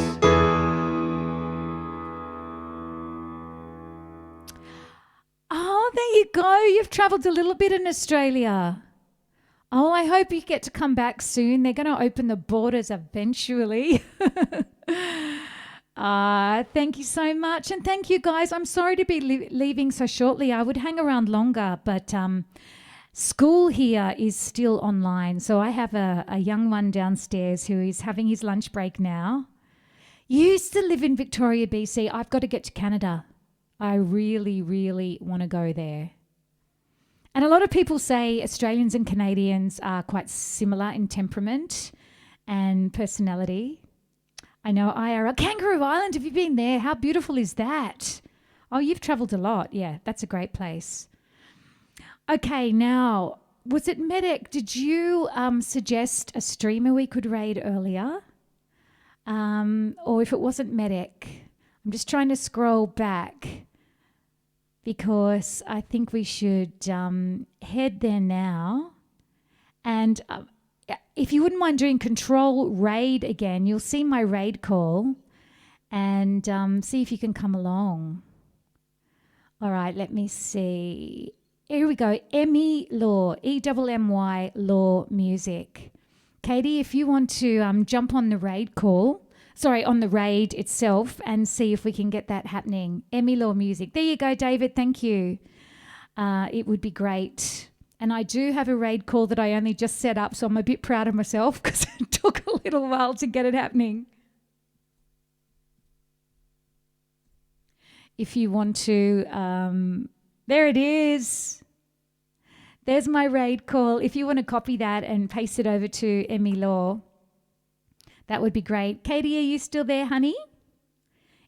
Oh, there you go. You've travelled a little bit in Australia. Oh, I hope you get to come back soon. They're going to open the borders eventually. Thank you so much. And thank you, guys. I'm sorry to be leaving so shortly. I would hang around longer, but school here is still online. So I have a young one downstairs who is having his lunch break now. You used to live in Victoria, BC. I've got to get to Canada. I really, really want to go there. And a lot of people say Australians and Canadians are quite similar in temperament and personality. I know IRL. Kangaroo Island, have you been there? How beautiful is that? Oh, you've travelled a lot. Yeah, that's a great place. Okay, now, was it Medic? Did you suggest a streamer we could raid earlier? Or if it wasn't Medic, I'm just trying to scroll back because I think we should head there now. And if you wouldn't mind doing control raid again, you'll see my raid call and see if you can come along. All right, let me see. Here we go. Emmy Law, EMMY Law Music. Katie, if you want to jump on the raid call, on the raid itself and see if we can get that happening. Emmy Law Music. There you go, David. Thank you. It would be great. And I do have a raid call that I only just set up, so I'm a bit proud of myself because it took a little while to get it happening. If you want to, there it is. There's my raid call. If you want to copy that and paste it over to Emmy Law, that would be great. Katie, are you still there, honey?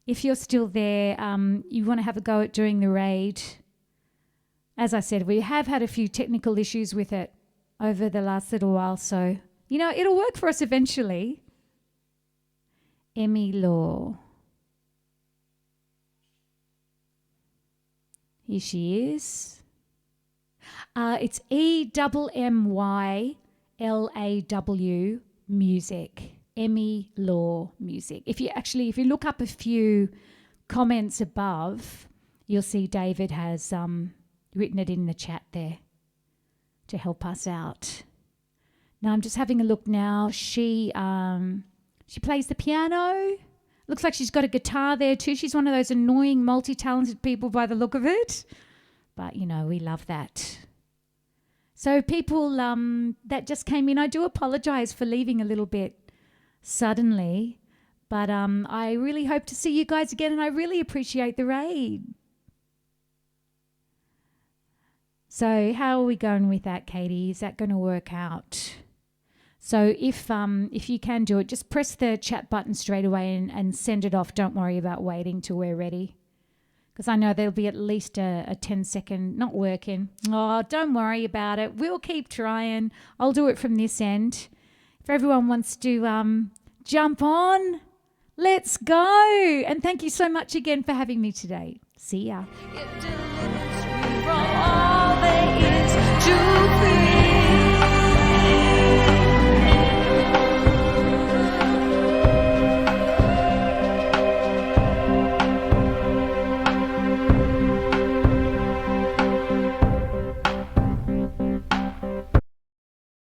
If you're still there, you want to have a go at doing the raid. As I said, we have had a few technical issues with it over the last little while, so, it'll work for us eventually. Emmy Law. Here she is. It's EMMYLAW Music. Emmy Law Music. If you look up a few comments above, you'll see David has written it in the chat there to help us out. Now I'm just having a look now. She plays the piano. Looks like she's got a guitar there too. She's one of those annoying multi-talented people by the look of it. But, we love that. So people that just came in, I do apologise for leaving a little bit suddenly. But I really hope to see you guys again, and I really appreciate the raid. So how are we going with that, Katie? Is that going to work out? So if you can do it, just press the chat button straight away and send it off. Don't worry about waiting till we're ready. Because I know there'll be at least a 10-second not working. Oh, don't worry about it. We'll keep trying. I'll do it from this end. If everyone wants to jump on, let's go. And thank you so much again for having me today. See ya. All there is to